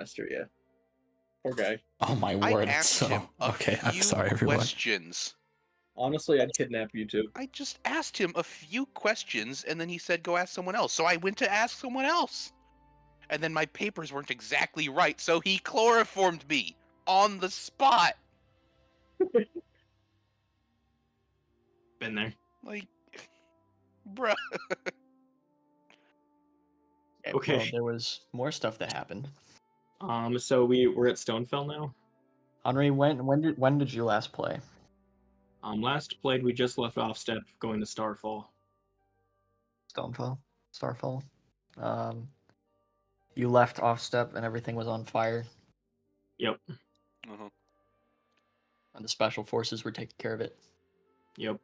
master, yeah. Poor guy. Oh my I word. asked So him a okay, I'm few sorry, everyone. questions. Honestly, I'd kidnap you too. I just asked him a few questions, and then he said, go ask someone else. So I went to ask someone else. And then my papers weren't exactly right, so he chloroformed me on the spot. Been there. Like, bruh. Okay. Well, there was more stuff that happened. So we're at Stonefell now. Henri, when did you last play? Last played, we just left off step going to Starfall. Starfall. You left off step and everything was on fire, Yep. Uh-huh. and the special forces were taking care of it. Yep.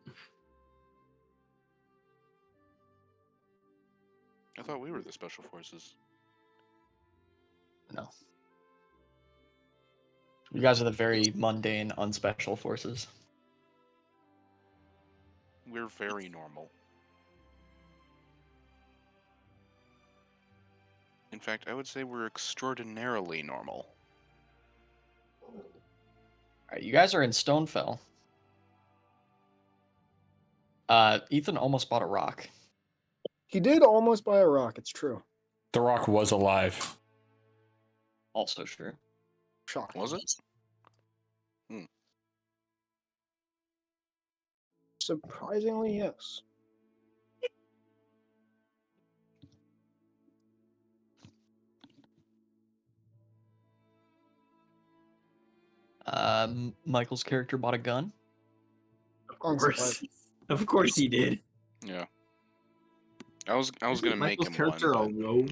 I thought we were the special forces. No. You guys are the very mundane, unspecial forces. We're very normal. In fact, I would say we're extraordinarily normal. Alright, you guys are in Stonefell. Ethan almost bought a rock. He did almost buy a rock, it's true. The Rock was alive. Also true. Shocking. Was it? Surprisingly, yes. Michael's character bought a gun. Of course. Of course he did. Yeah. I was gonna make Michael's him character one, a rogue?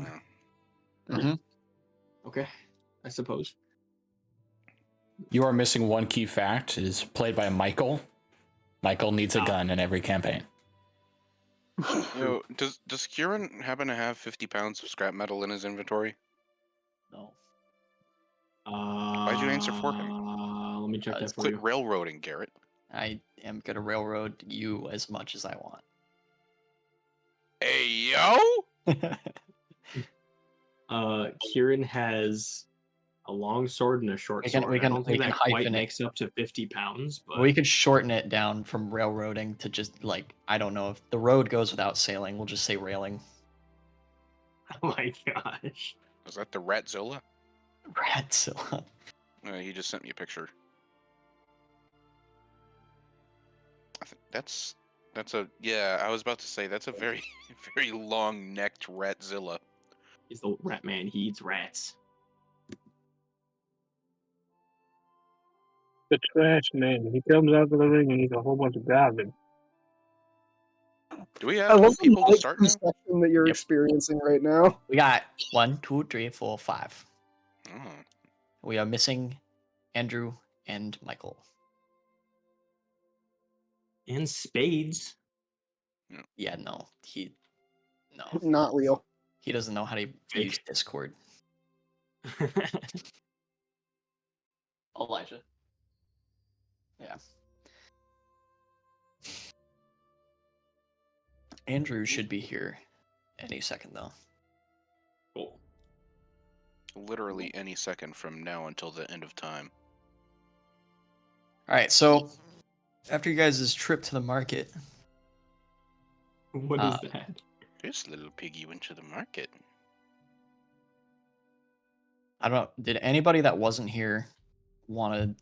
but, Mm-hmm. Okay, I suppose. You are missing one key fact. It is played by Michael. Michael needs a gun in every campaign. Yo, does Kieran happen to have 50 pounds of scrap metal in his inventory? No. Why'd you answer for him? Let me check that for Quit you. railroading, Garrett. I am gonna railroad you as much as I want. Hey, yo! Kieran has a long sword and a short sword. I don't think that quite makes up to 50 pounds. But we could shorten it down from railroading to just, like, I don't know, if the road goes without sailing, we'll just say railing. Oh my gosh. Was that the Ratzilla? Ratzilla. He just sent me a picture. I think that's a, yeah, I was about to say, that's a very, very long-necked Ratzilla. He's the rat man. He eats rats. The trash man. He comes out of the ring and eats a whole bunch of garbage. Do we I have love people the to start now? perception that you're experiencing right now. We got 1, 2, 3, 4, 5. Oh. We are missing Andrew and Michael. And spades. Yeah, no. No. Not real. He doesn't know how to use Discord. Elijah. Yeah. Andrew should be here any second, though. Cool. Literally any second from now until the end of time. All right, so after you guys' trip to the market, what is that? This little piggy went to the market. I don't know. Did anybody that wasn't here want to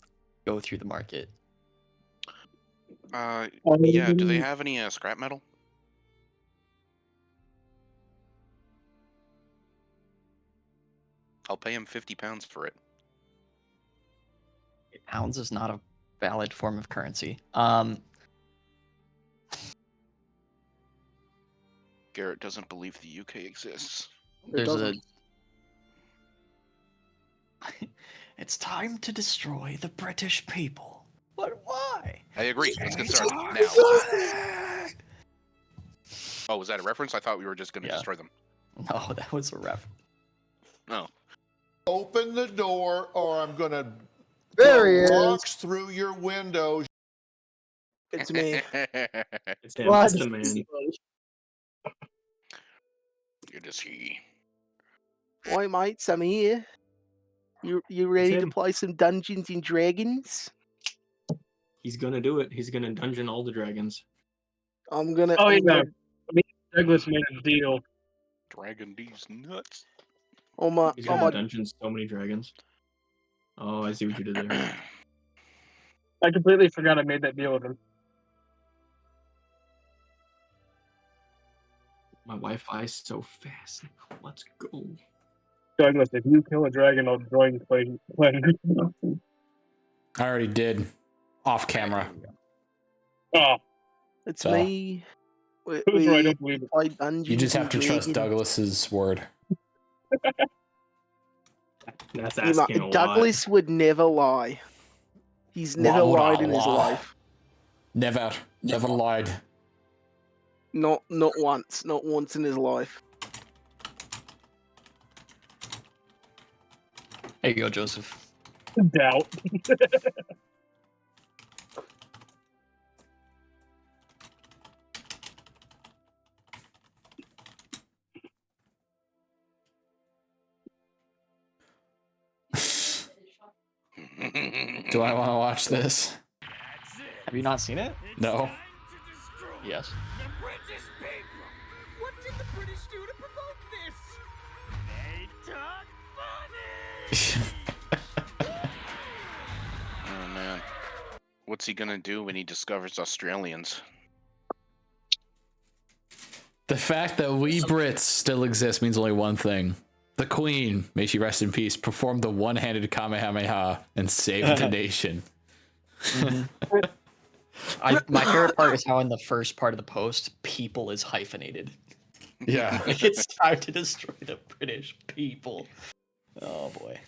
go through the market? Yeah. Do they have any scrap metal? I'll pay him 50 pounds for it. Pounds is not a valid form of currency. Garrett doesn't believe the UK exists. It's time to destroy the British people. But why? I agree. Let's get started now. Oh, was that a reference? I thought we were just going to destroy them. No, that was a reference. No. Open the door, or I'm going to rocks through your windows. It's me. It's him. It's the man. It is he. Oi, mates, I'm here. You ready to him. play some Dungeons and Dragons? He's gonna do it. He's gonna dungeon all the dragons. I'm gonna. Oh, I'm yeah. gonna Me and Douglas made a deal. Dragon D's nuts. oh my. He's Oh gonna my. dungeon so many dragons. Oh, I see what you did there. I completely forgot I made that deal with him. My Wi-Fi's so fast. Let's go. Douglas, if you kill a dragon, I'll join playing. I already did. Off camera. Oh, It's So- me. who's right? I don't believe it. Play Dungeons You just have and to trust Dragons. Douglas's word. That's You know, asking a lot. Douglas would never lie. He's Why never would I lied in his lie? life. Never lied. Not once. Not once in his life. There you go, Joseph. Doubt. Do I want to watch this? Have you not seen it? No. Yes. What did the British do to provoke this? They talk funny. Oh man, what's he gonna do when he discovers Australians? The fact that we Brits still exist means only one thing. The Queen, may she rest in peace, performed the one-handed Kamehameha and saved the nation. My favorite part is how in the first part of the post, people is hyphenated. Yeah. It's time to destroy the British people. Oh boy.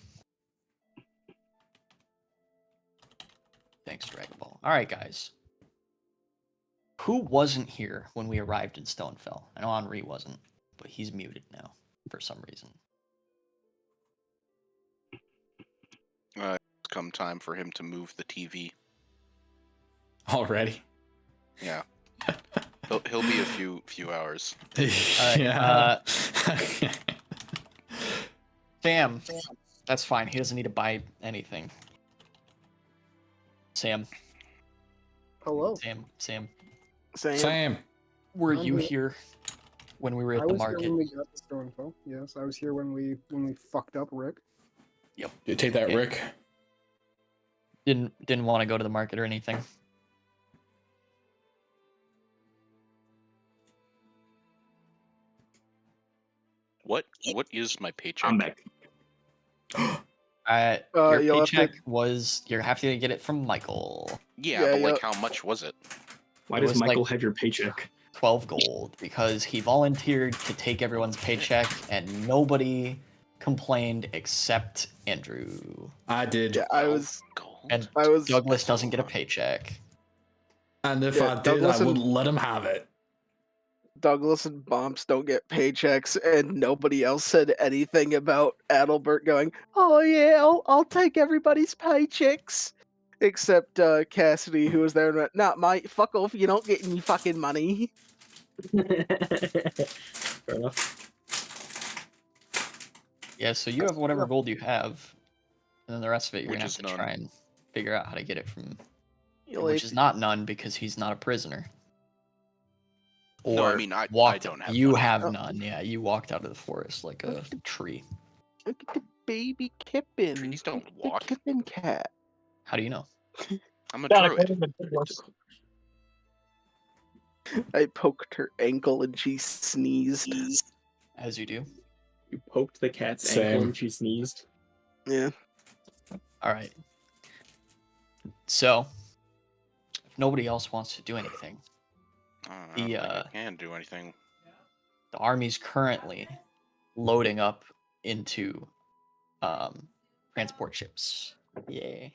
Thanks, Dragon Ball. All right, guys. Who wasn't here when we arrived in Stonefell? I know Henri wasn't, but he's muted now for some reason. It's come time for him to move the TV. Already? Yeah. He'll be a few hours. Right, Yeah. Sam, that's fine. He doesn't need to buy anything. Sam, Hello. Sam. Same. Were I'm you here. here when we were at I the was market? here when we got the store info. Yes, I was here when we fucked up Rick. You take that, Okay. Rick. Didn't want to go to the market or anything. What is my paycheck? I'm back. Your you'll have to- paycheck was you have to get it from Michael. Yeah, Yeah, but like yeah. how much was it? Why It does was Michael like- have your paycheck? 12 gold because he volunteered to take everyone's paycheck and nobody complained except Andrew. I did. Yeah, I was. Gold. And I was. Douglas doesn't get a paycheck. And if Yeah, I did, Douglas I and- wouldn't let him have it. Douglas and Bumps don't get paychecks, and nobody else said anything about Adalbert going, "Oh yeah, I'll take everybody's paychecks," except Cassidy, who was there and went, "Nah, mate, fuck off. You don't get any fucking money." Fair enough. Yeah, so you have whatever gold you have, and then the rest of it you're Which gonna is have to none. try and figure out how to get it from. You'll Which have- is not none because he's not a prisoner. Or No, I mean, I walked. don't have You money. have Oh. none. Yeah, you walked out of the forest like a tree. Look at the baby Kippin. Trees don't Look at the walk. Kippin cat. How do you know? I'm a God, I druid. can't even think what's- I poked her ankle and she sneezed. As you do. You poked the cat's Same. ankle and she sneezed. Yeah. All right. So, if nobody else wants to do anything, I don't The, think I can do anything. the army's currently loading up into transport ships. Yay.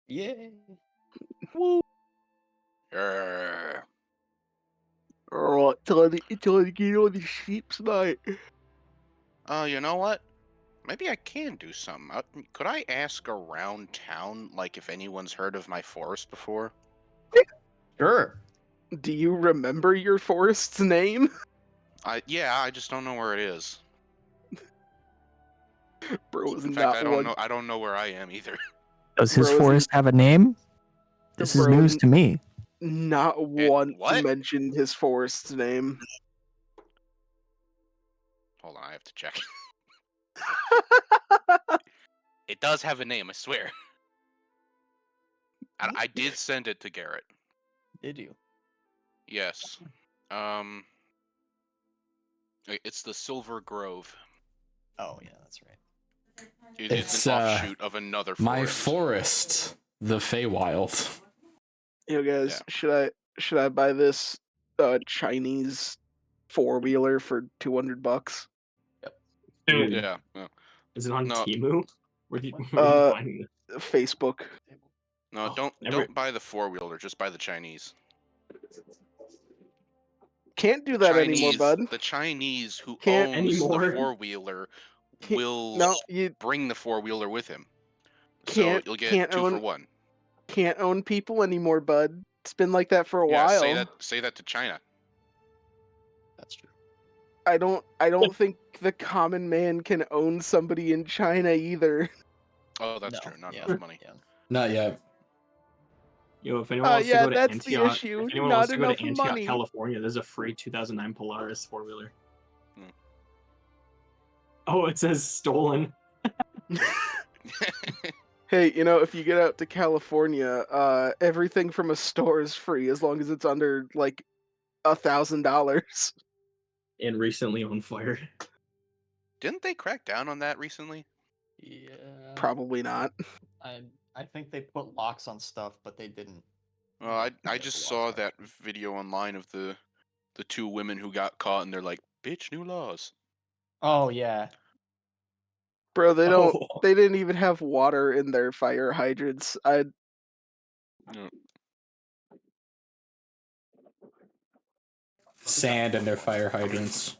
Yay. Grr. Alright, time to get on the ships, mate. Oh, you know what? Maybe I can do something. Could I ask around town, like, if anyone's heard of my forest before? Sure. Do you remember your forest's name? Yeah, I just don't know where it is. Bro is In fact, not one. I don't know where I am either. Does his Bro, isn't- forest have a name? This is Bro, news to me. Not one what? mentioned his forest's name. Hold on, I have to check. It does have a name, I swear. I did send it to Garrett. Did you? Yes. It's the Silver Grove. Oh yeah, that's right. It's It's an offshoot of another forest. My forest, the Feywild. Yo, guys, should I buy this Chinese 4-wheeler for $200? Dude, Yeah. is it on No. Temu? Where are you finding this? Facebook. No, don't buy the 4-wheeler. Just buy the Chinese. Can't do that anymore, bud. The Chinese who Can't owns the anymore. 4-wheeler will bring the 4-wheeler with him. So you'll get 2 for 1. Can't own people anymore, bud. It's been like that for a while. Say that to China. That's true. I don't think the common man can own somebody in China either. Oh, that's true. Not enough money. Yeah. Not yet. Yo, if anyone wants to go to that's Antioch, the issue. if anyone Not wants to go enough to Antioch, money. California, there's a free 2009 Polaris 4-wheeler. Oh, it says stolen. Hey, if you get out to California, everything from a store is free as long as it's under like $1,000. And recently on fire. Didn't they crack down on that recently? Yeah. Probably not. I think they put locks on stuff, but they didn't. Well, I just saw that video online of the 2 women who got caught, and they're like, "Bitch, new laws." Oh yeah. Bro, they didn't even have water in their fire hydrants. Sand in their fire hydrants.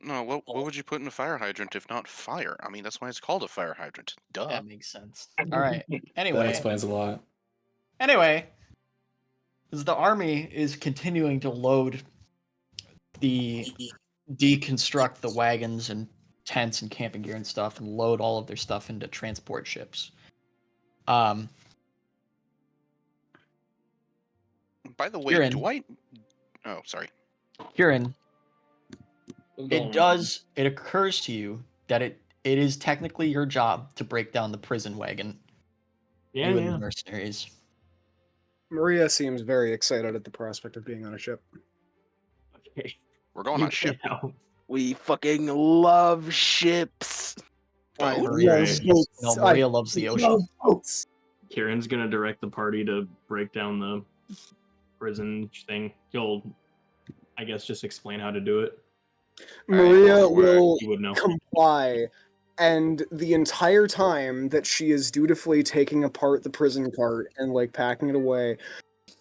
No, what would you put in a fire hydrant if not fire? I mean, that's why it's called a fire hydrant. Duh. That makes sense. All right. That Anyway. explains a lot. Anyway, as the army is continuing to deconstruct the wagons and tents and camping gear and stuff, and load all of their stuff into transport ships. By the way, Oh, sorry. Kieran, it occurs to you that it is technically your job to break down the prison wagon. Yeah, The mercenaries. Maria seems very excited at the prospect of being on a ship. Okay. We're going on a ship. We fucking love ships. Maria loves the ocean. Kieran's gonna direct the party to break down the prison thing. He'll, I guess, just explain how to do it. Maria will You would know. comply, and the entire time that she is dutifully taking apart the prison cart and like packing it away,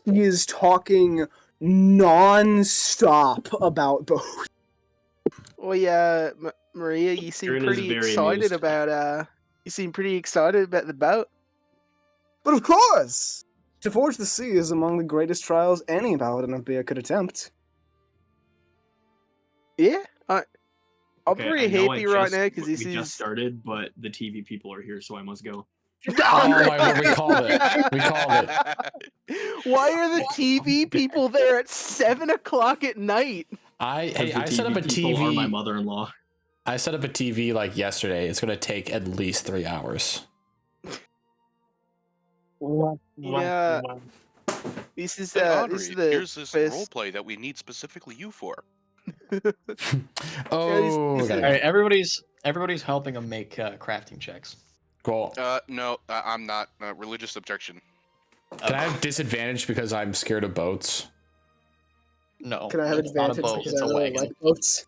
he is talking non-stop about both. Well, yeah, Maria, you seem Kieran is pretty very excited amused. about the boat. But of course, to forge the sea is among the greatest trials any paladin of Bia could attempt. Yeah, I'm Okay, pretty I know happy right now because we just started, but the TV people are here, so I must go. Oh my god, we called it. We called it. Why are the TV people there at 7 o'clock at night? I The set up a people are my TV. mother-in-law. I set up a TV like yesterday. It's gonna take at least 3 hours. Yeah. This is Audrey, this is the here's this best. roleplay that we need specifically you for. Oh, this All right, everybody's helping them make crafting checks. cool. No, I'm not. Religious objection. Can I have disadvantage because I'm scared of boats? No. Can I have it's not a advantage boat, because it's I a really wagon. like boats?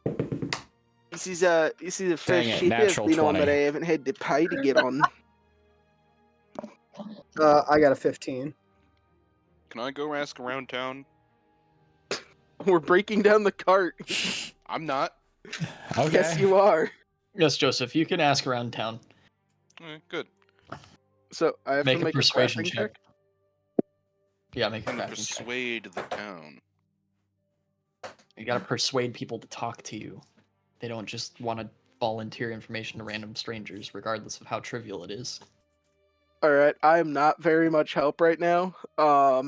This is the first Dang it, ship I've natural been on 20. that I haven't had to pay to get on. I got a 15. Can I go ask around town? We're breaking down the cart. I'm not. Okay. Yes, you are. Yes, Joseph, you can ask around town. Good. So I have Make to a make persuasion crafting check. Yeah, make a I'm gonna crafting check. persuade the town. You gotta persuade people to talk to you. They don't just want to volunteer information to random strangers, regardless of how trivial it is. All right, I'm not very much help right now. I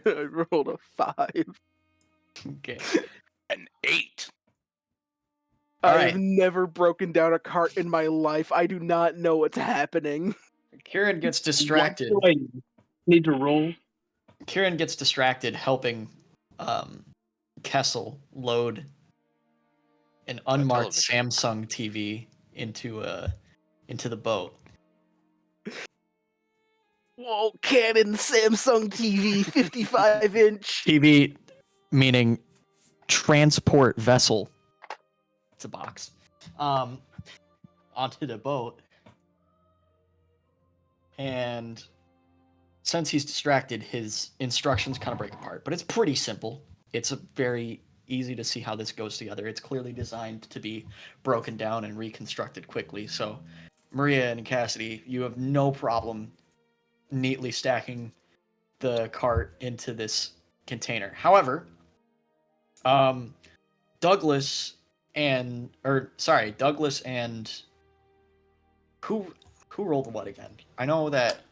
rolled a 5. Okay. An 8. All I've right. never broken down a cart in my life. I do not know what's happening. Kieran gets distracted. What do I need to roll? Kieran gets distracted helping Kessel load an unmarked television. Samsung TV into the boat. Whoa, Canon Samsung TV 55-inch. TV meaning transport vessel. It's a box. Onto the boat. And since he's distracted, his instructions kind of break apart. But it's pretty simple. It's a very easy to see how this goes together. It's clearly designed to be broken down and reconstructed quickly. So, Maria and Cassidy, you have no problem neatly stacking the cart into this container. However, Douglas and who rolled what again? I know that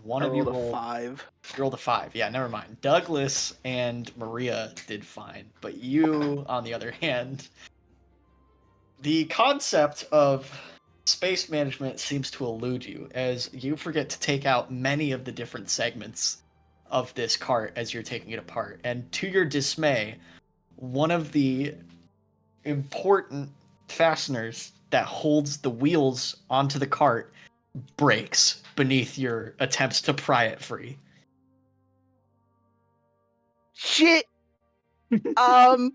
one I of you rolled a rolled 5. You rolled a 5. Yeah, never mind. Douglas and Maria did fine, but you, on the other hand, the concept of space management seems to elude you, as you forget to take out many of the different segments of this cart as you're taking it apart. And to your dismay, one of the important fasteners that holds the wheels onto the cart breaks beneath your attempts to pry it free. Shit. Alright,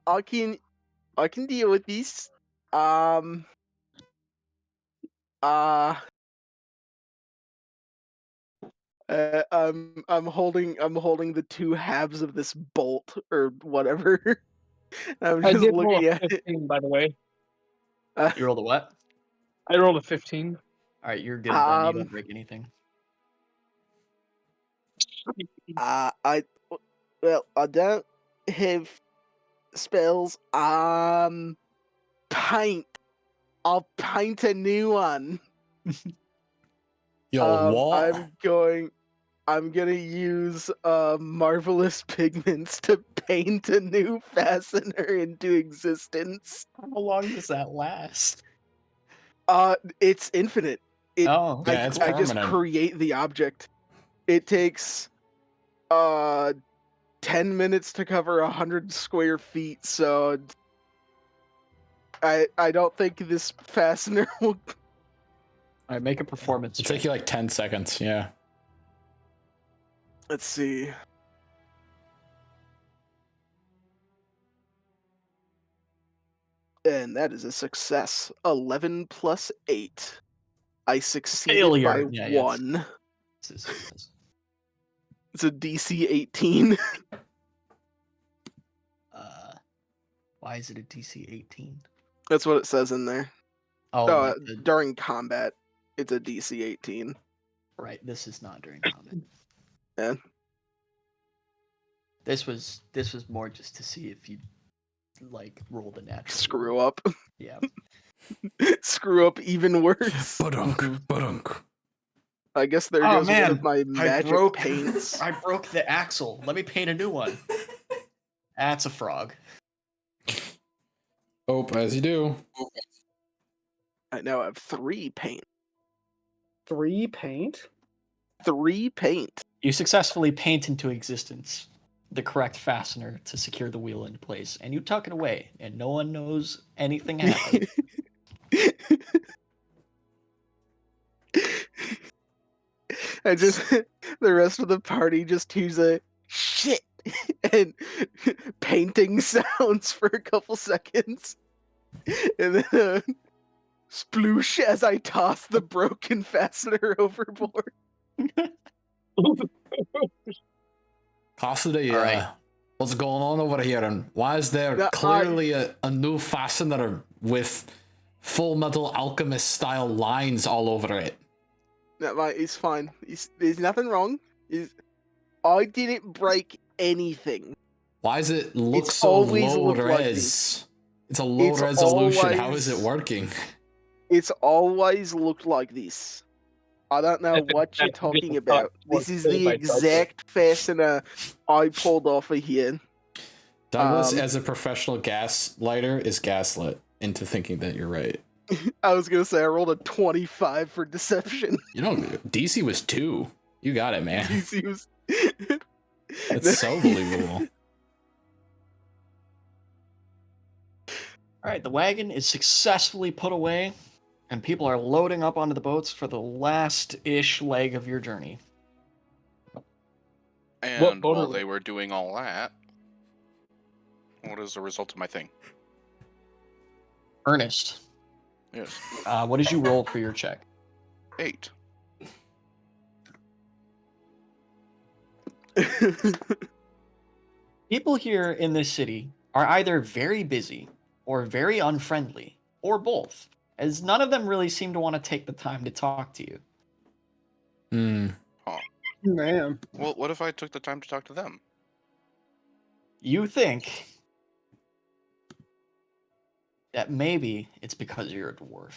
I can deal with this. I'm holding the two halves of this bolt or whatever. I'm I just did roll looking a at it. 15, by the way. You rolled a what? I rolled a 15. All right, you're good then. You don't break anything. I don't have spells. Paint. I'll paint a new one. Yo, what? I'm gonna use marvelous pigments to paint a new fastener into existence. How long does that last? It's infinite. Oh, okay, Yeah, it's I just permanent. create the object. It takes 10 minutes to cover 100 square feet, so I don't think this fastener will. All right, make a performance It'll check. take you like 10 seconds, yeah. Let's see. And that is a success. 11 plus 8. I succeeded Failure. by Yeah, 1. It's It's a DC 18. Why is it a DC 18? That's what it says in there. Oh, like the, During combat, it's a DC 18. right. This is not during combat. Yeah. This was more just to see if you like roll the natural. Screw up. Yeah. Screw up even worse. Badunk. I guess there Oh goes one man, of my magic paints. I broke the axle. Let me paint a new one. That's a frog. Oh, as you do. I now have 3 paint. 3 paint? 3 paint. You successfully paint into existence the correct fastener to secure the wheel into place, and you tuck it away, and no one knows anything happened. I just the rest of the party just hears a shit and painting sounds for a couple seconds, and then sploosh as I toss the broken fastener overboard. Cassidy, All right. what's going on over here? And why is there No, clearly a new fastener with Full Metal Alchemist style lines all over it? No, mate, it's fine. There's nothing wrong. I didn't break anything. Why does it look It's so always low looked like res? this. It's a low It's resolution. How is it always- working? It's always looked like this. I don't know what you're talking about. This is the exact fastener I pulled off of here. Douglas, as a professional gaslighter, is gaslit into thinking that you're right. I was gonna say I rolled a 25 for deception. You know, DC was 2. You got it, man. DC was... That's so believable. All right, the wagon is successfully put away, and people are loading up onto the boats for the last-ish leg of your journey. And while they were doing all that, what is the result of my thing? Ernest, Yes. what did you roll for your check? 8. People here in this city are either very busy or very unfriendly, or both, as none of them really seem to want to take the time to talk to you. Hmm. Man. Well, what if I took the time to talk to them? You think that maybe it's because you're a dwarf.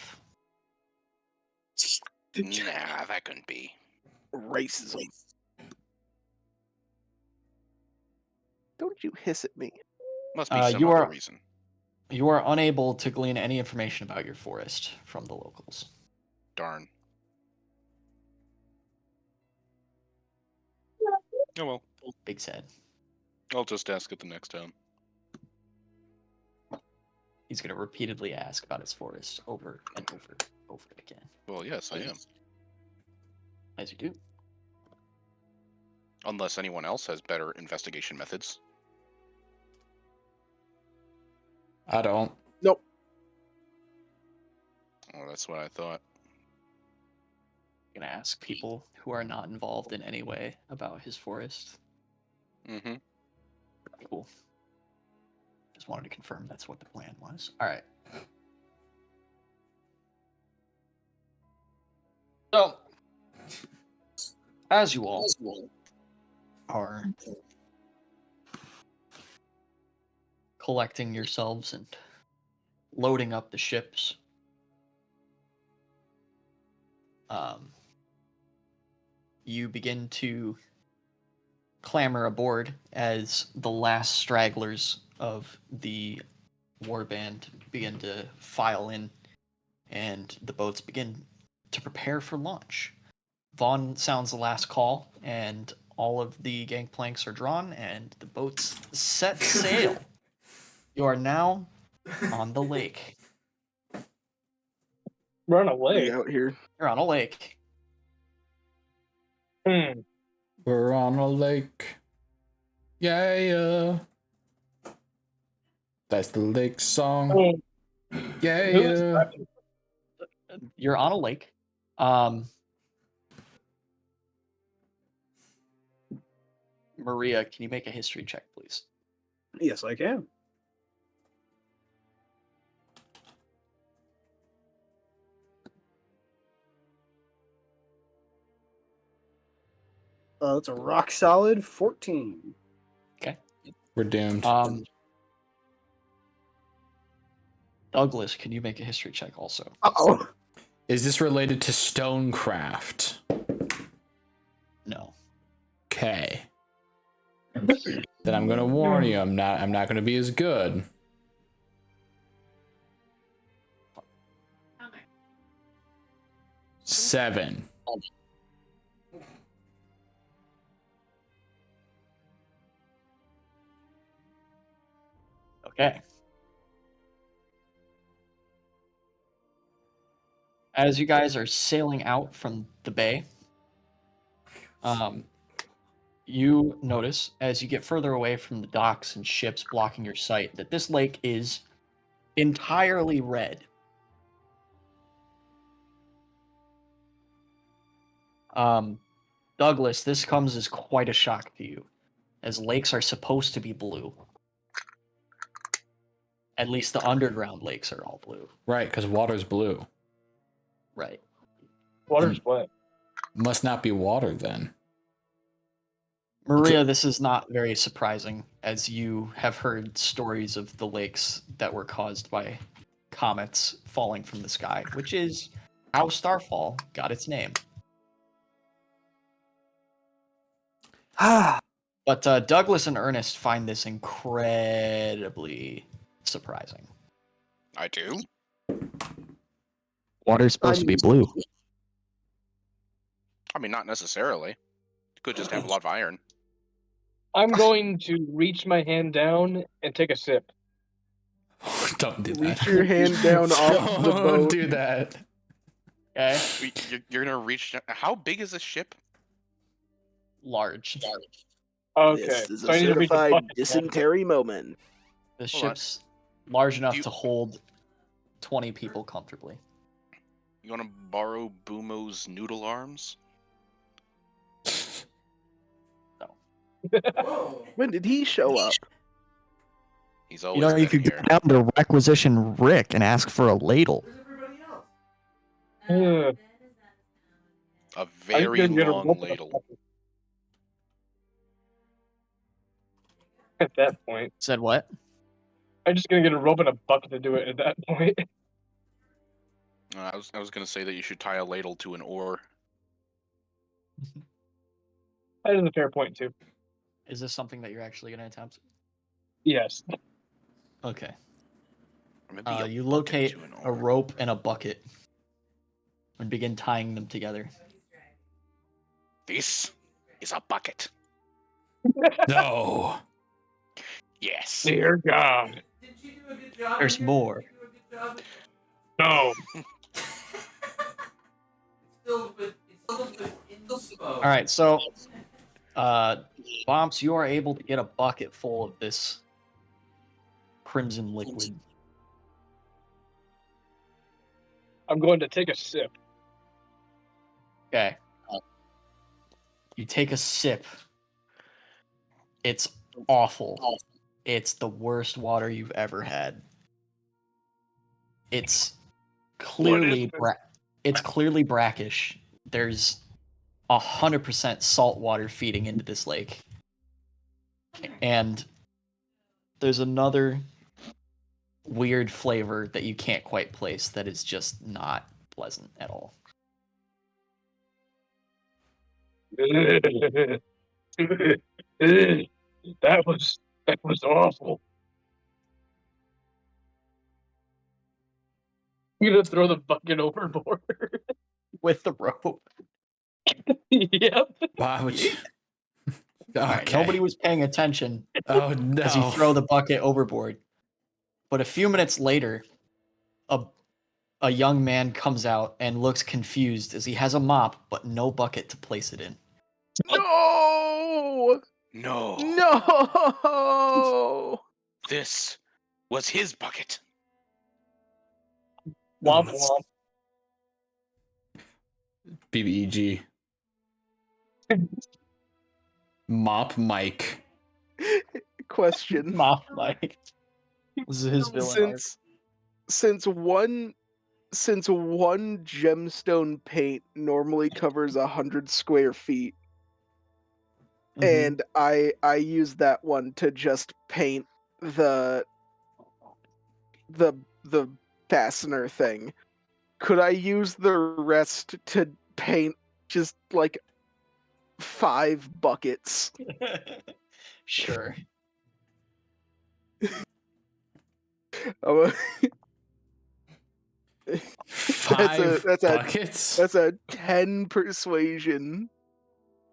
Nah, that couldn't be. Racism. Don't you hiss at me. Must be some other reason. You are unable to glean any information about your forest from the locals. Darn. Oh well. Big sad. I'll just ask at the next town. He's going to repeatedly ask about his forest over and over again. Well, yes, I am. As you do. Unless anyone else has better investigation methods. I don't. Nope. Oh, that's what I thought. Going to ask people who are not involved in any way about his forest. Mm-hmm. Cool. Just wanted to confirm that's what the plan was. All right. So, as you all are collecting yourselves and loading up the ships, you begin to clamber aboard as the last stragglers of the warband begin to file in, and the boats begin to prepare for launch. Vaughn sounds the last call, and all of the gangplanks are drawn, and the boats set sail. You are now on the lake. Run away. Out here. You're on a lake. We're on a lake. Yeah. That's the lake song. Yeah. You're on a lake. Maria, can you make a history check, please? Yes, I can. That's a rock solid 14. Okay. We're doomed. Douglas, can you make a history check also? Uh-oh. Is this related to stonecraft? No. Okay. Then I'm gonna warn you. I'm not gonna be as good. Seven. Okay. As you guys are sailing out from the bay, you notice as you get further away from the docks and ships blocking your sight that this lake is entirely red. Douglas, this comes as quite a shock to you, as lakes are supposed to be blue. At least the underground lakes are all blue. Right, because water's blue. Right. Water's wet. Must not be water then. Maria, this is not very surprising. as you have heard stories of the lakes that were caused by comets falling from the sky, which is how Starfall got its name. But Douglas and Ernest find this incredibly surprising. I do. Water's supposed to be blue. I mean, not necessarily. You could just have a lot of iron. I'm going to reach my hand down and take a sip. Don't do that. Reach your hand down off the Don't boat. do that. Okay? You're gonna reach. How big is this ship? Large. Okay. This is so a I need to reach a certified bucket. dysentery moment. The Hold on. ship's large enough You- to hold 20 people comfortably. You want to borrow Bumo's noodle arms? When did he show up? He's always been you could here. go down to requisition Rick and ask for a ladle. Ugh. A I'm very gonna get a long rope and a ladle. bucket. At that point, Said what? I'm just gonna get a rope and a bucket to do it. At that point, I was gonna say that you should tie a ladle to an oar. that is a fair point too. Is this something that you're actually going to attempt? Yes. Okay. Or maybe a You bucket locate to an a oar. rope and a bucket and begin tying them together. This is a bucket. No. Yes. Dear God. There's more. No. All right, so Bomps, you are able to get a bucket full of this crimson liquid. I'm going to take a sip. Okay. You take a sip. It's awful. It's the worst water you've ever had. It's clearly it's clearly brackish. There's 100% salt water feeding into this lake. And there's another weird flavor that you can't quite place that is just not pleasant at all. That was awful. I'm gonna throw the bucket overboard. With the rope. Yep. Wow. Okay. Alright, nobody was paying attention Oh no. as you throw the bucket overboard. But a few minutes later, a young man comes out and looks confused as he has a mop but no bucket to place it in. No! No. No! This was his bucket. Womp womp. BBEG. Mop Mike. Question. Mop like this is his villain arc. Since one gemstone paint normally covers 100 square feet, and I use that one to just paint the fastener thing. Could I use the rest to paint just like 5 buckets? Sure. Oh, Five that's buckets? That's a 10 persuasion.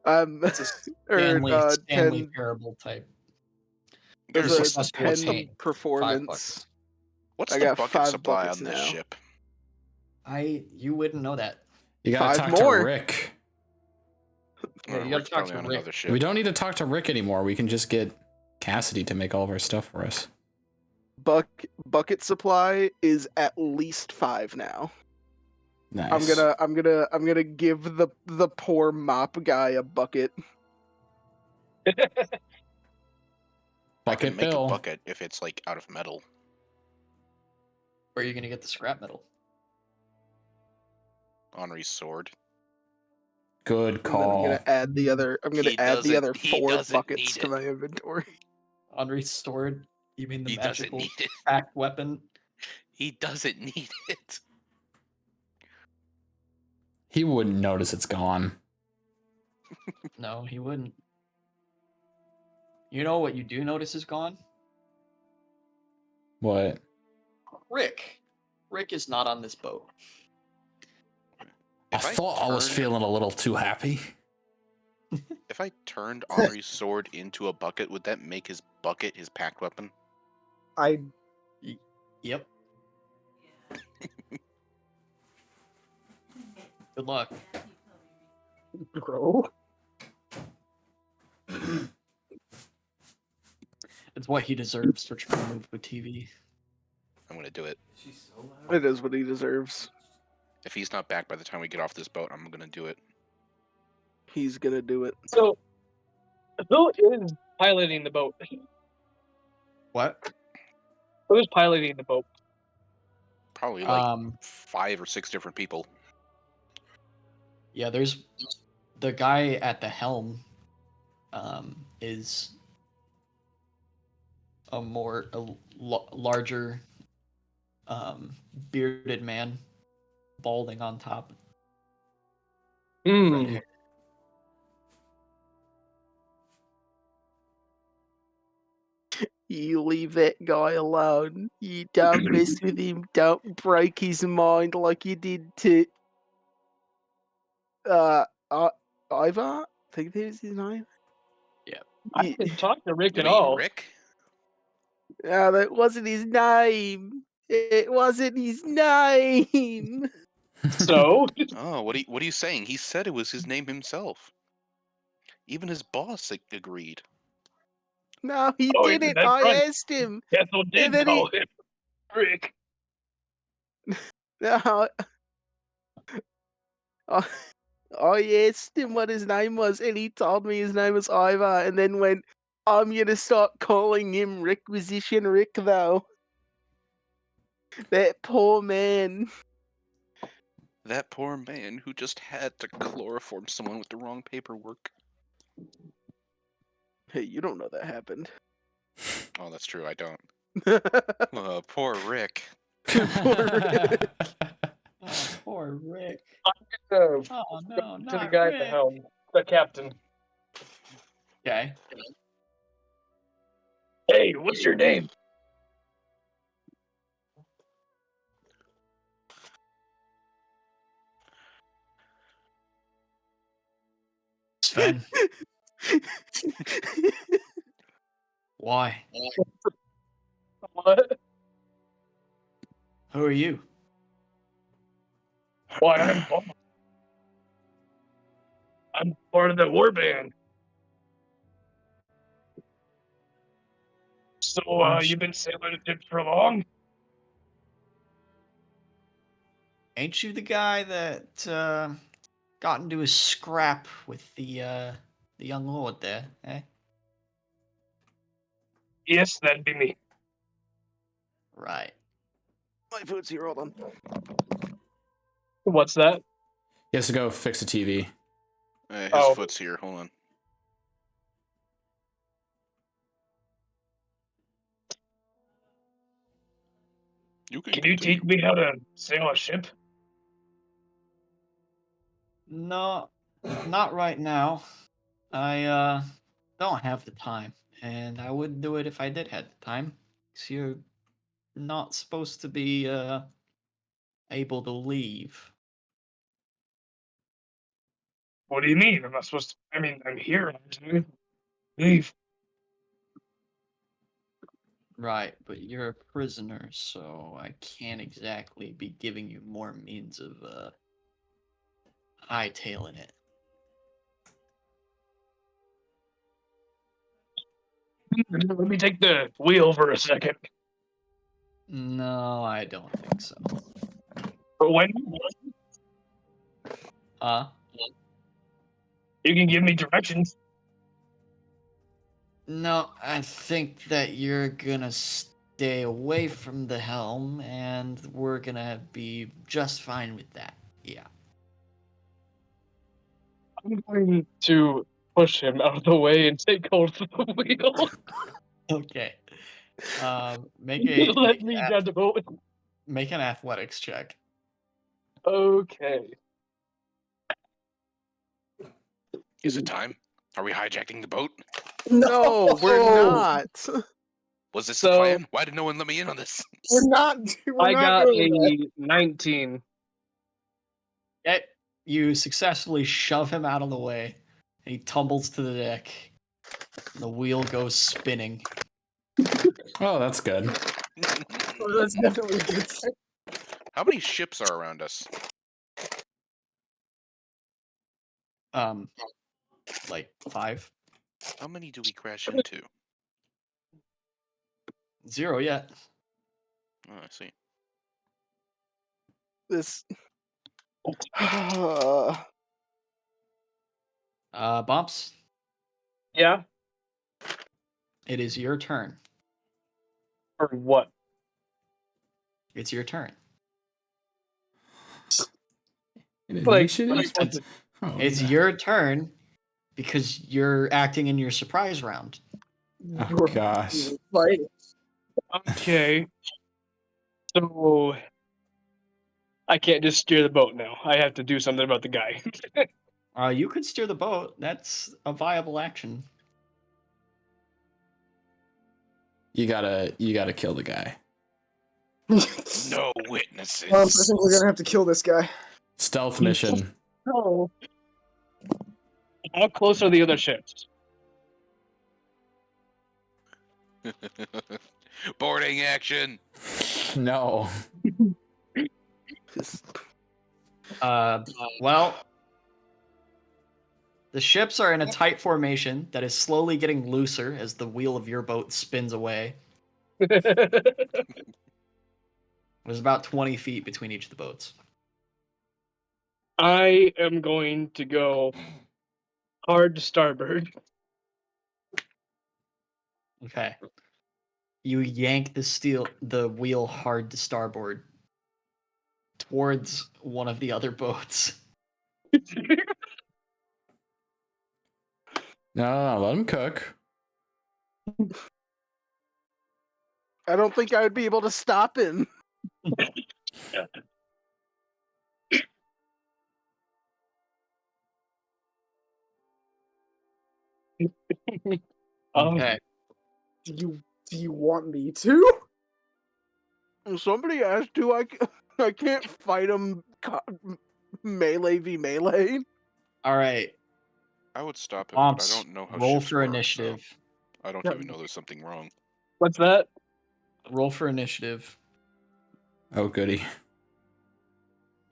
That's a Stanley 10 Parable type. That's There's a successful 10 attain. 5 performance. buckets. What's I the got bucket 5 supply buckets on this now. ship? You wouldn't know that. You gotta 5 talk more. to Rick. Yeah, you gotta Rick's talk probably to on Rick. another ship. We don't need to talk to Rick anymore. We can just get Cassidy to make all of our stuff for us. Bucket supply is at least 5 now. Nice. I'm gonna give the poor mop guy a bucket. I Bucket can make Bill. a bucket if it's like out of metal. Where are you gonna get the scrap metal? Henri's sword. Good And then call. I'm gonna add the other. I'm gonna He add the doesn't- other he 4 doesn't buckets need to it. my inventory. Henri's sword? You mean the He doesn't magical need it. pack weapon? He doesn't need it. He wouldn't notice it's gone. No, he wouldn't. You know what you do notice is gone? What? Rick. Rick is not on this boat. I If I thought I was turned- feeling a little too happy. If I turned Henri's sword into a bucket, would that make his bucket his packed weapon? I Yep. Good luck. bro. It's what he deserves for trying to move with TV. I'm gonna do it. It is what he deserves. If he's not back by the time we get off this boat, I'm gonna do it. He's gonna do it. So, who is piloting the boat? What? Who is piloting the boat? Probably like Um, 5 or 6 different people. yeah, there's the guy at the helm. Is a larger, bearded man, balding on top. Red Hmm. hair. You leave that guy alone. You don't mess with him. Don't break his mind like you did to Ivar. I think that was his name. I didn't talk to Rick You at mean all. Rick? No, that wasn't his name. It wasn't his name. So, Oh, what are you saying? He said it was his name himself. Even his boss agreed. No, he Oh, didn't. that's I right. asked him. Ethel did then call him Rick. No, I asked him what his name was, and he told me his name was Ivar, and then went, I'm gonna start calling him Requisition Rick, though. That poor man. That poor man who just had to chloroform someone with the wrong paperwork. Hey, you don't know that happened. Oh, that's true. I don't. Poor Rick. Oh, poor Rick. Oh, Oh no, to not the guy Rick. at the helm, the captain. Okay. Hey, what's your name? Sven. Why? What? Who are you? Why, I'm part of the war band. So, you've been sailing the ship for long? Ain't you the guy that got into a scrap with the young lord there, eh? Yes, that'd be me. Right. My food's here, hold on. What's that? He has to go fix the TV. His Oh. foot's here. Hold on. You Can you teach me how to sail a ship? No, not right now. I don't have the time, and I wouldn't do it if I did have the time. 'Cause you're not supposed to be able to leave. What do you mean? I'm not supposed to. I mean, I'm here. Leave. Right, but you're a prisoner, so I can't exactly be giving you more means of hightailing it. Let me take the wheel for a second. No, I don't think so. But when you can give me directions. No, I think that you're gonna stay away from the helm, and we're gonna be just fine with that. Yeah. I'm going to push him out of the way and take hold of the wheel. Okay. Make a Let me grab the boat. make an athletics check. Okay. Is it time? Are we hijacking the boat? No, we're not. Was this So- the plan? Why did no one let me in on this? We're not. We're I not got doing that. a 19. Okay. You successfully shove him out of the way, and he tumbles to the deck. And the wheel goes spinning. Oh, that's good. Oh, that's definitely good. How many ships are around us? Like 5. How many do we crash into? 0 yet. Oh, I see. This. Bumps. Yeah? It is your turn. Or what? It's your turn. Like, Initiative? Oh, It's no. your turn because you're acting in your surprise round. Oh, gosh. Right. okay. So I can't just steer the boat now. I have to do something about the guy. You could steer the boat. That's a viable action. You gotta kill the guy. No witnesses. I think we're gonna have to kill this guy. Stealth mission. Oh. How close are the other ships? Boarding action. No. Well, the ships are in a tight formation that is slowly getting looser as the wheel of your boat spins away. There's about 20 feet between each of the boats. I am going to go hard to starboard. Okay. You yank the wheel hard to starboard towards one of the other boats. No, let him cook. I don't think I would be able to stop him. Okay. Do you want me to? Somebody asked, "Do I can't fight him melee v melee?" All right. I would stop him, Bumps, but I don't know how roll ships for work, initiative. so I don't even know there's something wrong. What's that? Roll for initiative. Oh, goody.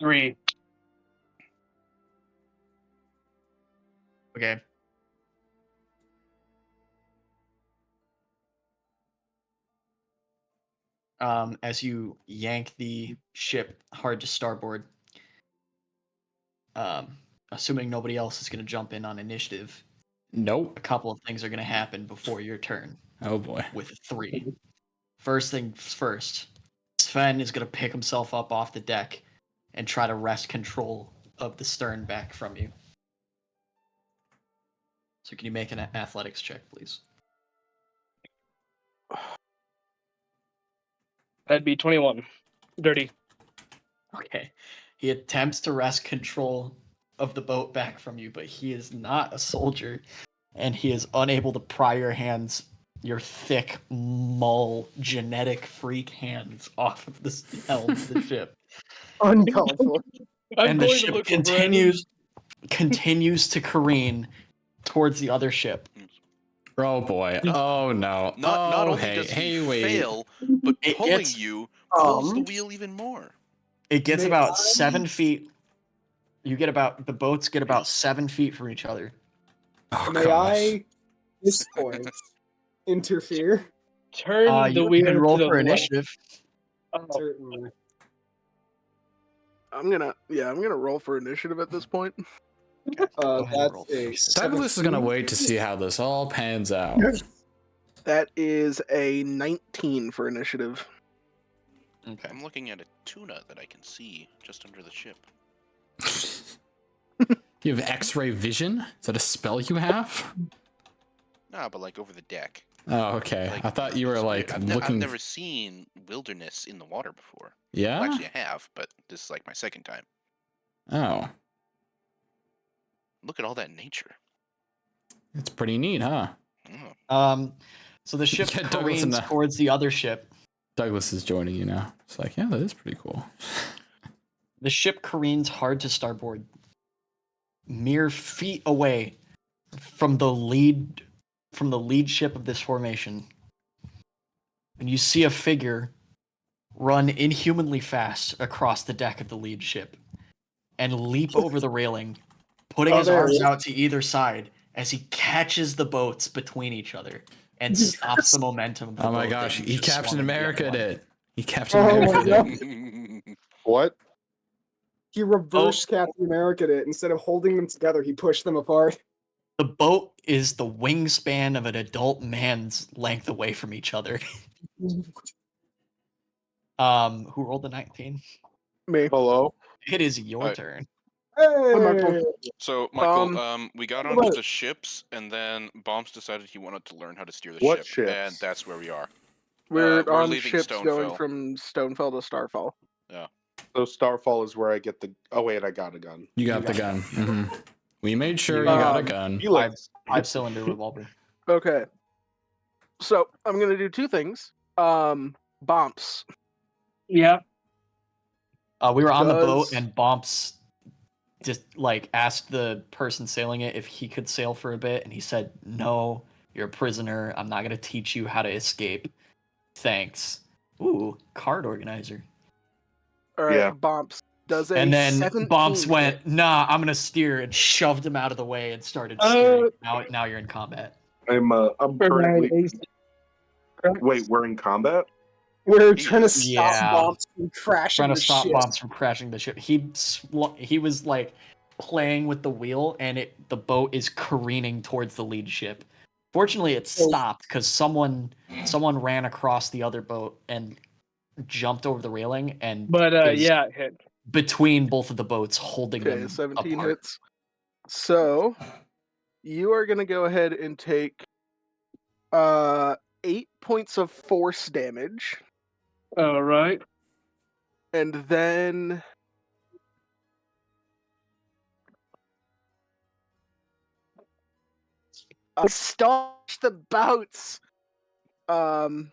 3. Okay. As you yank the ship hard to starboard, assuming nobody else is going to jump in on initiative, Nope. a couple of things are going to happen before your turn Oh, boy. with 3. First things first, Sven is going to pick himself up off the deck and try to wrest control of the stern back from you. So can you make an athletics check, please? That'd be 21. Dirty. Okay. He attempts to wrest control of the boat back from you, but he is not a soldier, and he is unable to pry your thick, mull, genetic freak hands off of the helm of the ship. Uncalled for. And the ship continues to careen towards the other ship. Oh, boy. Oh, no. Not oh, only hey, does he wait. fail, but It pulling gets- you pulls the Um, wheel even more. It gets May about I- 7 feet. The boats get about 7 feet from each other. Oh, May gosh. I, at this point, interfere? Turn the You wheel can roll to the for left. initiative. Oh, Certainly. I'm gonna roll for initiative at this point. Go ahead and roll That's for a initiative. Douglas is going to 17. wait to see how this all pans out. That is a 19 for initiative. Okay. I'm looking at a tuna that I can see just under the ship. You have X-ray vision? Is that a spell you have? Nah, but like over the deck. Oh, okay. Like, I thought you were it's like weird. I've looking. never seen wilderness in the water before. Yeah. Well, actually, I have, but this is like my second time. Oh, Look at all that nature. it's pretty neat, huh? Oh. So the ship Yeah, Douglas and careens the- towards the other ship. Douglas is joining you now. It's like, yeah, that is pretty cool. The ship careens hard to starboard, mere feet away from the lead ship of this formation. And you see a figure run inhumanly fast across the deck of the lead ship and leap over the railing, putting his there arms he is. out to either side as he catches the boats between each other and stops the momentum of the Oh my boat that gosh, you he just Captain swung into the other America one. did. He Captain Oh America my did. God. What? He reversed Captain America it. Instead of holding them together, he pushed them apart. The boat is the wingspan of an adult man's length away from each other. Who rolled the 19? Me. Hello? It is your Alright. turn. Hey! So, Michael, we got onto What? the ships, and then Bombs decided he wanted to learn how to steer the What ship, and ships? that's where we are. We're we're on leaving ships going Stonefell. from Stonefell to Starfall. So Starfall is where I get the. Oh wait, I got a gun. You got You the got gun. hmm We made sure you You got a Um, gun. Five-cylinder revolver. Okay. So I'm gonna do two things. Bumps. Yeah. We were on the boat, Does- and Bomps just like asked the person sailing it if he could sail for a bit, and he said, "No, you're a prisoner. I'm not gonna teach you how to escape. Thanks." Ooh, card organizer. All right, Yeah. Bumps. Does a And then 17 Bomps hit? went, "Nah, I'm gonna steer," and shoved him out of the way and started Uh, steering. Now you're in combat. I'm For my currently. AC. Wait, we're in combat. We're He trying to is. stop Yeah. bombs from crashing Trying to the stop ship. Bomps from crashing the ship. He was like playing with the wheel, and the boat is careening towards the lead ship. Fortunately, it stopped because someone ran across the other boat and jumped over the railing and But is yeah, it hit. between both of the boats, holding Okay, them 17 apart. hits. So you are gonna go ahead and take 8 points of force damage, All right. and then staunch the bouts. And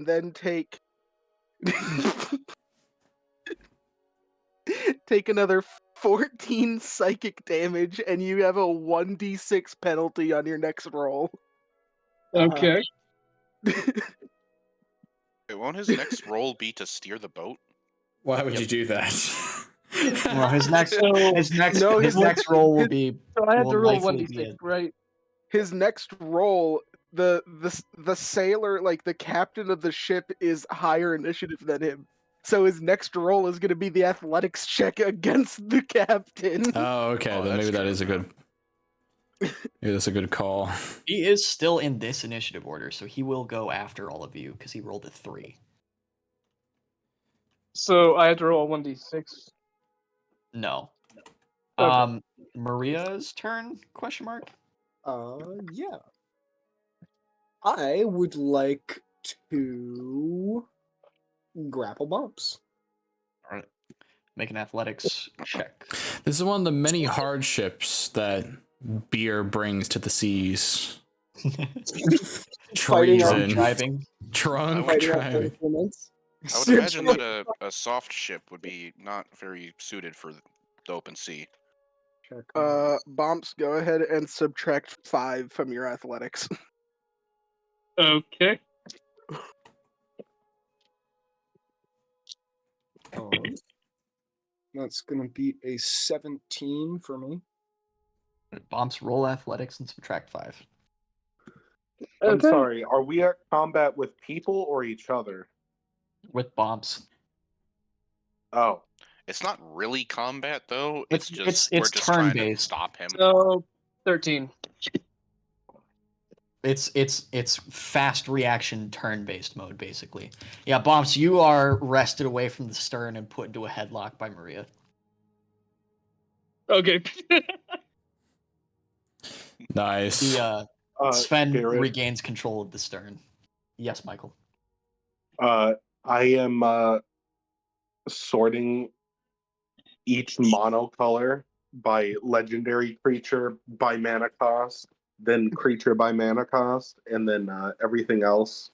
then take take another 14 psychic damage, and you have a 1d6 penalty on your next roll. Okay. Wait, won't his next roll be to steer the boat? Why would you do that? Well, his next So, his next roll will his- be so I had will to roll likely be 1d6, a- right? His next roll, the sailor, like the captain of the ship, is higher initiative than him. So his next roll is going to be the athletics check against the captain. Oh, okay. Oh, Then that's maybe that true. is a good. Maybe that's a good call. He is still in this initiative order, so he will go after all of you because he rolled a 3. So I had to roll 1d6. No. Okay. Maria's turn? Question mark. Yeah. I would like to grapple bumps. All right. Make an athletics check. This is one of the many hardships that beer brings to the seas. Fighting Treason. on- Driving. Drunk Fighting on driving. implements. I would imagine that a soft ship would be not very suited for the open sea. Check. Bumps, go ahead and subtract 5 from your athletics. Okay. That's gonna be a 17 for me. Bomps roll athletics and subtract 5. I'm Okay. sorry. Are we at combat with people or each other? With Bomps. Oh, It's not really combat though. It's- It's just it's we're just trying to turn-based. stop him. So 13. It's fast reaction turn based mode basically. Yeah, Bomps, you are wrested away from the stern and put into a headlock by Maria. Okay. Nice. Sven Garrett, regains control of the stern. Yes, Michael. I am sorting each monocolor by legendary creature by mana cost, then creature by mana cost, and then everything else.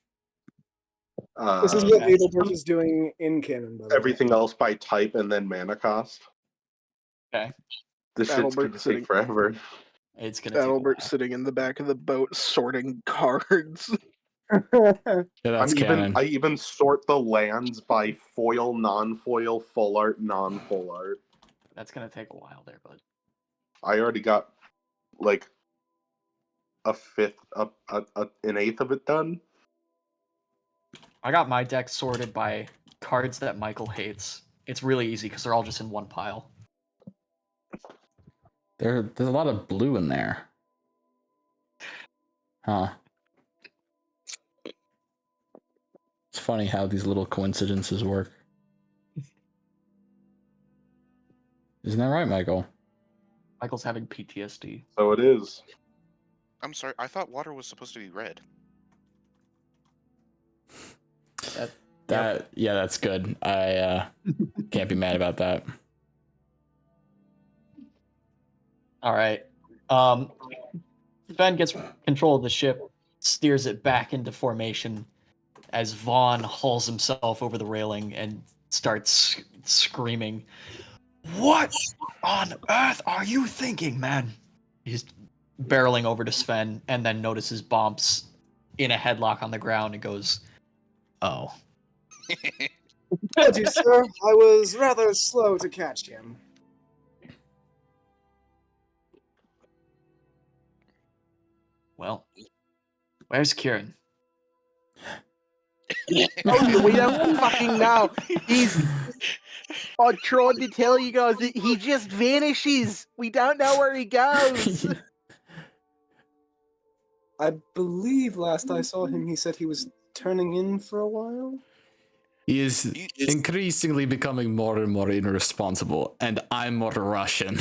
This is what Adelbert is doing in canon, by the way. Everything else by type and then mana cost. Okay. This shit's gonna take forever. It's gonna take a Adalbert while. sitting in the back of the boat sorting cards. Yeah, that's canon. I even sort the lands by foil, non-foil, full art, non-full art. That's gonna take a while there, bud. I already got like an eighth of it done. I got my deck sorted by cards that Michael hates. It's really easy because they're all just in one pile. There's a lot of blue in there. Huh. It's funny how these little coincidences work. Isn't that right, Michael? Michael's having PTSD. So it is. I'm sorry, I thought water was supposed to be red. Yeah, that's good. I can't be mad about that. All right. Sven gets control of the ship, steers it back into formation as Vaughn hauls himself over the railing and starts screaming, "What on earth are you thinking, man?" He's barreling over to Sven and then notices Bomps in a headlock on the ground and goes, "Oh." Apologies, sir. I was rather slow to catch him. Well, where's Kieran? Oh, we don't fucking know. I tried to tell you guys that he just vanishes. We don't know where he goes. I believe last I saw him, he said he was turning in for a while. He is increasingly becoming more and more irresponsible, and I'm more Russian.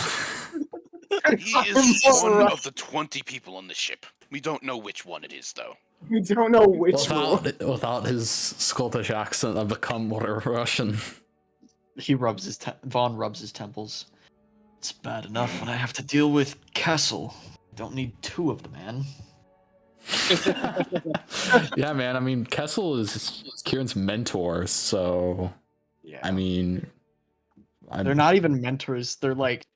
He is one of the 20 people on the ship. We don't know which one it is, though. We don't know which one. Without his Scottish accent, I've become more Russian. He rubs his Vaughn rubs his temples. It's bad enough when I have to deal with Kessel. Don't need two of the man. Yeah, man. I mean, Kessel is Kieran's mentor, so Yeah. I mean, They're not even mentors. They're like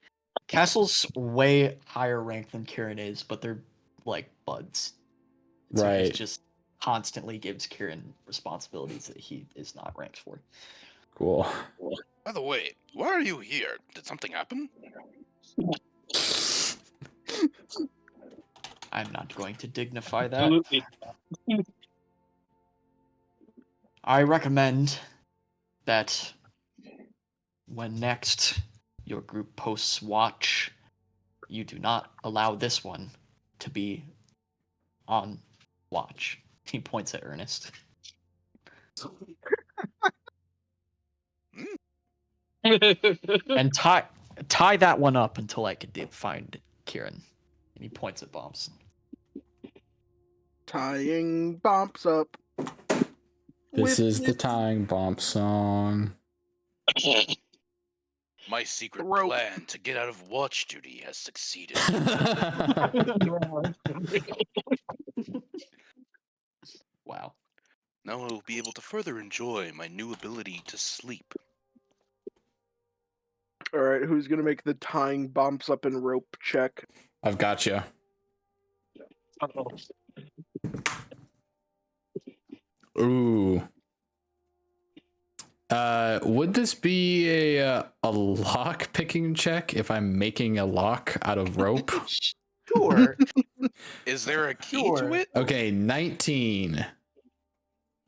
Kessel's way higher rank than Kieran is, but they're like buds. So right. he just constantly gives Kieran responsibilities that he is not ranked for. Cool. By the way, why are you here? Did something happen? I'm not going to dignify that. Absolutely. I recommend that when next your group posts watch, you do not allow this one to be on watch. He points at Ernest. And tie that one up until I could find Kieran. And he points at Bombs. Tying Bomps up. This is the tying bomb song. My secret Rope. plan to get out of watch duty has succeeded. Wow. Now I will be able to further enjoy my new ability to sleep. All right, who's gonna make the tying Bomps up and rope check? I've got you. Ooh. Would this be a lock picking check if I'm making a lock out of rope? Sure. Is there a key Sure. to it? Okay, 19.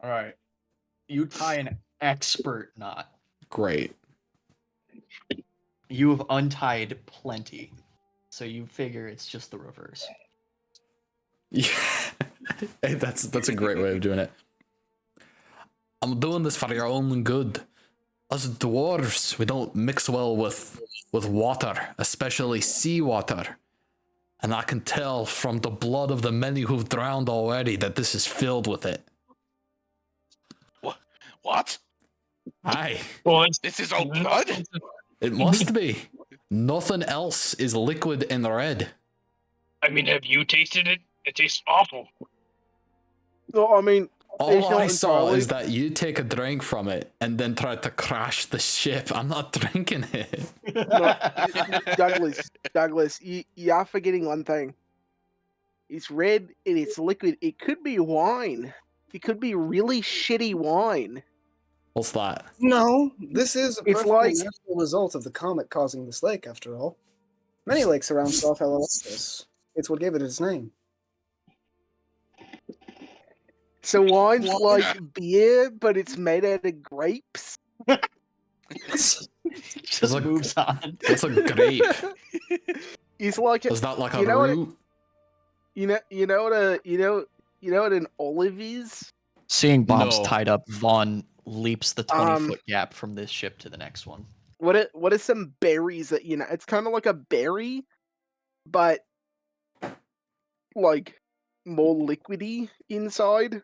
All right. You tie an expert knot. Great. You have untied plenty. So you figure it's just the reverse. Yeah. Hey, that's a great way of doing it. I'm doing this for your own good. Us dwarves, we don't mix well with water, especially seawater. And I can tell from the blood of the many who've drowned already that this is filled with it. What? Aye. This is all blood? It must be. Nothing else is liquid and red. I mean, have you tasted it? It tastes awful. No, I mean, it's All not I saw entirely- is that you take a drink from it and then try to crash the ship. I'm not drinking it. Douglas, you are forgetting one thing. It's red and it's liquid. It could be wine. It could be really shitty wine. What's that? No, this is a It's perfectly like- natural result of the comet causing this lake, after all. Many lakes around South Hello like this. It's what gave it its name. So wine's like beer, but it's made out of grapes. Just like- moves on. What's a grape? It's like Is that like a you know what root? you know what an olive is? Seeing bombs No. tied up, Vaughn leaps the 20-foot Um, gap from this ship to the next one. What are some berries that it's kind of like a berry, but like more liquidy inside.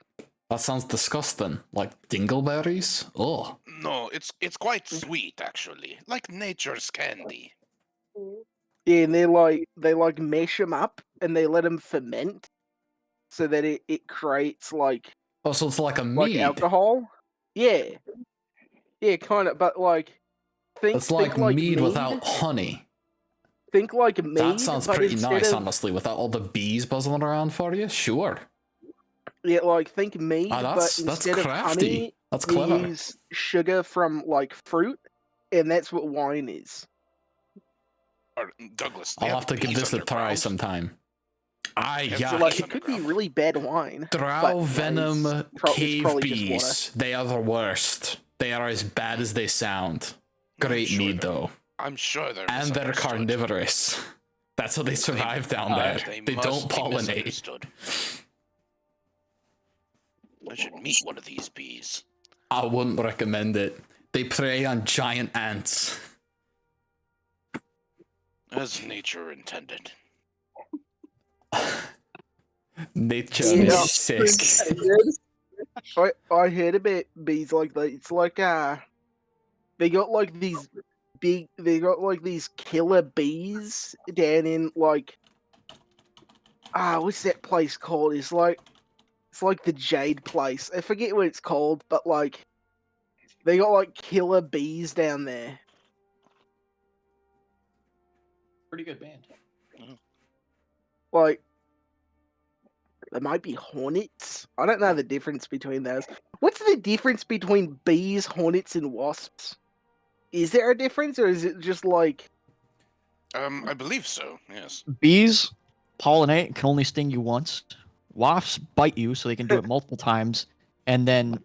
That sounds disgusting. Like dingleberries? Oh. No, it's quite sweet actually, like nature's candy. Yeah, and they mesh them up and they let them ferment, so that it creates like Oh, so it's like a mead. alcohol. Yeah, kind of, but like It's like mead without honey. Think like mead. That sounds but pretty instead nice, of- honestly, without all the bees buzzing around for you. Sure. Yeah, like think mead, Ah, but that's instead of crafty. honey, That's you clever. use sugar from like fruit, and that's what wine is. Or, Douglas, they I'll have to give bees this a try underground. sometime. Aye, Yeah, yeah. So like it could be really bad wine. Drow but, venom it's cave probably just water. bees. They are the worst. They are as bad as they sound. Great sure mead they're- though. I'm sure they're And they're misunderstood. carnivorous. That's how they survive down there. They don't must be pollinate. misunderstood. I should meet one of these bees. I wouldn't recommend it. They prey on giant ants. As nature intended. Nature Yeah. is sick. I heard about bees like that. It's like they got like these killer bees down in like what's that place called? It's like the Jade place. I forget what it's called, but like they got like killer bees down there. Pretty good band. Like there might be hornets. I don't know the difference between those. What's the difference between bees, hornets, and wasps? Is there a difference, or is it just like I believe so, yes. Bees pollinate, can only sting you once. Wasps bite you, so they can do it multiple times. And then,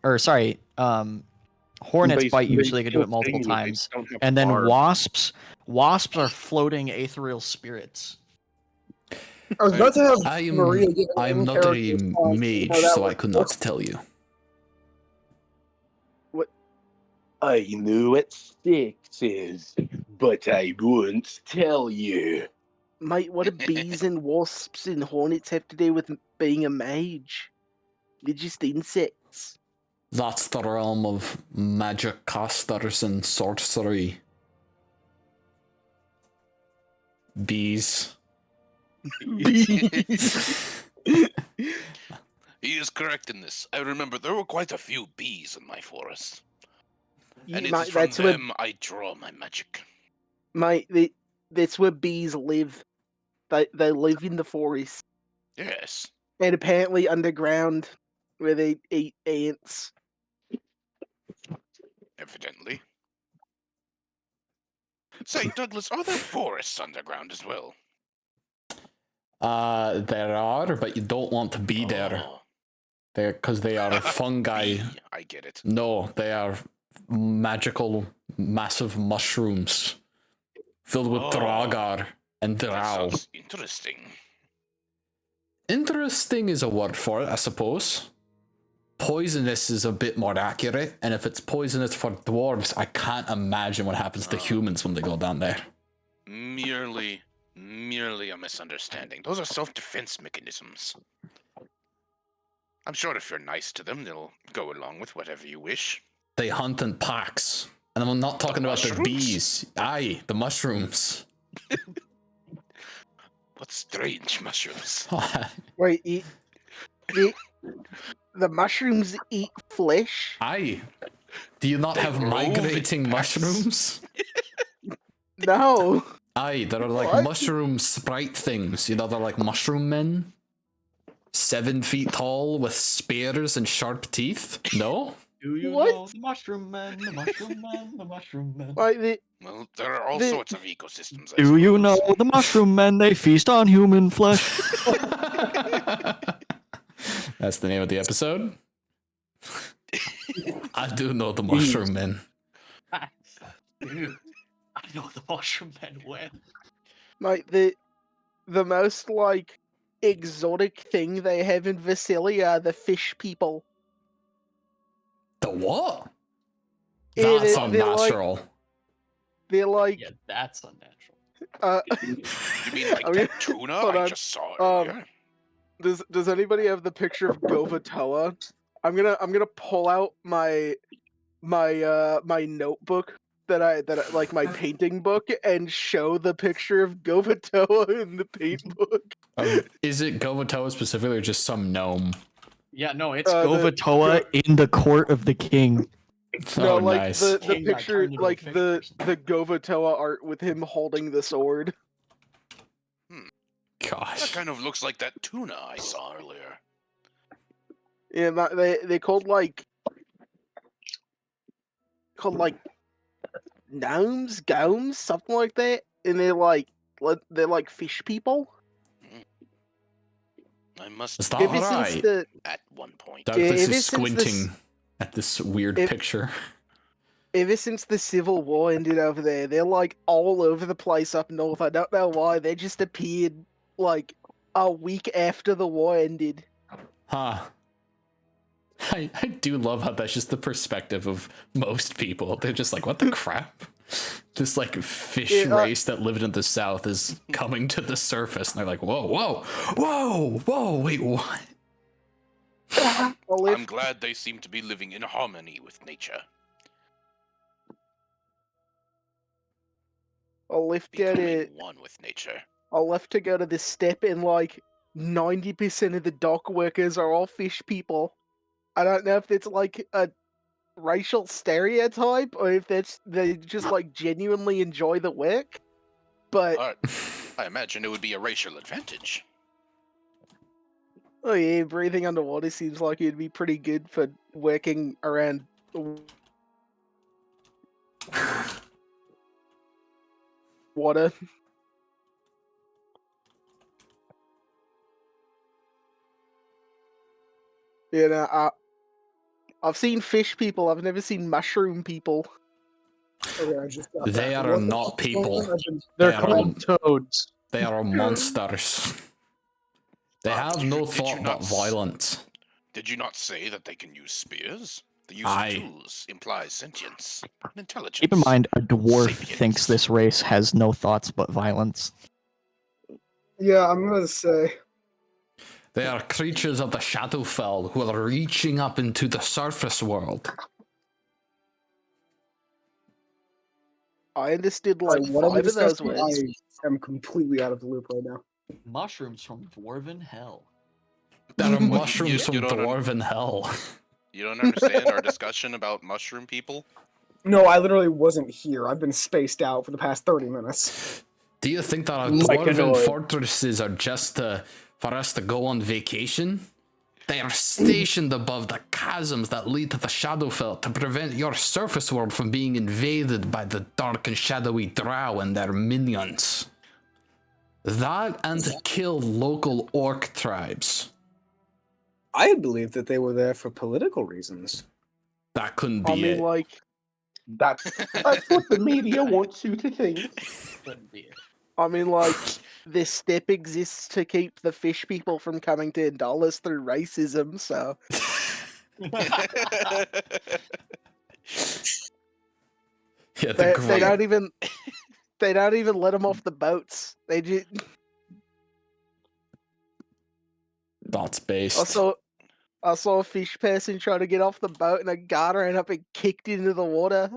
hornets They- bite you, they so they can do still it multiple sting you, they times. don't have And then barbs. wasps are floating ethereal spirits. I was about to have I am Maria give an I'm not in-character a response to mage, how that so I was could not tell you. I know what six is, but I won't tell you. mate? What do bees and wasps and hornets have to do with being a mage? They're just insects. That's the realm of magic casters and sorcery. Bees. He is correct in this. I remember there were quite a few bees in my forest. And it Mate, is from that's where, them I draw my magic. mate, that's where bees live. They live in the forest, Yes. and apparently underground, where they eat ants. Evidently. Say, Douglas, are there forests underground as well? There are, but you don't want to be there. Oh, Because they are fungi. bee, I get it. No, they are magical, massive mushrooms filled with Oh, dragar and That drow. sounds interesting. Interesting is a word for it, I suppose. Poisonous is a bit more accurate, and if it's poisonous for dwarves, I can't imagine what happens to humans when they go down there. Merely Merely a misunderstanding. Those are self-defense mechanisms. I'm sure if you're nice to them, they'll go along with whatever you wish. They hunt in packs. And I'm not talking about the mushrooms? bees. Aye, the mushrooms. What strange mushrooms. Wait, the mushrooms eat flesh? Aye. Do you not have rove in migrating packs. mushrooms? No. Aye, there are like What? mushroom sprite things. You know, they're like mushroom men. 7 feet tall with spears and sharp teeth. No? Do you What? know the mushroom man, the mushroom man, the mushroom man? Like Well, there are all The- sorts of ecosystems. I Do you suppose. know the mushroom men? They feast on human flesh. That's the name of the episode. I do know the mushroom men. Dude, I know the mushroom men well. Like the most like exotic thing they have in Visalia are the fish people. The what? Yeah, That's they're like- unnatural. They're like Yeah, that's unnatural. You mean like I mean, that tuna hold I on. just saw earlier? Does anybody have the picture of Govatoa? I'm gonna pull out my notebook that I like my painting book and show the picture of Govatoa in the paint book. Is it Govatoa specifically or just some gnome? Yeah, no, it's the- Govatoa in the court of the king. No, Oh, like nice. the King got picture, turned into a like fish the person. Govatoa art with him holding the sword. That Gosh. kind of looks like that tuna I saw earlier. Yeah, they called like gnomes, something like that, and they're like fish people. I must Is be that Ever since right? the at one point. Douglas ever is since squinting at this weird If- picture. ever since the Civil War ended over there, they're like all over the place up north. I don't know why. They just appeared like a week after the war ended. Huh. I do love how that's just the perspective of most people. They're just like, what the crap? This like fish Yeah, race that lived in the south is coming to the surface, and they're like, whoa, whoa, whoa, whoa, wait, what? Well, I'm if, glad they seem to be living in harmony with nature. I'll have to go to Becoming one with nature. I'll have to go to this step, and like 90% of the dock workers are all fish people. I don't know if it's like a racial stereotype or if they just like genuinely enjoy the work. But I imagine it would be a racial advantage. oh yeah, breathing underwater seems like it'd be pretty good for working around. Water. You know, I've seen fish people. I've never seen mushroom people. Okay, I just got They back. are What the not fuck? people. I've been- They're They are called toads. They are monsters. They have no did you thought not but violence. Did you not say that they can use spears? The use Aye. of tools implies sentience and intelligence. Keep in mind, a dwarf Sapiens. thinks this race has no thoughts but violence. Yeah, I'm gonna say. They are creatures of the Shadowfell who are reaching up into the surface world. I understood like What are we 5 of those discussing? words. I am completely out of the loop right now. Mushrooms from dwarven hell. There are You- mushrooms you from don't un- dwarven hell. You don't understand our discussion about mushroom people? No, I literally wasn't here. I've been spaced out for the past 30 minutes. Do you think that our Myconoid. dwarven fortresses are just for us to go on vacation? They are stationed above the chasms that lead to the Shadowfell to prevent your surface world from being invaded by the dark and shadowy drow and their minions. That and to kill local orc tribes. I had believed that they were there for political reasons. That couldn't I be mean, it. like, That's what the media wants you to think. Couldn't be it. I mean, like, this step exists to keep the fish people from coming to Indolus through racism. So, Yeah, the they great. don't even They don't even let them off the boats. They just That's based. I saw a fish person try to get off the boat, and a guard ran up and kicked into the water.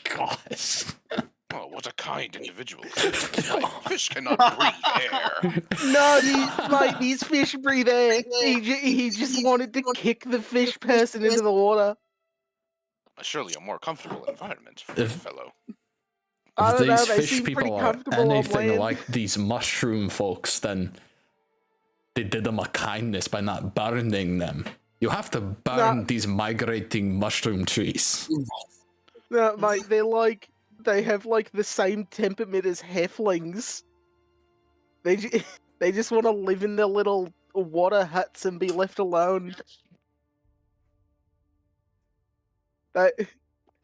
Gosh. Oh, what a kind individual. Fish cannot breathe air. No, these fish breathe air. He just wanted to kick the fish person into the water. Surely a more comfortable environment for the fellow. I If don't know, these they fish seem pretty people are comfortable on anything land. like these mushroom folks, then they did them a kindness by not burning them. You have to burn these migrating mushroom trees. No, mate, they have like the same temperament as halflings. They just want to live in their little water huts and be left alone. I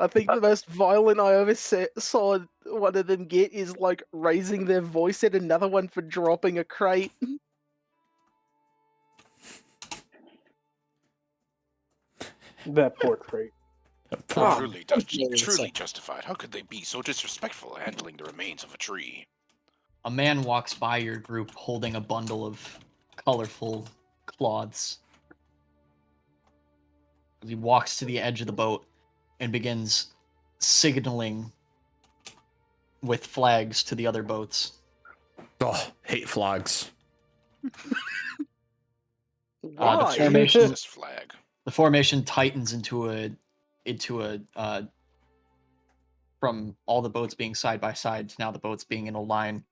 think the most violent I ever saw one of them get is like raising their voice at another one for dropping a crate. That poor trait. Truly justified. How could they be so disrespectful handling the remains of a tree? A man walks by your group holding a bundle of colorful cloths. He walks to the edge of the boat and begins signaling with flags to the other boats. Oh, hate flags. The formation flag. The formation tightens into a from all the boats being side by side to now the boats being in a line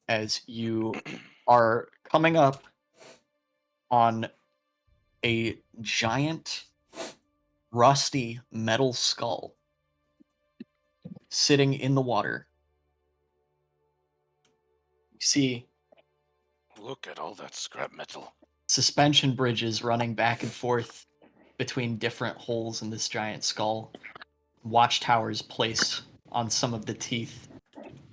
as you are coming up on a giant rusty metal skull sitting in the water. You see Look at all that scrap metal. suspension bridges running back and forth between different holes in this giant skull. Watchtowers placed on some of the teeth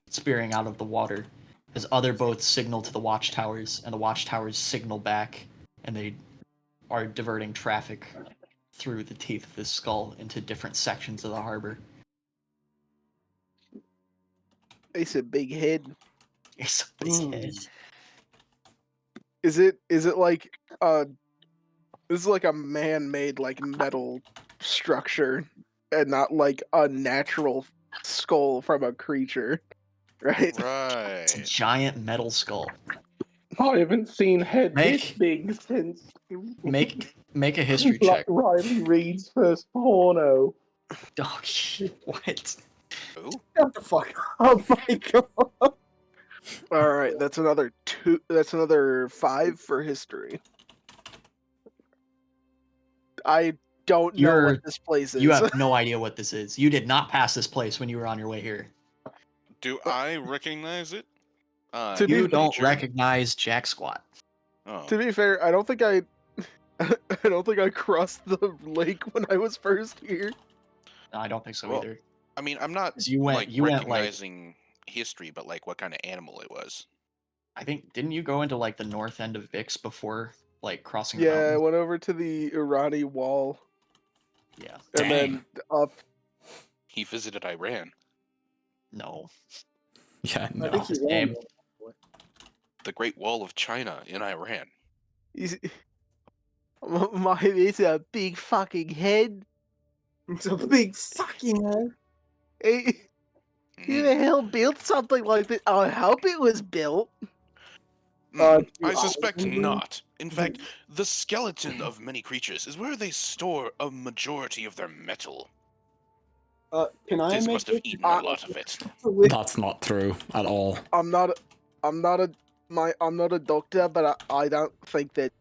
spearing out of the water as other boats signal to the watchtowers and the watchtowers signal back, and they are diverting traffic through the teeth of this skull into different sections of the harbor. It's a big head. It's a big head. Is it like this is like a man-made like metal structure and not like a natural skull from a creature, right? Right. It's a giant metal skull. I haven't seen head this big since. Make a history like check. Riley Reid's first porno. Oh, what? Shut the fuck up! Oh my god! All right, that's another 2. That's another 5 for history. I don't know what this place is. You have no idea what this is. You did not pass this place when you were on your way here. Do I recognize it? You don't recognize Jack Squat. Oh. To be fair, I don't think I crossed the lake when I was first here. No, I don't think so Well, either. I mean, I'm not You went recognizing history, but like what kind of animal it was. I think didn't you go into like the north end of Vix before like crossing the Yeah, I mountain? went over to the Irani wall. Yeah. And then up. He visited Iran. No. Yeah, I think he's wrong. The Great Wall of China in Iran. It's a big fucking head. It's a big fucking head. Hey, who the hell built something like that? I hope it was built. I suspect not. In fact, the skeleton of many creatures is where they store a majority of their metal. Can I Tiz make must have it? eaten a lot of it. That's not true at all. I'm not a doctor, but I don't think that.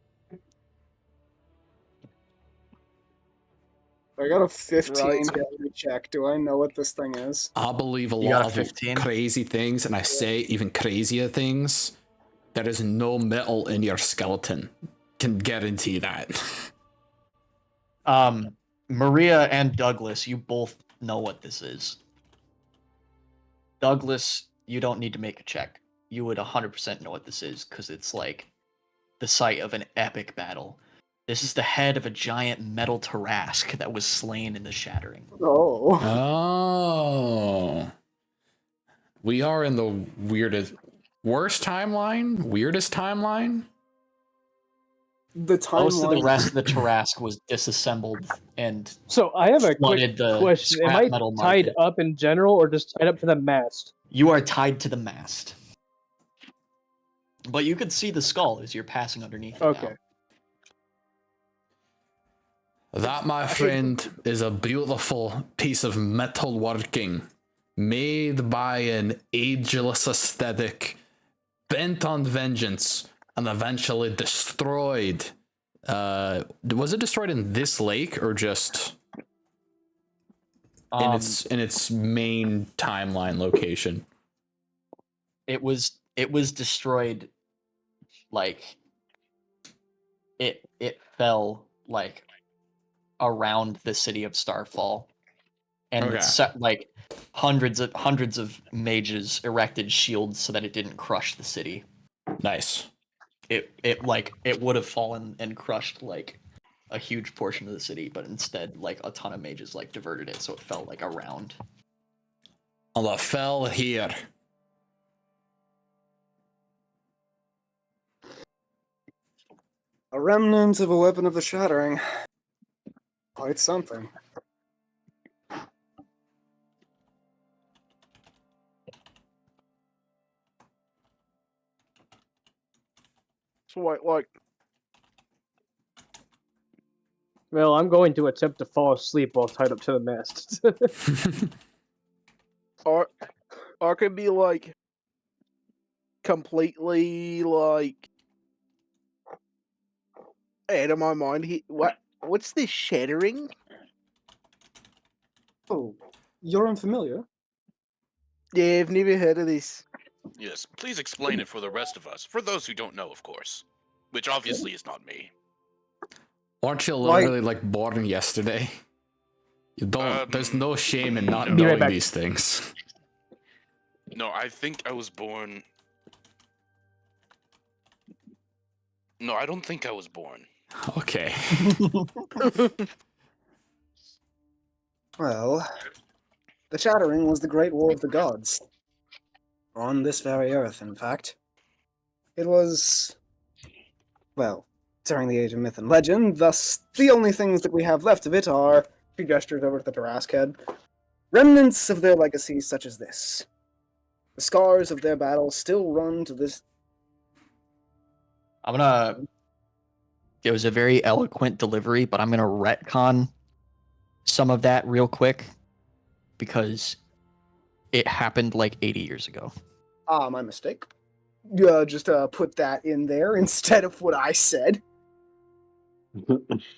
I got a 15 Right. history check. Do I know what this thing is? I believe a You got lot a of 15? crazy things, and I say even crazier things. There is no metal in your skeleton. Can guarantee that. Maria and Douglas, you both know what this is. Douglas, you don't need to make a check. You would 100% know what this is because it's like the site of an epic battle. This is the head of a giant metal Tarask that was slain in the shattering. Oh. Oh. We are in the worst timeline? Weirdest timeline? The Most of the timeline. rest of the Tarask was disassembled and So I have a quick flooded the question. Am scrap I metal tied market. up in general or just tied up to the mast? You are tied to the mast. But you can see the skull as you're passing underneath it Okay. now. That, my friend, is a beautiful piece of metal working made by an ageless aesthetic bent on vengeance and eventually destroyed. Was it destroyed in this lake or just in its main timeline location? It was destroyed, like it fell like around the city of Starfall, and Okay. it's like hundreds of mages erected shields so that it didn't crush the city. Nice. It would have fallen and crushed like a huge portion of the city, but instead like a ton of mages like diverted it so it fell like around. And it fell here. A remnant of a weapon of the shattering. Quite something. So like Well, I'm going to attempt to fall asleep while tied up to the mast. or it could be like completely like out of my mind. What's this shattering? Oh, you're unfamiliar? Yeah, I've never heard of this. Yes, please explain it for the rest of us. For those who don't know, of course. Which obviously is not me. Aren't you literally like born yesterday? You don't. There's no shame in not Be right knowing back. these things. No, I think I was born. No, I don't think I was born. Okay. Well, the Shattering was the great war of the gods. On this very earth, in fact. It was, well, during the age of myth and legend, thus the only things that we have left of it are, she gestures over to the Tarask head, remnants of their legacy such as this. The scars of their battles still run to this. It was a very eloquent delivery, but I'm gonna retcon some of that real quick because it happened like 80 years ago. Ah, my mistake. Just put that in there instead of what I said.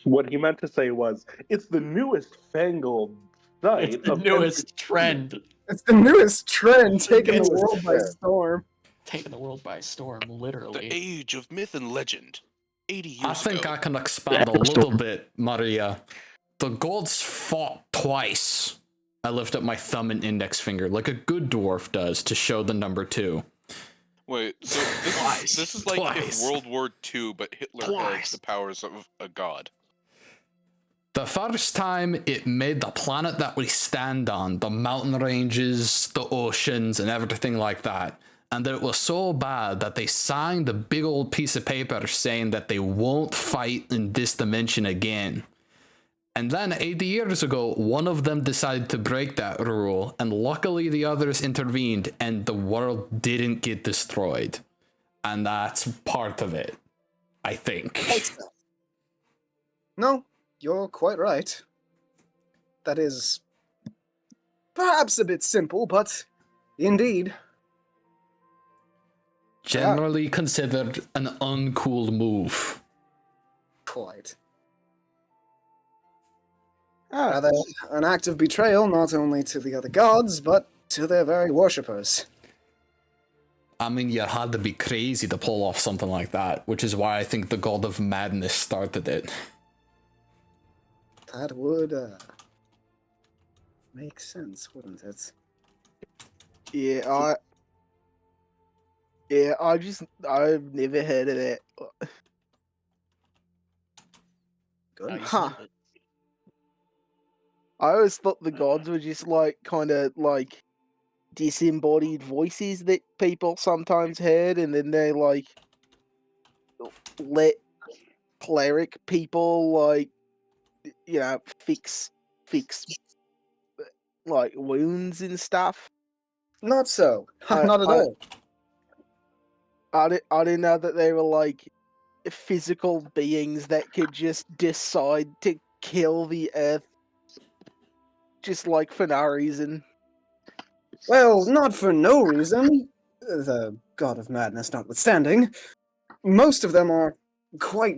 What he meant to say was, it's the newest fangled sight. It's the newest trend. It's the newest trend taking the It's- world by storm. Taking the world by storm, The literally. age of myth and legend. 80 years I think ago. I can expand a little bit, Maria. The gods fought twice. I lift up my thumb and index finger like a good dwarf does to show the number 2. Wait, so this is like if World War II, but Hitler had the powers of a god. The first time it made the planet that we stand on, the mountain ranges, the oceans, and everything like that. And it was so bad that they signed a big old piece of paper saying that they won't fight in this dimension again. And then 80 years ago, one of them decided to break that rule, and luckily the others intervened, and the world didn't get destroyed. And that's part of it, I think. No, you're quite right. That is perhaps a bit simple, but indeed. Generally considered an uncool move. Quite. Rather, an act of betrayal not only to the other gods, but to their very worshippers. I mean, you had to be crazy to pull off something like that, which is why I think the god of madness started it. That would, make sense, wouldn't it? I've never heard of that. Good. Huh. I always thought the gods were just like kind of like disembodied voices that people sometimes heard, and then they like let cleric people like fix like wounds and stuff. Not so. I- Not at I- all. I didn't know that they were like physical beings that could just decide to kill the earth just like for no reason. Well, not for no reason. The god of madness notwithstanding. Most of them are quite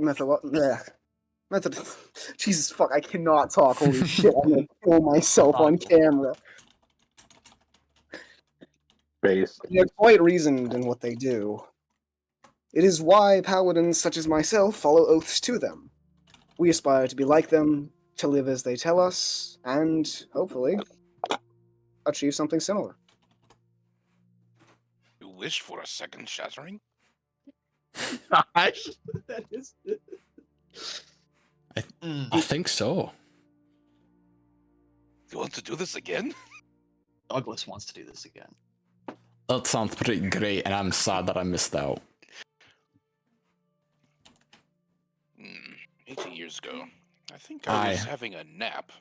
Jesus fuck, I cannot talk. Holy shit, I'm gonna kill myself on camera. Based. They're quite reasoned in what they do. It is why paladins such as myself follow oaths to them. We aspire to be like them, to live as they tell us, and, hopefully, achieve something similar. You wish for a second shattering? Gosh, that is. I think so. You want to do this again? Douglas wants to do this again. That sounds pretty great, and I'm sad that I missed out. 80 years ago. I think I was having a nap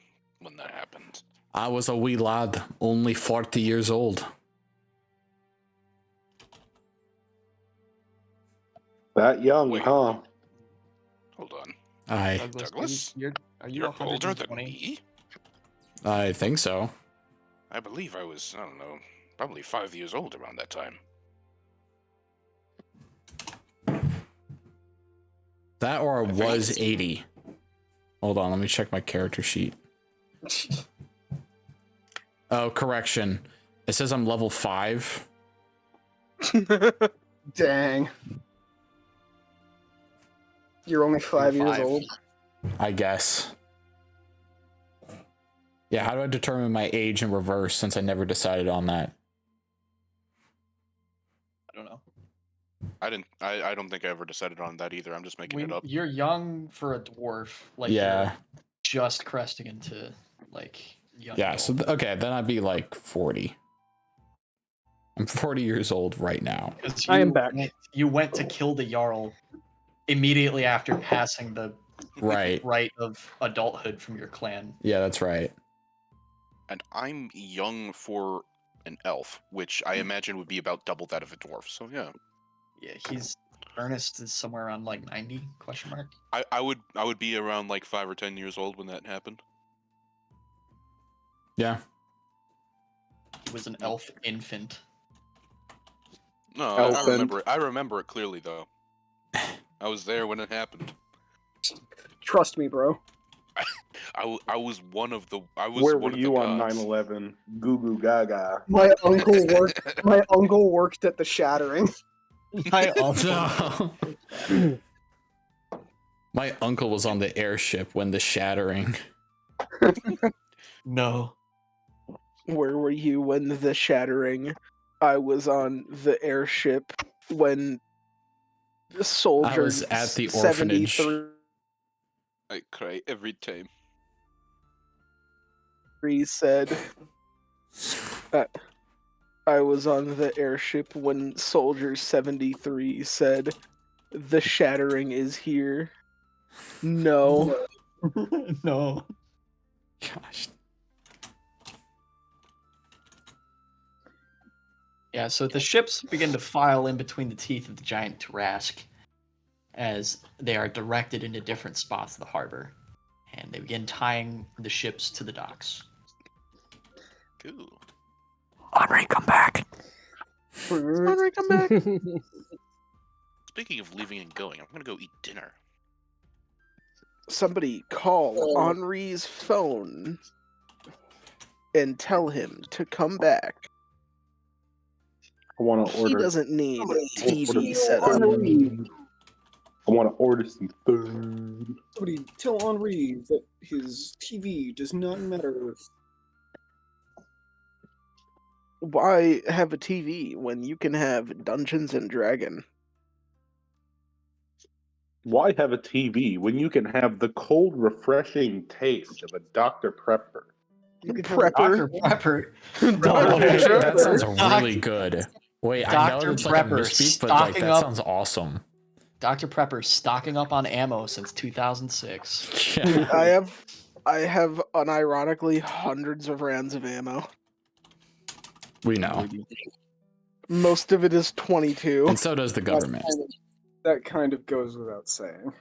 when that happened. I was a wee lad, only 40 years old. That young, Wait. huh? Hold on. Aye. Douglas? Are you You're older than 120? me? I think so. I believe I was, I don't know, probably 5 years old around that time. That or I think was it's- 80. Hold on, let me check my character sheet. Oh, correction. It says I'm level 5. Dang. You're only 5 years 5. old. I guess. Yeah, how do I determine my age in reverse since I never decided on that? I don't know. I don't think I ever decided on that either. I'm just making it up. You're young for a dwarf. Like, Yeah. you're just cresting into, like, young. Yeah, so okay, then I'd be like 40. I'm 40 years old right now. I am back. You went to kill the Jarl immediately after passing the Right. rite of adulthood from your clan. Yeah, that's right. And I'm young for an elf, which I imagine would be about double that of a dwarf. So yeah. Yeah, Ernest is somewhere around like 90 question mark. I would be around like 5 or 10 years old when that happened. Yeah. He was an elf infant. No, I remember it clearly though. I was there when it happened. Trust me, bro. I was one of the. I was. Where one were of you the on gods. 9/11? Goo goo gaga. My uncle worked at the Shattering. My uncle. My uncle was on the airship when the shattering. No. Where were you when the shattering? I was on the airship when the soldier I was at the orphanage. 73 I cry every time. said. I was on the airship when Soldier 73 said, "The shattering is here." No. No. Gosh. Yeah, so the ships begin to file in between the teeth of the giant Tarask as they are directed into different spots of the harbor. And they begin tying the ships to the docks. Cool. Henri, come back. Henry, come back. Speaking of leaving and going, I'm gonna go eat dinner. Somebody call Henri's phone and tell him to come back. I want to He order. doesn't need a TV order- setup. I want to order some food. Somebody tell Henri that his TV does not matter. Why have a TV when you can have Dungeons and Dragon? Why have a TV when you can have the cold, refreshing taste of a Dr. Pepper? Prepper. Dr. Prepper. Oh, actually, that sounds Doc- really good. Wait, I know Dr. it's like a Prepper misspeak, but like stocking that up- sounds awesome. Dr. Prepper stocking up on ammo since 2006. Yeah. I have unironically hundreds of rounds of ammo. We know. Most of it is 22. And so does the government. That kind of goes without saying.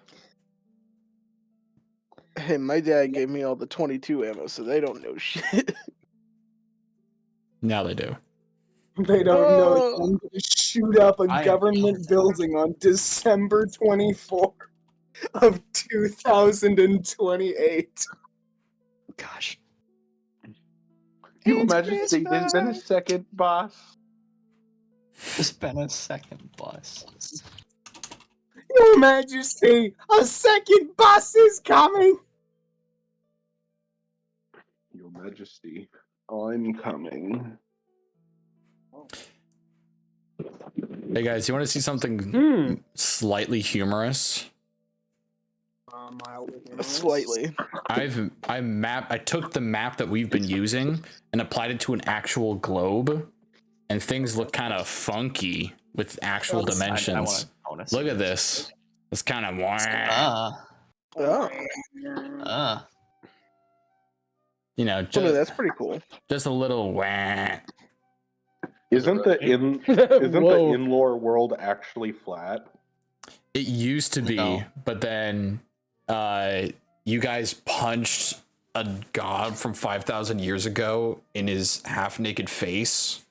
Hey, my dad gave me all the 22 ammo, so they don't know shit. Now they do. They don't know that I'm going to shoot up a I am- government building on December 24th of 2028. Gosh. Can you imagine there's been a second boss? There's been a second bus. Your Majesty, a second bus is coming! Your Majesty, I'm coming. Hey guys, you want to see something slightly humorous? Slightly. I took the map that we've been using and applied it to an actual globe, and things look kind of funky with actual dimensions. Look at this. It's kind of you know, That's pretty cool. just a little Isn't the in-lore world actually flat? It used to be, No. but then you guys punched a god from 5,000 years ago in his half-naked face,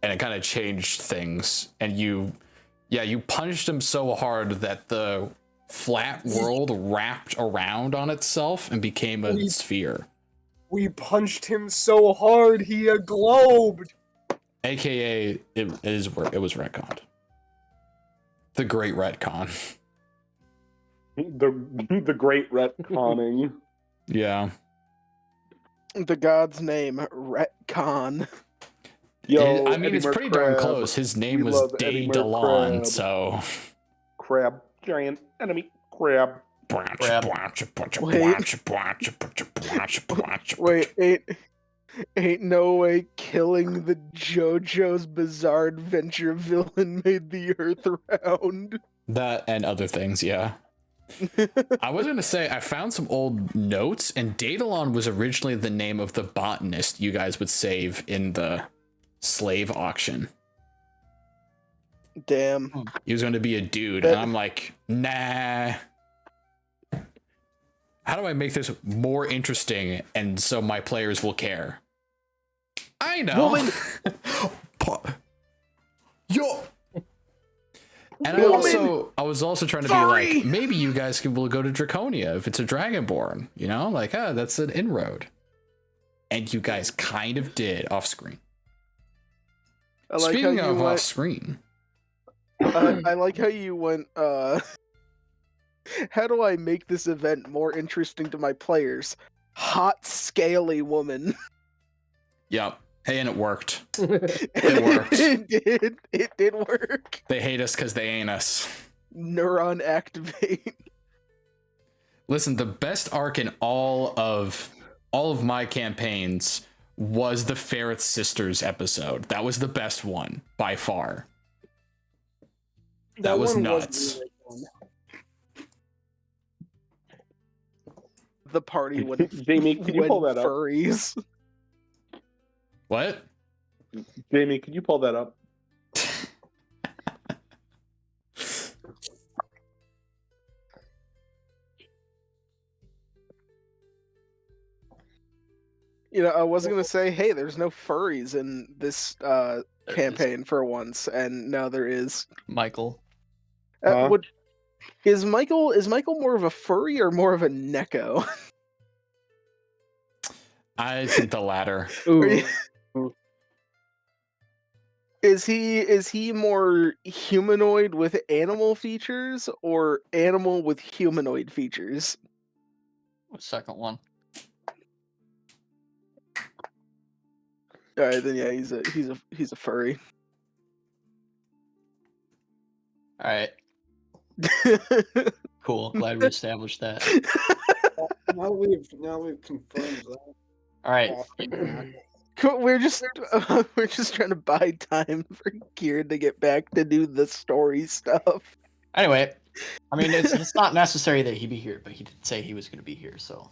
and it kind of changed things. And you punched him so hard that the flat world wrapped around on itself and became a sphere. We punched him so hard he a globed. AKA, it was retconned. The Great Retcon. The great retconning. Yeah. The god's name, Retcon. Yo, I mean, it's pretty darn close. His name was Day DeLon, Crab. so. Crab, giant enemy crab. Wait, ain't no way killing the JoJo's Bizarre Adventure villain made the Earth round. That and other things, yeah. I was gonna say I found some old notes, and Daedalon was originally the name of the botanist you guys would save in the slave auction. Damn. He was going to be a dude, and I'm like, nah. How do I make this more interesting and so my players will care? I know. Woman. Yo. And I was also trying to be like, maybe you guys will go to Draconia if it's a Dragonborn, you know, like, that's an inroad. And you guys kind of did off screen. Speaking of off screen, I like how you went. How do I make this event more interesting to my players? Hot, scaly woman. Yep. Hey, and it worked. It worked. It did work. They hate us because they ain't us. Neuron activate. Listen, the best arc in all of my campaigns was the Ferret Sisters episode. That was the best one by far. That was nuts. The party went. Jamie, can you pull that up? Furries. What? Jamie, can you pull that up? You know, I was gonna say, hey, there's no furries in this campaign for once, and now there is. Michael. Is Michael more of a furry or more of a neko? I think the latter. Is he more humanoid with animal features or animal with humanoid features? Second one. All right, then yeah, he's a furry. All right. Cool. Glad we established that. Now we've confirmed that. All right. Cool, we're just trying to buy time for Kieran to get back to do the story stuff. Anyway, I mean, it's not necessary that he be here, but he did say he was going to be here, so.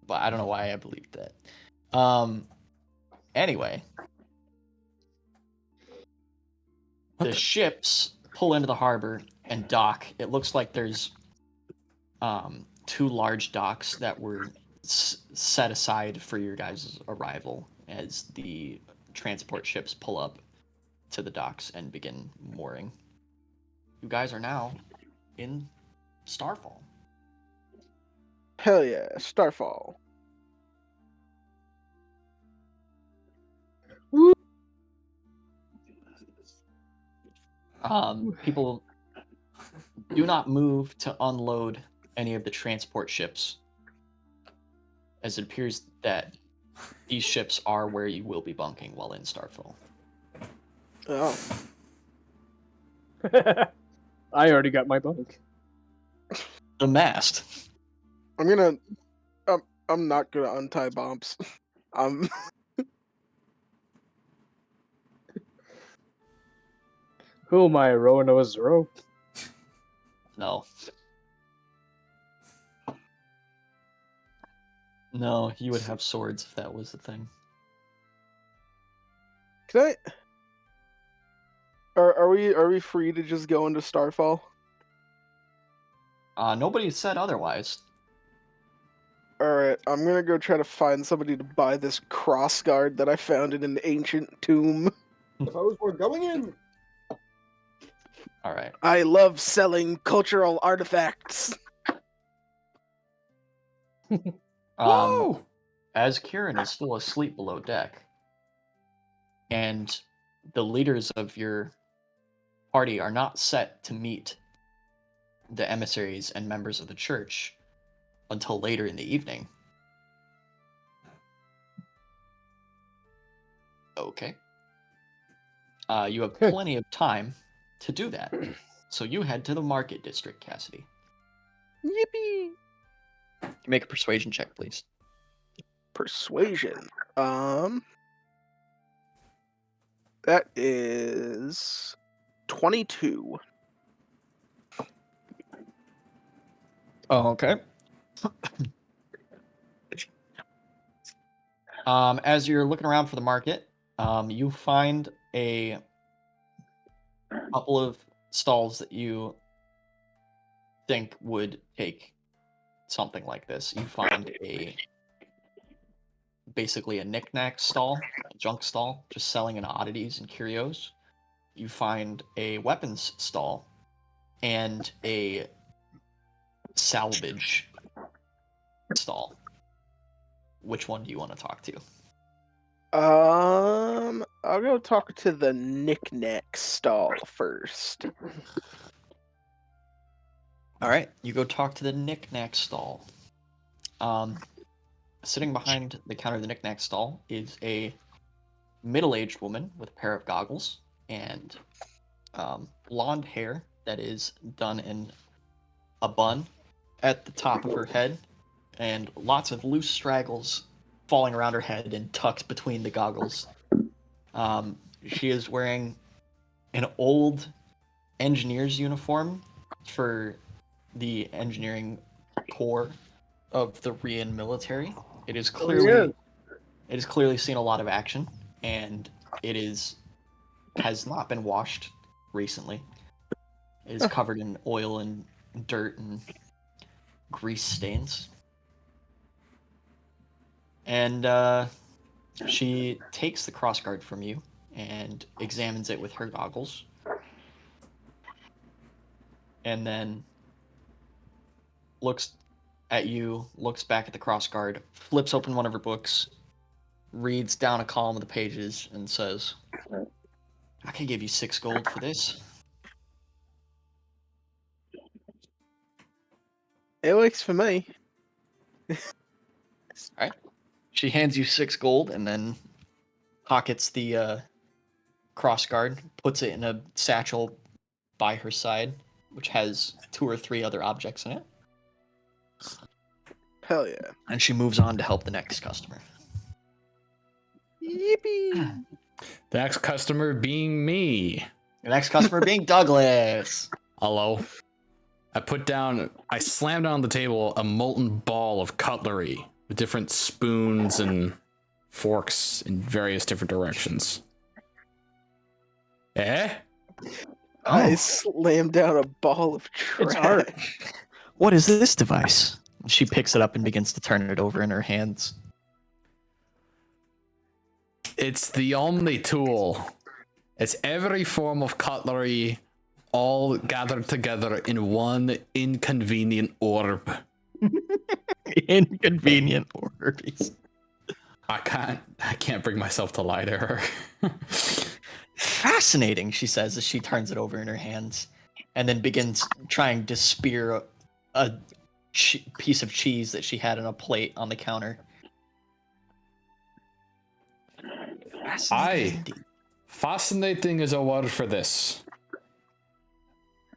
But I don't know why I believed that. Anyway, the ships pull into the harbor and dock. It looks like there's 2 large docks that were set aside for your guys' arrival as the transport ships pull up to the docks and begin mooring. You guys are now in Starfall. Hell yeah, Starfall. People do not move to unload any of the transport ships, as it appears that these ships are where you will be bunking while in Starfall. Oh. I already got my bunk. The mast. I'm not gonna untie bombs. Who am I, Roano's rope? No. No, you would have swords if that was the thing. Can I? Are we free to just go into Starfall? Nobody said otherwise. Alright, I'm gonna go try to find somebody to buy this crossguard that I found in an ancient tomb. Suppose we're going in. Alright. I love selling cultural artifacts. As Kieran is still asleep below deck, and the leaders of your party are not set to meet the emissaries and members of the church until later in the evening. Okay. You have plenty of time to do that. So you head to the market district, Cassidy. Yippee! Make a persuasion check, please. Persuasion. That is 22. Oh, okay. As you're looking around for the market, you find a couple of stalls that you think would take something like this. You find basically a knick-knack stall, a junk stall, just selling in oddities and curios. You find a weapons stall and a salvage stall. Which one do you want to talk to? I'll go talk to the knick-knack stall first. All right, you go talk to the knick-knack stall. Sitting behind the counter of the knick-knack stall is a middle-aged woman with a pair of goggles and blonde hair that is done in a bun at the top of her head, and lots of loose straggles falling around her head and tucked between the goggles. She is wearing an old engineer's uniform for the engineering corps of the Rian military. It is clearly seen a lot of action, and has not been washed recently. It is covered in oil and dirt and grease stains. And she takes the crossguard from you and examines it with her goggles. And then looks at you, looks back at the crossguard, flips open one of her books, reads down a column of the pages, and says, I can give you 6 gold for this. It works for me. Alright. She hands you 6 gold and then pockets the crossguard, puts it in a satchel by her side, which has 2 or 3 other objects in it. Hell yeah. And she moves on to help the next customer. Yippee! The next customer being me. The next customer being Douglas. Hello. I slammed on the table a molten ball of cutlery with different spoons and forks in various different directions. Eh? I slammed down a ball of trash. It's art. What is this device? She picks it up and begins to turn it over in her hands. It's the Omni tool. It's every form of cutlery all gathered together in one inconvenient orb. Inconvenient orbs. I can't bring myself to lie to her. Fascinating, she says as she turns it over in her hands, and then begins trying to spear a piece of cheese that she had in a plate on the counter. Fascinating is a word for this.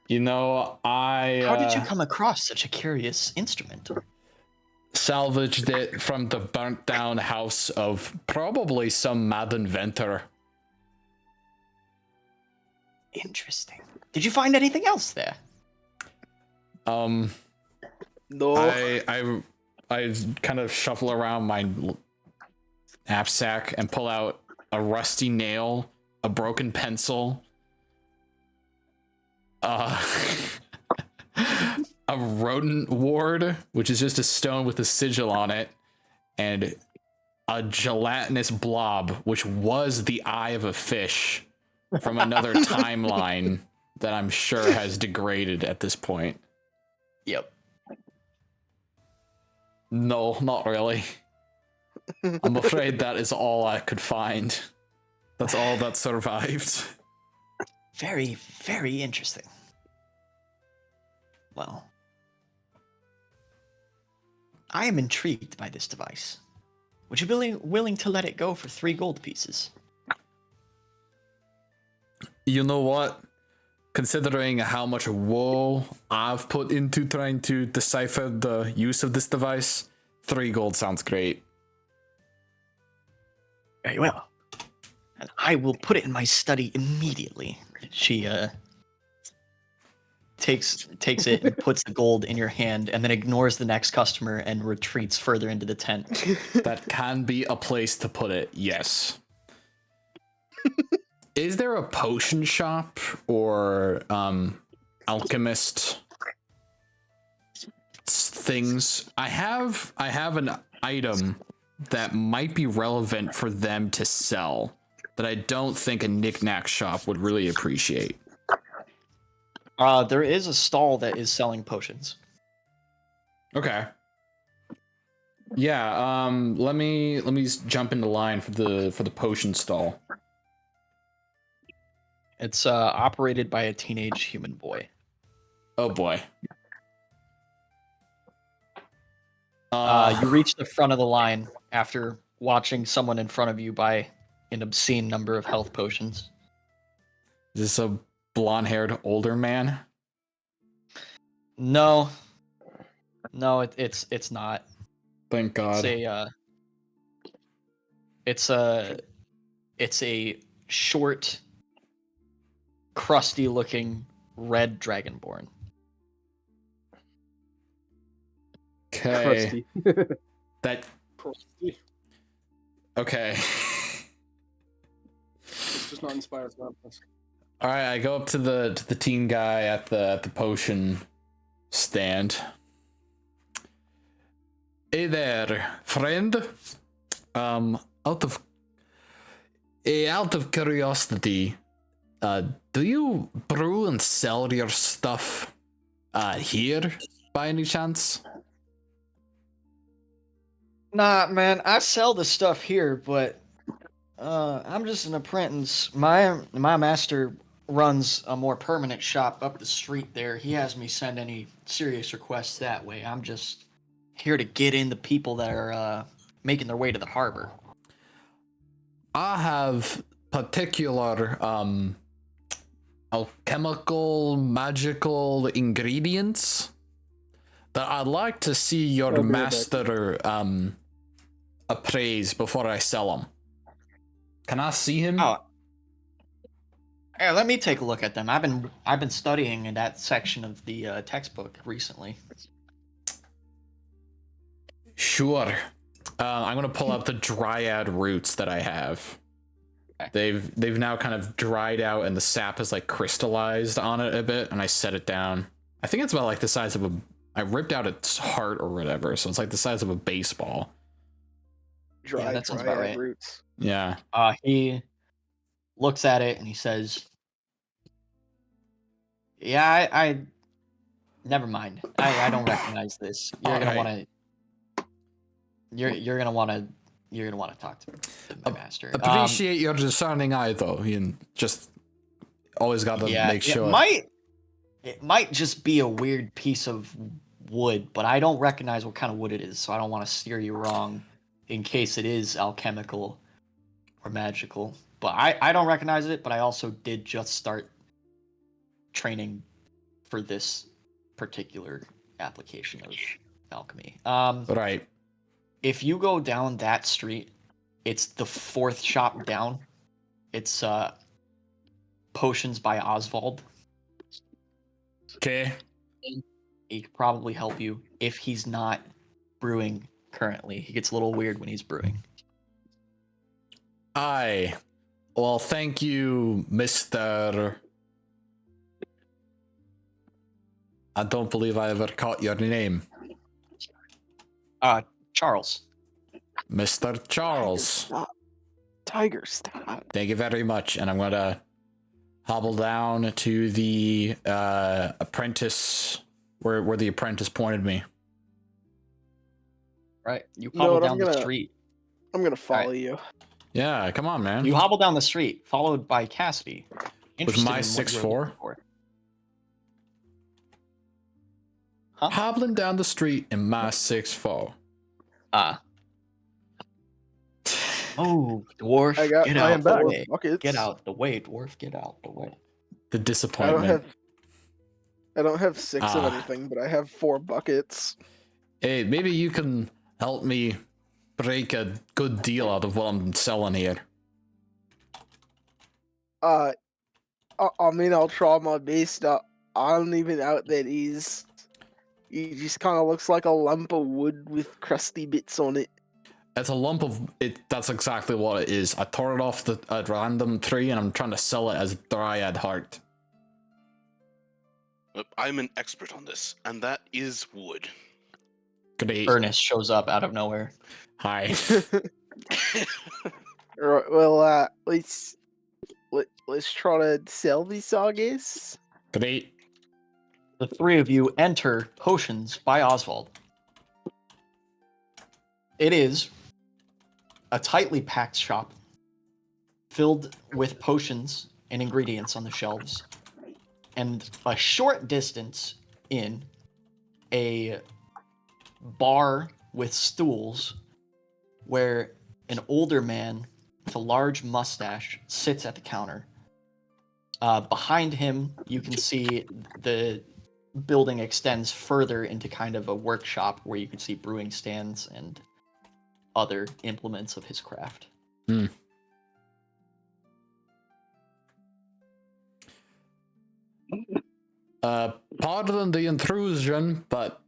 You know, How did you come across such a curious instrument? Salvaged it from the burnt down house of probably some mad inventor. Interesting. Did you find anything else there? No. I kind of shuffle around my knapsack and pull out a rusty nail, a broken pencil, a rodent ward, which is just a stone with a sigil on it, and a gelatinous blob, which was the eye of a fish from another timeline that I'm sure has degraded at this point. Yep. No, not really. I'm afraid that is all I could find. That's all that survived. Very, very interesting. Well, I am intrigued by this device. Would you be willing to let it go for 3 gold pieces? You know what? Considering how much woe I've put into trying to decipher the use of this device, 3 gold sounds great. Very well. And I will put it in my study immediately. She takes it and puts the gold in your hand and then ignores the next customer and retreats further into the tent. That can be a place to put it, yes. Is there a potion shop or alchemist things? I have an item that might be relevant for them to sell that I don't think a knick-knack shop would really appreciate. There is a stall that is selling potions. Okay. Yeah, let me jump into line for the potion stall. It's operated by a teenage human boy. Oh boy. You reach the front of the line after watching someone in front of you buy an obscene number of health potions. Is this a blonde-haired older man? No, it's not. Thank God. It's a short, crusty-looking red dragonborn. Okay. That. Crusty. Okay. It's just not inspired. All right, I go up to the teen guy at the potion stand. Hey there, friend. Out of curiosity, do you brew and sell your stuff here by any chance? Nah, man, I sell the stuff here, but I'm just an apprentice. My master runs a more permanent shop up the street there. He has me send any serious requests that way. I'm just here to get in the people that are making their way to the harbor. I have particular alchemical magical ingredients that I'd like to see your I'll be right back. master appraise before I sell him. Can I see him? Oh, yeah, let me take a look at them. I've been studying in that section of the textbook recently. Sure. I'm gonna pull out the dryad roots that I have. Okay. They've now kind of dried out and the sap is like crystallized on it a bit, and I set it down. I think it's about like the size of a. I ripped out its heart or whatever, so it's like the size of a baseball. Dry, that sounds about right. roots. Yeah. He looks at it and he says, "Yeah, I never mind. I don't recognize this. You're gonna want to. You're gonna want to talk to my master. Appreciate your discerning eye, though. You just always got to make sure. It might just be a weird piece of wood, but I don't recognize what kind of wood it is, so I don't want to steer you wrong in case it is alchemical or magical. But I don't recognize it, but I also did just start training for this particular application of alchemy. Right. If you go down that street, it's the 4th shop down. It's Potions by Oswald. Okay. He could probably help you if he's not brewing currently. He gets a little weird when he's brewing. Aye. Well, thank you, Mr. I don't believe I ever caught your name. Charles. Mr. Charles. Tiger, stop. Thank you very much. And I'm going to hobble down to the apprentice, where the apprentice pointed me. Right. You hobble down the street. I'm going to follow you. Yeah, come on, man. You hobble down the street, followed by Cassidy. With my 6'4"? Huh? Hobbling down the street in my 6'4". Oh, dwarf, get out the way. Get out the way, dwarf, get out the way. The disappointment. I don't have 6 of anything, but I have 4 buckets. Hey, maybe you can help me break a good deal out of what I'm selling here. I mean, I'll try my best. I don't even out that is. He just kind of looks like a lump of wood with crusty bits on it. It's a lump of it. That's exactly what it is. I tore it off a random tree, and I'm trying to sell it as a dryad heart. I'm an expert on this, and that is wood. Great. Ernest shows up out of nowhere. Hi. Right, well, let's try to sell this, I guess. Great. The 3 of you enter Potions by Oswald. It is a tightly packed shop filled with potions and ingredients on the shelves. And a short distance in, a bar with stools where an older man with a large mustache sits at the counter. Behind him, you can see the building extends further into kind of a workshop where you can see brewing stands and other implements of his craft. Pardon the intrusion, but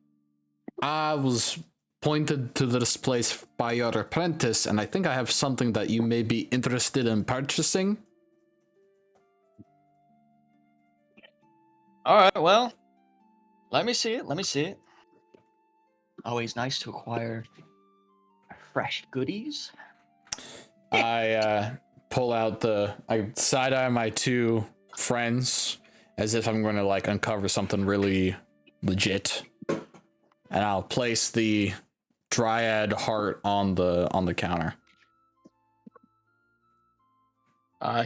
I was pointed to this place by your apprentice, and I think I have something that you may be interested in purchasing. All right, well, let me see it. Always nice to acquire fresh goodies. I pull out I side-eye my 2 friends as if I'm going to like uncover something really legit, and I'll place the dryad heart on the counter.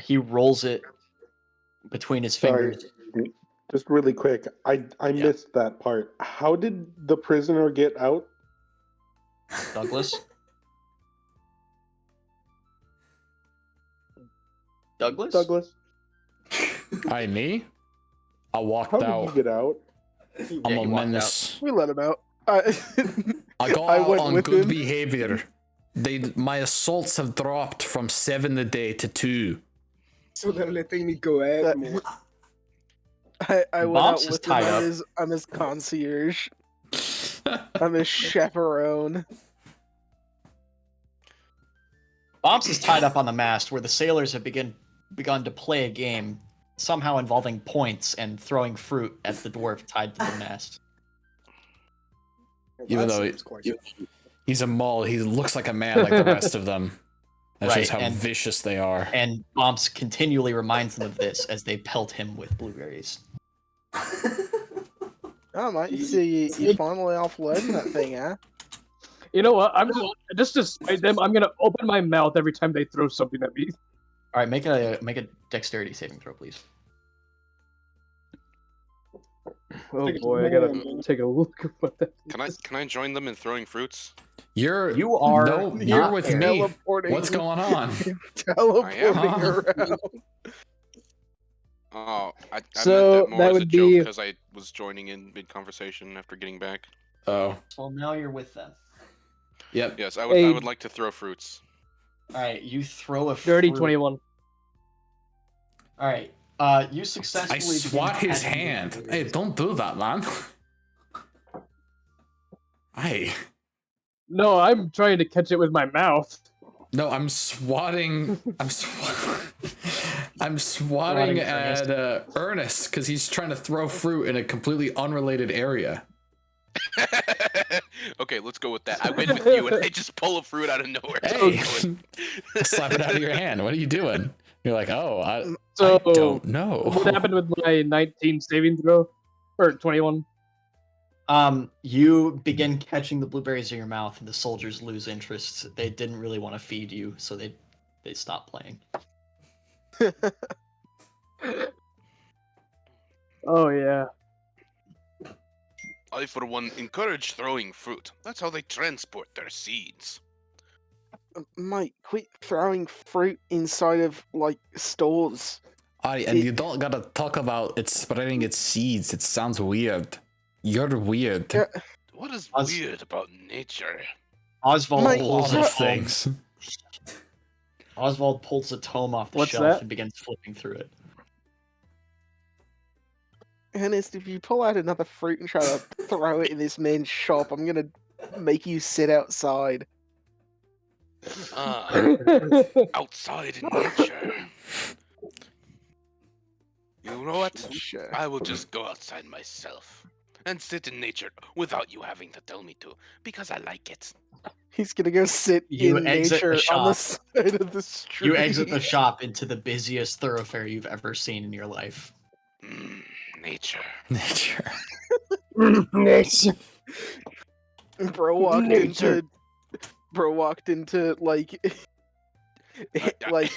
He rolls it between his fingers. Just really quick, I missed that part. How did the prisoner get out? Douglas? Douglas? Me? I walked How out. did you get out? I'm a menace. We let him out. I I go I out went on with good him. behavior. My assaults have dropped from 7 a day to 2. So they're letting me go out That- more. I went out Bumps is with him. tied up. I'm his concierge. I'm his chaperone. Bumps is tied up on the mast, where the sailors have begun to play a game, somehow involving points and throwing fruit at the dwarf tied to the mast. Well, Even that though seems quite he's a mole, he looks like a man like the rest of them. That's just Right, how and- vicious they are. And Bumps continually reminds them of this as they pelt him with blueberries. Oh, mate, so you finally offloading that thing, huh? You know what? I'm just to spite them. I'm gonna open my mouth every time they throw something at me. All right, make a dexterity saving throw, please. Oh Take it boy, I more gotta and- take a look at what that. Can I join them in throwing fruits? You are no, not you're with there. me. Teleporting. What's going on? Teleporting Huh? around. Oh, I So, meant that more that as a would joke be- because I was joining in mid conversation after getting back. Oh, Well, now you're with them. yep. Yes, I Hey. would like to throw fruits. All right, you throw a Dirty fruit. 21. All right, you successfully. I swat begin his catching the hand. blueberries. Hey, don't do that, man. Hey. No, I'm trying to catch it with my mouth. No, I'm swatting. I'm swatting Swatting at Ernest because he's trying to throw fruit in a completely unrelated area. Okay, let's go with that. I win with you, and I just pull a fruit out of nowhere. Hey, slap it out of your hand. What are you doing? You're like, oh, So, I don't know. what happened with my 19 saving throw? Or 21? You begin catching the blueberries in your mouth, and the soldiers lose interest. They didn't really want to feed you, so they stopped playing. Oh yeah. I, for one, encourage throwing fruit. That's how they transport their seeds. Mate, quit throwing fruit inside of, like, stores. Alright, and you don't gotta talk about it spreading its seeds. It sounds weird. You're weird. Yeah. What is Os- weird about nature? Oswald Mate, A pulls lot a of tome. things. Oswald pulls a tome off the What's shelf that? and begins flipping through it. Ernest, if you pull out another fruit and try to throw it in this man's shop, I'm gonna make you sit outside. Outside in nature. You know what? Sure. I will just go outside myself and sit in nature without you having to tell me to, because I like it. He's gonna go sit You in exit the nature on the shop. side of the street. You exit the shop into the busiest thoroughfare you've ever seen in your life. Nature. Nature. Nature. Bro walked Nature. into like like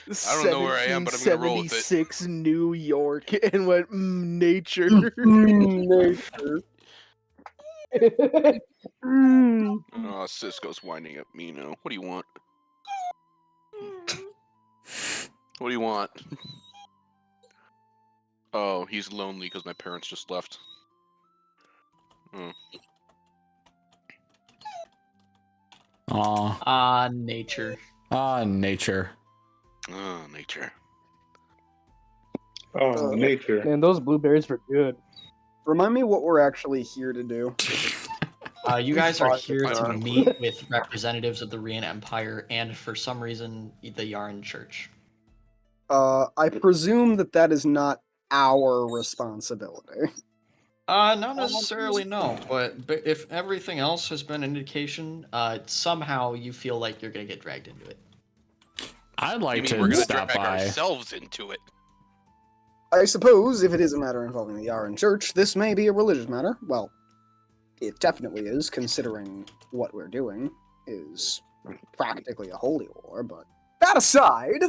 I don't know where I am, but I'm gonna roll with it. 1776 New York and went nature. Nature. Oh, Cisco's winding up me now. What do you want? What do you want? Oh, he's lonely because my parents just left. Oh. Aw. Nature. Nature. Oh, nature. Oh, nature. Man, those blueberries were good. Remind me what we're actually here to do. You guys are Fuck, here I to don't know. meet with representatives of the Rian Empire and, for some reason, the Yarn Church. I presume that is not our responsibility. Not necessarily, no. But if everything else has been an indication, somehow you feel like you're gonna get dragged into it. I'd You like mean we're to gonna stop drag by. ourselves into it? I suppose if it is a matter involving the Yaran Church, this may be a religious matter. Well, it definitely is, considering what we're doing is practically a holy war, but that aside...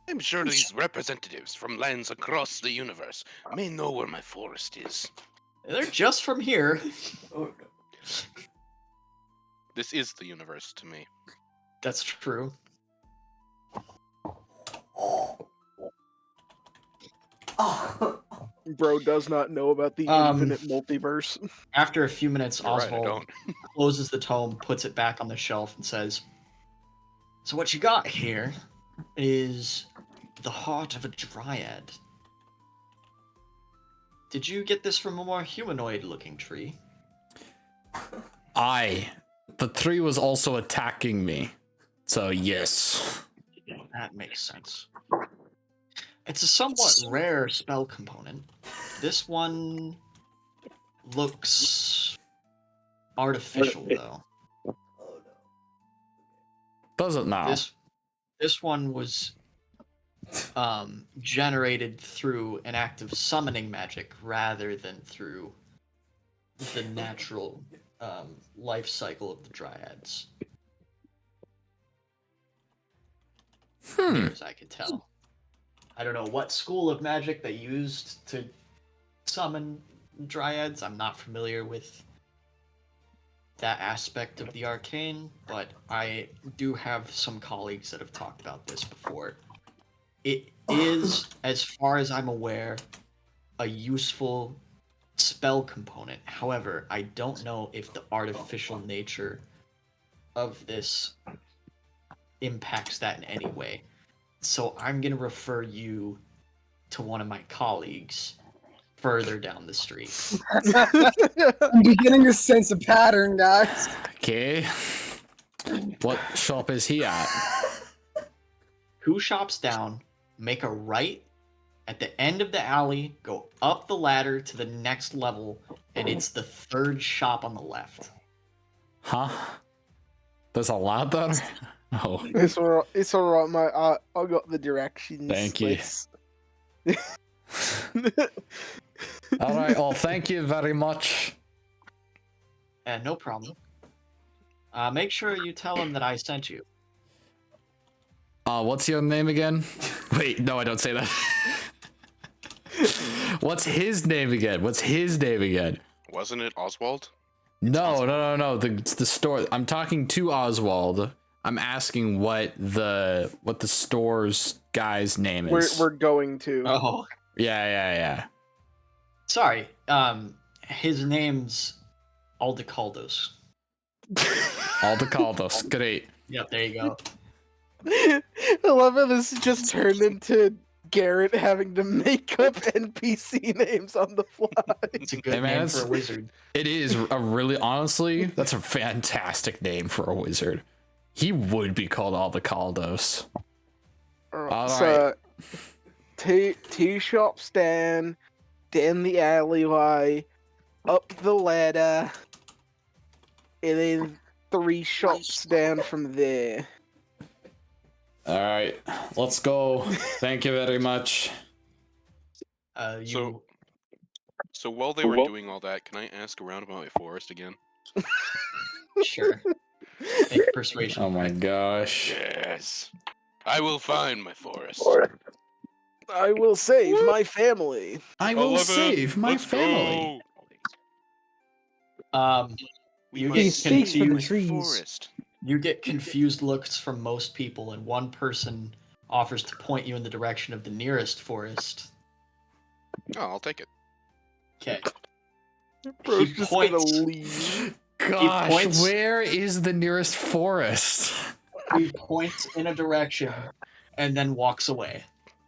I'm sure these representatives from lands across the universe may know where my forest is. They're just from here. This is the universe to me. That's true. Bro does not know about the infinite multiverse. After a few minutes, You're right, I Oswald don't. closes the tome, puts it back on the shelf, and says, "So what you got here is the heart of a dryad. Did you get this from a more humanoid-looking tree?" The tree was also attacking me. So, yes. That makes sense. It's a somewhat rare spell component. This one looks artificial, though. Does it now? This one was generated through an act of summoning magic rather than through the natural life cycle of the dryads. Near as I could tell. I don't know what school of magic they used to summon dryads. I'm not familiar with that aspect of the arcane, but I do have some colleagues that have talked about this before. It is, as far as I'm aware, a useful spell component. However, I don't know if the artificial nature of this impacts that in any way. So I'm going to refer you to one of my colleagues further down the street. I'm beginning to sense a pattern, guys. Okay. What shop is he at? 2 shops down, make a right at the end of the alley, go up the ladder to the next level, and it's the 3rd shop on the left. Huh? There's a lot there? Oh. It's alright, mate. I got the directions. Thank you. Alright, well, thank you very much. No problem. Make sure you tell him that I sent you. What's your name again? Wait, no, I don't say that. What's his name again? Wasn't it Oswald? No. The store. I'm talking to Oswald. I'm asking what the store's guy's name is. We're going to. Oh. Yeah. Sorry. His name's Aldecaldos. Aldecaldos. Great. Yep, there you go. I love how this just turned into Garrett having to make up NPC names on the fly. It's a good name for a wizard. It is a really, honestly, that's a fantastic name for a wizard. He would be called Aldecaldos. So, two shops down the alleyway, up the ladder, and then 3 shops down from there. All right, let's go. Thank you very much. So while they were doing all that, can I ask around about my forest again? Sure. Make persuasion. Oh my gosh. Yes. I will find my forest. I will save my family. I will save my family. You get confused. You get confused looks from most people, and one person offers to point you in the direction of the nearest forest. Oh, I'll take it. Okay. Bro's just gonna leave. Gosh, where is the nearest forest? He points in a direction and then walks away.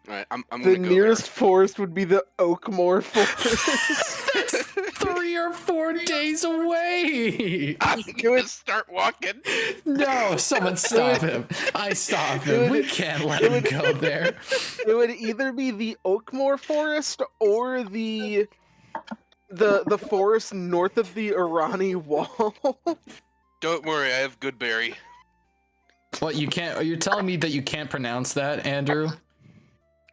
Alright, I'm The gonna go nearest forest would be the Oakmore Forest. That's 3 or 4 days away. I'm gonna start walking. No, someone stop him. I stop him. We can't let him go there. It would either be the Oakmore Forest or the forest north of the Irani Wall. Don't worry, I have Goodberry. What, you can't? Are you telling me that you can't pronounce that, Andrew?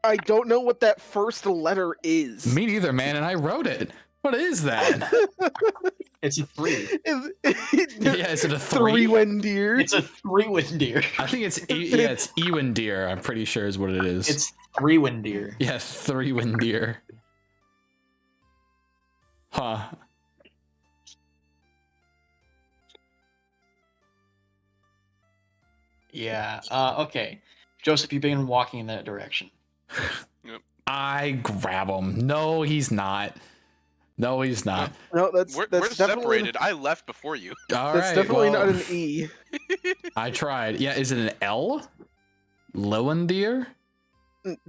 I don't know what that first letter is. Me neither, man, and I wrote it. What is that? It's a 3. Yeah, is it a 3? Three-Wendeer. It's a 3-Windeer. I think it's it's Ewendeer. I'm pretty sure is what it is. It's 3-Windeer. Yeah, 3-Windeer. Huh. Yeah. Okay. Joseph, you begin walking in that direction. Yep. I grab him. No, he's not. No, he's not. No, that's We're definitely separated. I left before you. All that's right, definitely well, not an E. I tried. Yeah, is it an L? Lowendeer?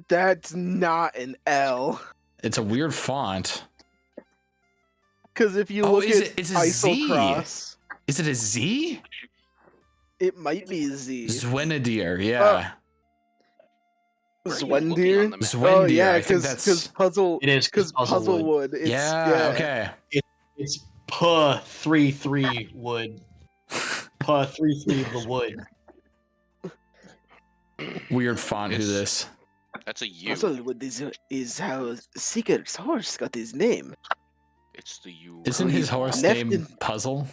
That's not an L. It's a weird font. Because if you Oh, look is at it? It's a Z. Isocross, Is it a Z? it might be a Z. Zwenedier, yeah. Where are you looking on the map? Zwendier, Oh yeah, I think because that's... puzzle. It is Because Puzzlewood. It's, Yeah, okay. It's P3 wood. P3 the wood. Weird font, who this? That's a U. Puzzlewood is how Seeker's horse got his name. It's the U. Isn't his horse Left named in- Puzzle?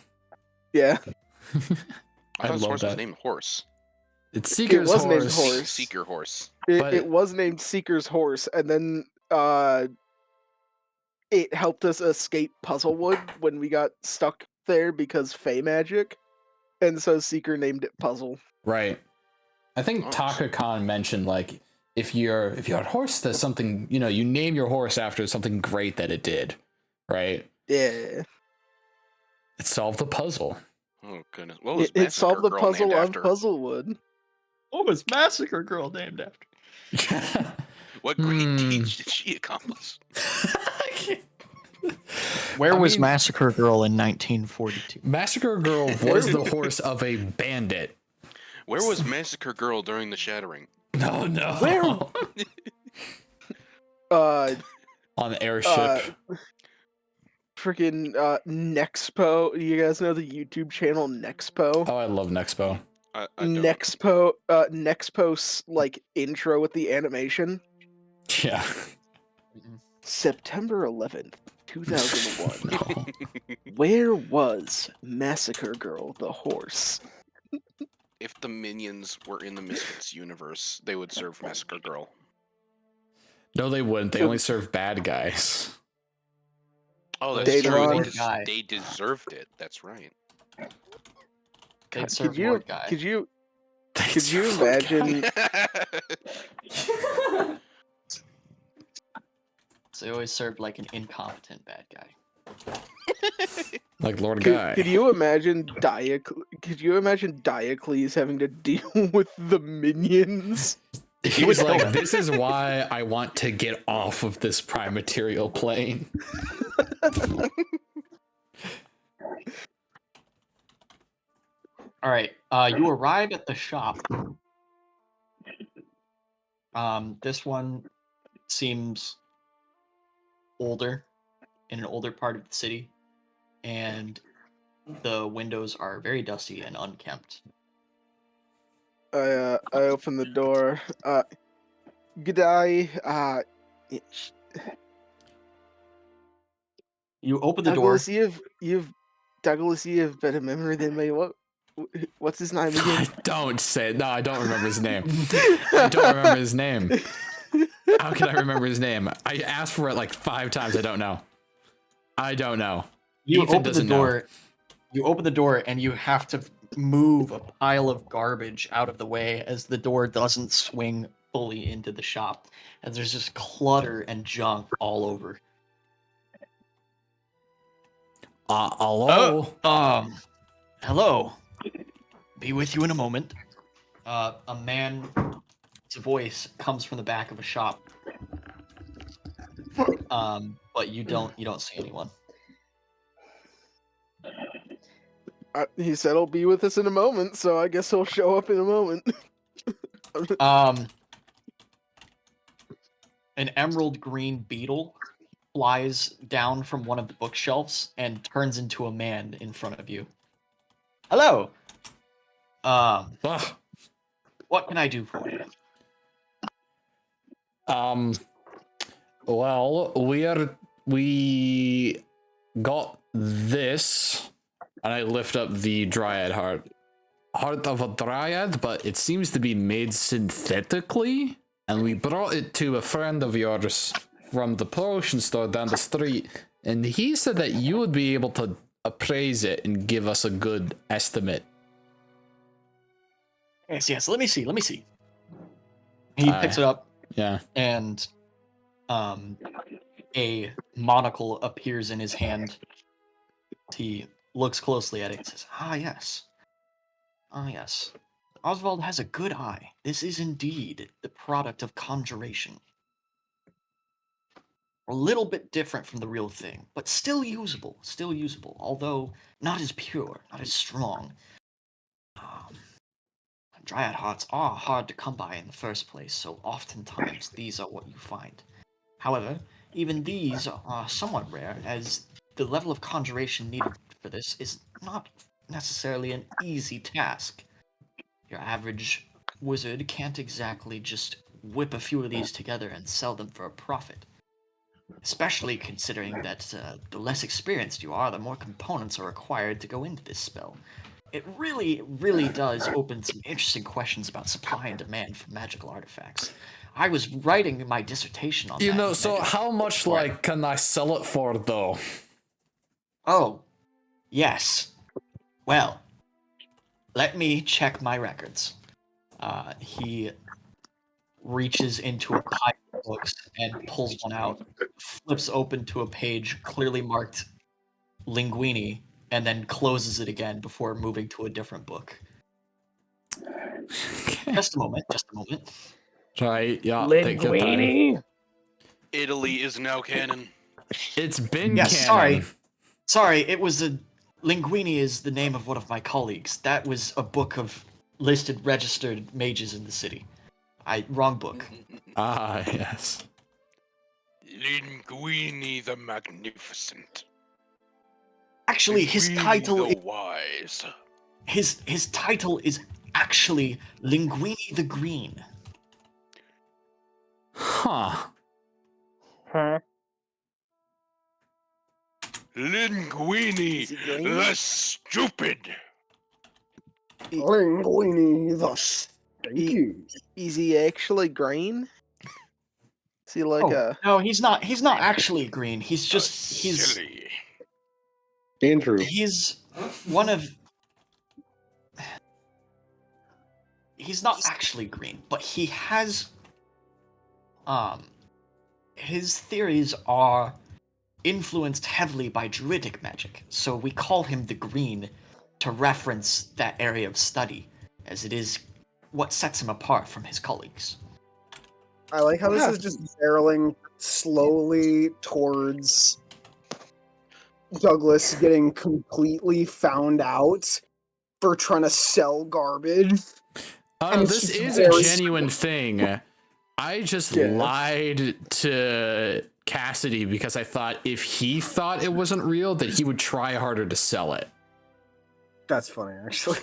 Yeah. I thought his love horse was that. named Horse. It's Seeker's was horse. named Horse. Seeker Horse. But- It was named Seeker's horse, and then it helped us escape Puzzlewood when we got stuck there because Fey magic, and so Seeker named it Puzzle. Right. I think Oh. Taka-Khan mentioned, like, if your horse does something, you know, you name your horse after something great that it did, right? Yeah. It solved the puzzle. Oh goodness. What was It solved the Massacre Girl puzzle named on after? Puzzlewood. What was Massacre Girl named after? What great Hmm. deeds did she accomplish? Where I was mean- Massacre Girl in 1942? Massacre Girl was the horse of a bandit. Where was Massacre Girl during the shattering? No, no. Where? On the airship. Freaking Nexpo. You guys know the YouTube channel Nexpo? Oh, I love Nexpo. I don't. Nexpo's like intro with the animation. Yeah. September 11th, 2001. No. Where was Massacre Girl the horse? If the minions were in the Misfits universe, they would serve Massacre Girl. No, they wouldn't. They only serve bad guys. Oh, that's They true. loved guy. They deserved it. That's right. They'd God, serve more guy. Could you They could you serve bad imagine? So they always served like an incompetent bad guy. Like Lord Guy. Could you imagine Diocles having to deal with the minions? He was like, this is why I want to get off of this prime material plane. All right, you arrive at the shop. This one seems older, in an older part of the city, and the windows are very dusty and unkempt. I open the door. G'day. You open the door. Douglas, you've better memory than me. What's his name again? Don't say it. No, I don't remember his name. I don't remember his name. How can I remember his name? I asked for it like 5 times. I don't know. I don't know. You Ethan open the doesn't know. door. You open the door, and you have to move a pile of garbage out of the way as the door doesn't swing fully into the shop, and there's just clutter and junk all over. Hello? Hello. Be with you in a moment. A man's voice comes from the back of a shop. But you don't see anyone. He said he'll be with us in a moment, so I guess he'll show up in a moment. An emerald green beetle flies down from one of the bookshelves and turns into a man in front of you. Hello. What can I do for you? Well, we got this, and I lift up the dryad heart of a dryad, but it seems to be made synthetically, and we brought it to a friend of yours from the potion store down the street, and he said that you would be able to appraise it and give us a good estimate. Yes. Let me see. He picks it up. Yeah. And A monocle appears in his hand. He looks closely at it and says, "Ah, yes. Ah, yes. Oswald has a good eye. This is indeed the product of conjuration. A little bit different from the real thing, but still usable, although not as pure, not as strong. Dryad hearts are hard to come by in the first place, so oftentimes these are what you find. However, even these are somewhat rare, as the level of conjuration needed for this is not necessarily an easy task. Your average wizard can't exactly just whip a few of these together and sell them for a profit. Especially considering that the less experienced you are, the more components are required to go into this spell. It really does open some interesting questions about supply and demand for magical artifacts. I was writing my dissertation on that. You know, so how much, like, can I sell it for, though? Oh, yes. Well, let me check my records. He reaches into a pile of books and pulls one out, flips open to a page clearly marked Linguini, and then closes it again before moving to a different book. Just a moment. Right, yeah, take your time. Italy is now canon. It's been yes, canon. Sorry, it was a... Linguini is the name of one of my colleagues. That was a book of listed registered mages in the city. Wrong book. Ah, yes. Linguini the Magnificent. Actually, his title the Wise. His title is actually Linguini the Green. Huh. Linguini the Stupid. Linguini the Stinky. Is he actually green? Is he like a... No, he's not actually green. He's just silly. Andrew. He's one of... He's not actually green, but he has... His theories are influenced heavily by druidic magic, so we call him the Green to reference that area of study, as it is what sets him apart from his colleagues. I like how this is just barreling slowly towards Douglas getting completely found out for trying to sell garbage. Oh, this is a genuine thing. I just lied to Cassidy because I thought if he thought it wasn't real, that he would try harder to sell it. That's funny, actually.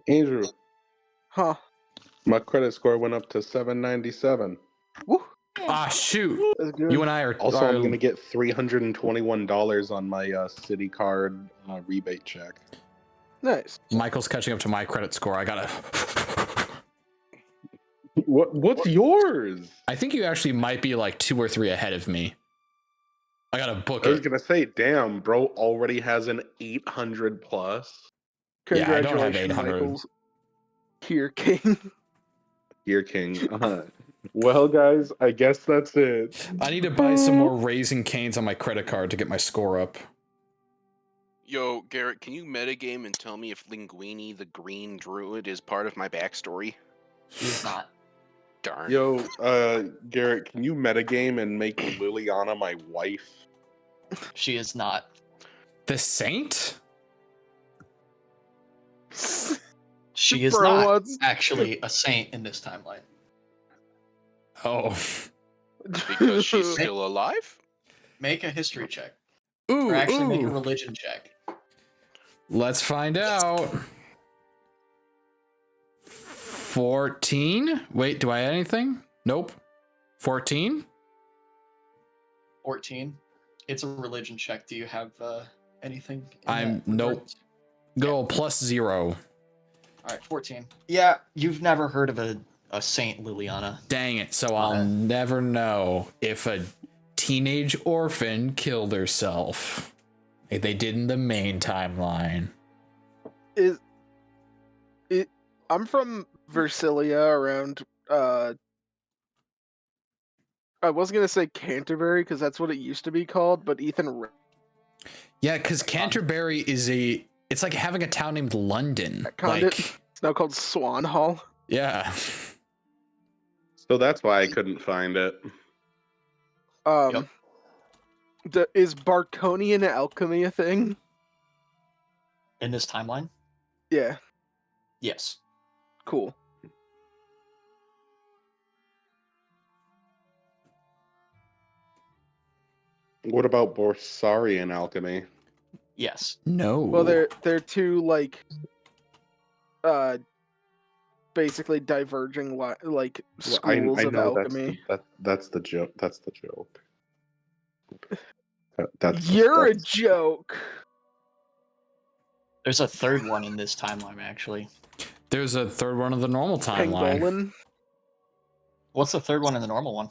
Andrew. Huh. My credit score went up to 797. Woo. Ah, shoot. You and I are... Also, I'm going to get $321 on my City Card rebate check. Nice. Michael's catching up to my credit score. I gotta... What's yours? I think you actually might be like 2 or 3 ahead of me. I gotta book it. I was going to say, damn, bro already has an 800 plus. Yeah, I don't have 800. Michael's Here King. Here King. Well, guys, I guess that's it. I need to buy some more Raising Canes on my credit card to get my score up. Yo, Garrett, can you metagame and tell me if Linguini the Green Druid is part of my backstory? He's not. Darn. Yo, Garrett, can you metagame and make Liliana my wife? She is not. The Saint? She is not actually a saint in this timeline. Oh. Because she's still alive? Make a history check. Ooh, or actually make a religion check. Let's find out. 14? Wait, do I add anything? Nope. 14? 14. It's a religion check. Do you have anything? Nope. Go +0. Alright, 14. Yeah, you've never heard of a Saint Liliana. Dang it, so I'll never know if a teenage orphan killed herself. Like they did in the main timeline. I'm from Versilia around I was gonna say Canterbury because that's what it used to be called, but Yeah, because Canterbury it's like having a town named London. Condit. Like, It's now called Swan Hall. yeah. So that's why I couldn't find it. Is Barconian alchemy a thing? In this timeline? Yeah. Yes. Cool. What about Borsarian alchemy? Yes. No. Well, they're two basically diverging like schools I of know alchemy. that's the joke. That's the joke. That's You're a joke. There's a third one in this timeline, actually. There's a third one of the normal timeline. Pangolin? What's the third one in the normal one?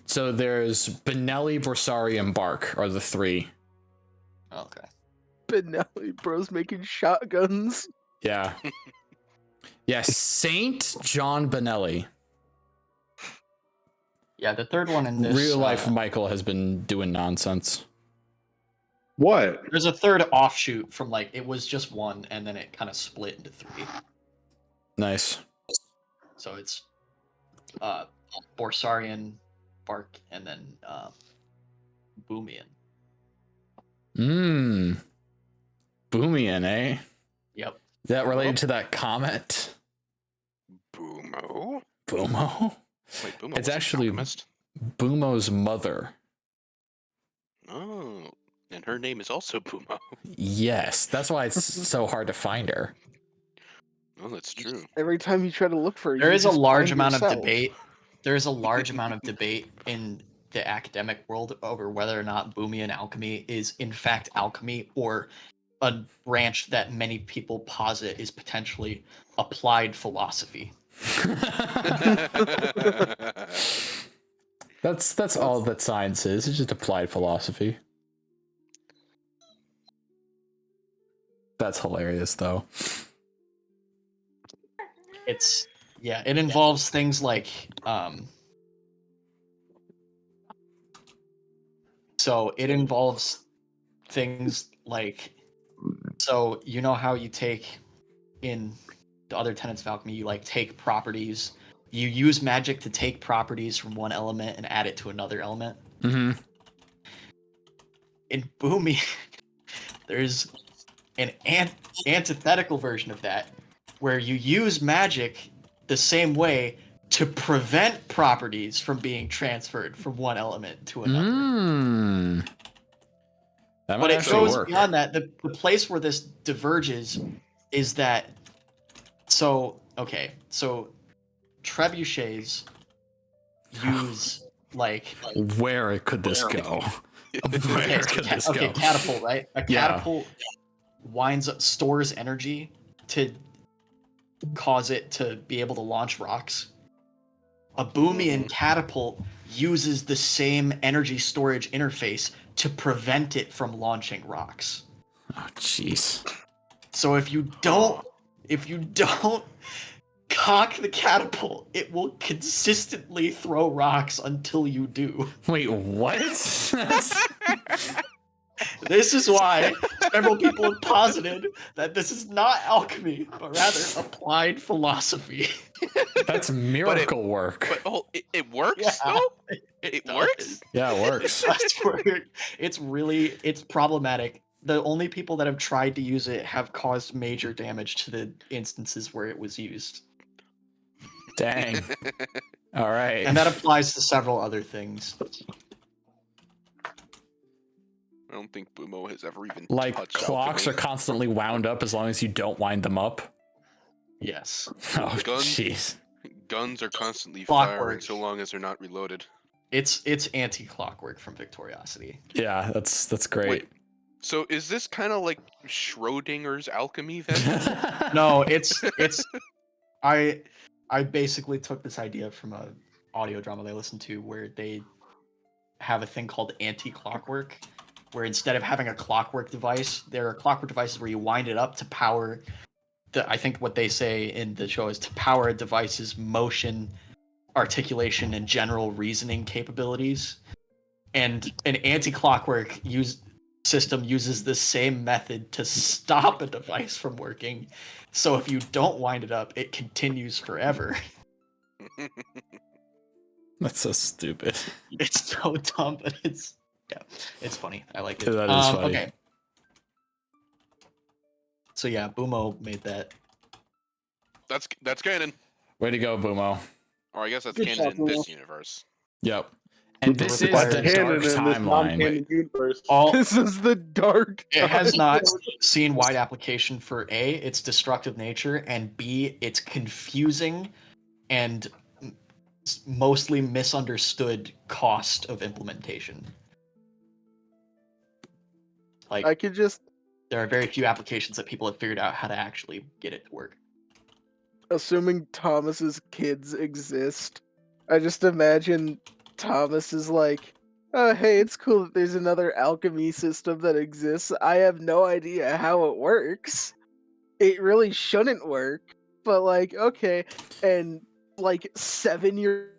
So there's Benelli, Borsari, and Bark are the three. Okay. Benelli bros making shotguns. Yeah. Yeah, Saint John Benelli. Yeah, the third one in this Real life Michael has been doing nonsense. What? There's a third offshoot from like it was just one and then it kind of split into three. Nice. So it's Borsarian, Bark, and then Boomian. Boomian, eh? Yep. Is that related to that comet? Boomo? Boomo? Wait, Boomo It's was actually an alchemist? Boomo's mother. Oh, and her name is also Boomo. Yes, that's why it's so hard to find her. Oh, that's true. Every time you try to look for her, There you is a just large find amount of yourself. debate. There is a large amount of debate in the academic world over whether or not Boomian alchemy is in fact alchemy or a branch that many people posit is potentially applied philosophy. That's all that science is. It's just applied philosophy. That's hilarious, though. It involves things like so you know how you take in the other tenets of alchemy, you like take properties, you use magic to take properties from one element and add it to another element. Mm-hmm. In Boomy, there's an antithetical version of that where you use magic the same way to prevent properties from being transferred from one element to another. That But might it actually goes work. beyond that. The place where this diverges is that so trebuchets use like Where could this go? Where could this go? Okay, catapult, right? A catapult stores energy to cause it to be able to launch rocks. A Boomian catapult uses the same energy storage interface to prevent it from launching rocks. Oh, jeez. So if you don't cock the catapult, it will consistently throw rocks until you do. Wait, what? This is why several people have posited that this is not alchemy, but rather applied philosophy. That's miracle work. But it works though? It works? Yeah, it works. It's problematic. The only people that have tried to use it have caused major damage to the instances where it was used. Dang. All right. And that applies to several other things. I don't think Boomo has ever even Like touched clocks alchemy. are constantly wound up as long as you don't wind them up. Yes. Oh, jeez. Guns are constantly Clockwork. firing so long as they're not reloaded. It's anti-clockwork from Victoriosity. Yeah, that's great. Wait, so is this kind of like Schrodinger's alchemy then? No, it's I basically took this idea from a audio drama they listened to where they have a thing called anti-clockwork, where instead of having a clockwork device, there are clockwork devices where you wind it up to power I think what they say in the show is to power a device's motion articulation and general reasoning capabilities. And an anti-clockwork system uses the same method to stop a device from working. So if you don't wind it up, it continues forever. That's so stupid. It's so dumb, but it's funny. I like it. That is funny. Okay. So yeah, Bumo made that. That's canon. Way to go, Bumo. Or I guess that's Good canon job, in this Bumo. universe. Yep. And this is Required the Canon dark in this timeline. non-canon universe. All This is the dark. it has time. not seen wide application for A, its destructive nature, and B, its confusing and mostly misunderstood cost of implementation. Like, I could just, there are very few applications that people have figured out how to actually get it to work. assuming Thomas's kids exist, I just imagine Thomas is like, oh, hey, it's cool that there's another alchemy system that exists. I have no idea how it works. It really shouldn't work, but like, okay. And like 7-year-old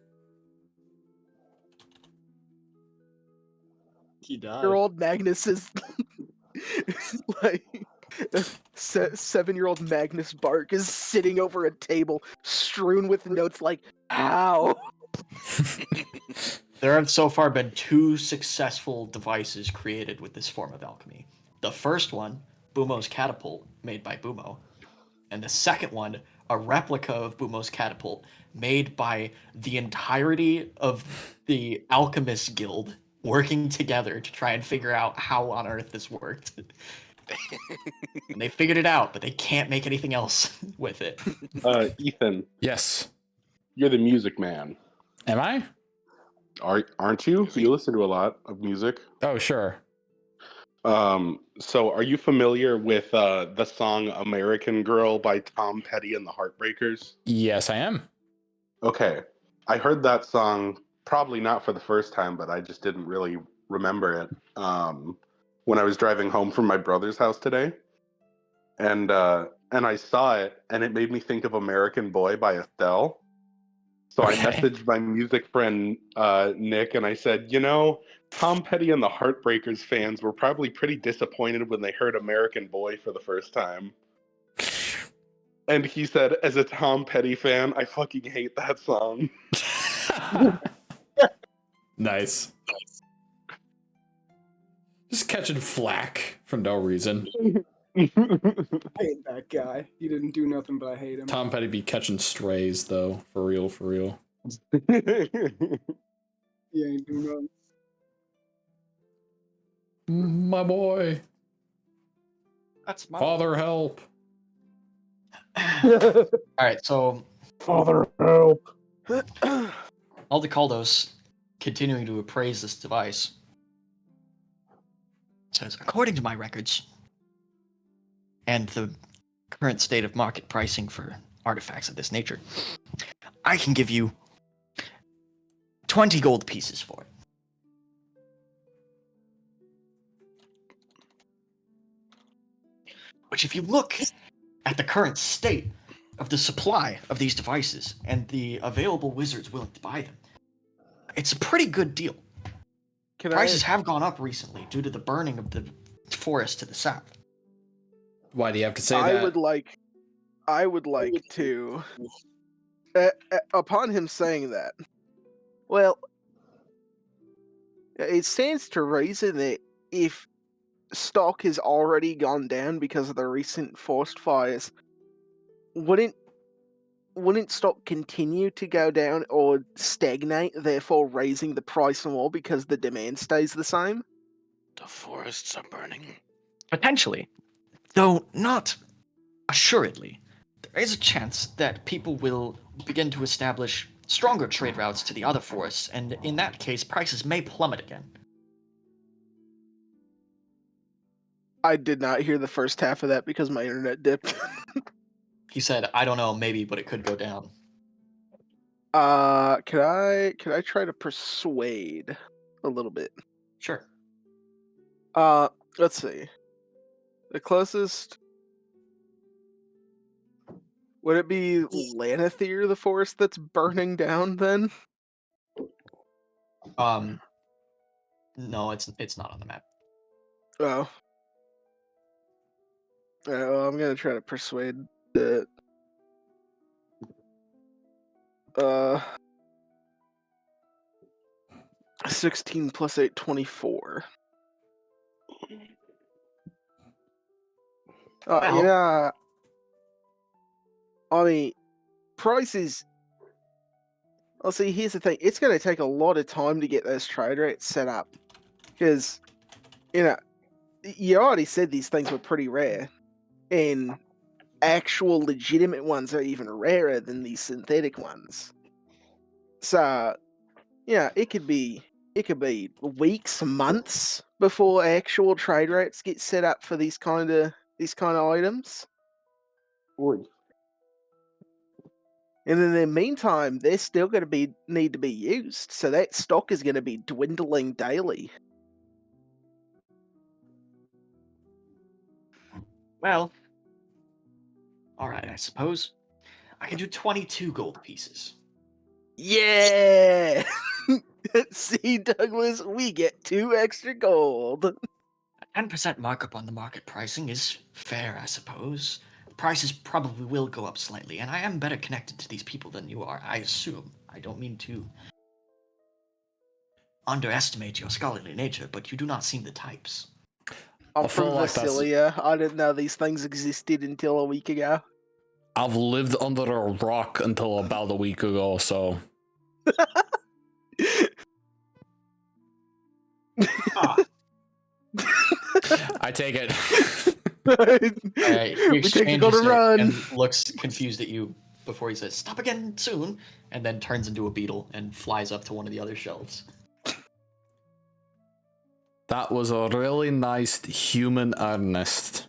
He died. Magnus is like 7-year-old Magnus Bark is sitting over a table strewn with notes like, how? There have so far been 2 successful devices created with this form of alchemy. The first one, Bumo's catapult, made by Bumo. And the second one, a replica of Bumo's catapult, made by the entirety of the Alchemist Guild working together to try and figure out how on earth this worked. And they figured it out, but they can't make anything else with it. Ethan, Yes. you're the music man. Am I? Aren't you? You listen to a lot of music. Oh, sure. So are you familiar with the song American Girl by Tom Petty and the Heartbreakers? Yes, I am. Okay. I heard that song probably not for the first time, but I just didn't really remember it when I was driving home from my brother's house today. And I saw it, and it made me think of American Boy by Estelle. So I messaged my music friend Nick, and I said, you know, Tom Petty and the Heartbreakers fans were probably pretty disappointed when they heard American Boy for the first time. And he said, as a Tom Petty fan, I fucking hate that song. Nice. Just catching flack for no reason. I hate that guy. He didn't do nothing, but I hate him. Tom Petty be catching strays, though. For real, for real. He ain't do nothing. My boy. That's my Father, help. Alright, so Father, help. Aldecaldos, continuing to appraise this device, says, according to my records and the current state of market pricing for artifacts of this nature, I can give you 20 gold pieces for it. Which, if you look at the current state of the supply of these devices and the available wizards willing to buy them, it's a pretty good deal. Prices have gone up recently due to the burning of the forest to the south. Why do you have to say that? I would like to. Upon him saying that, well, it stands to reason that if stock has already gone down because of the recent forest fires, wouldn't stock continue to go down or stagnate, therefore raising the price more because the demand stays the same? The forests are burning. Potentially, though not assuredly. There is a chance that people will begin to establish stronger trade routes to the other forests, and in that case, prices may plummet again. I did not hear the first half of that because my internet dipped. He said, I don't know, maybe, but it could go down. Could I try to persuade a little bit? Sure. Let's see. The closest Would it be Lanithir, the forest that's burning down then? No, it's not on the map. Oh. Well, I'm gonna try to persuade that. 16 plus 8, 24. Well- Yeah. I mean, prices. Well, see, here's the thing. It's going to take a lot of time to get those trade rates set up. Because, you already said these things were pretty rare. And actual legitimate ones are even rarer than these synthetic ones. So, it could be weeks, months before actual trade rates get set up for these kind of items. And in the meantime, they're still going to need to be used, so that stock is going to be dwindling daily. Well, all right, I suppose I can do 22 gold pieces. Yeah! See, Douglas, we get 2 extra gold. A 10% markup on the market pricing is fair, I suppose. Prices probably will go up slightly, and I am better connected to these people than you are, I assume. I don't mean to underestimate your scholarly nature, but you do not seem the types. I'm feel from like that's- Vasilia. I didn't know these things existed until a week ago. I've lived under a rock until about a week ago, so. I take it. He We take it on exchanges a run. and looks confused at you before he says, "Stop again soon," and then turns into a beetle and flies up to one of the other shelves. That was a really nice human earnest.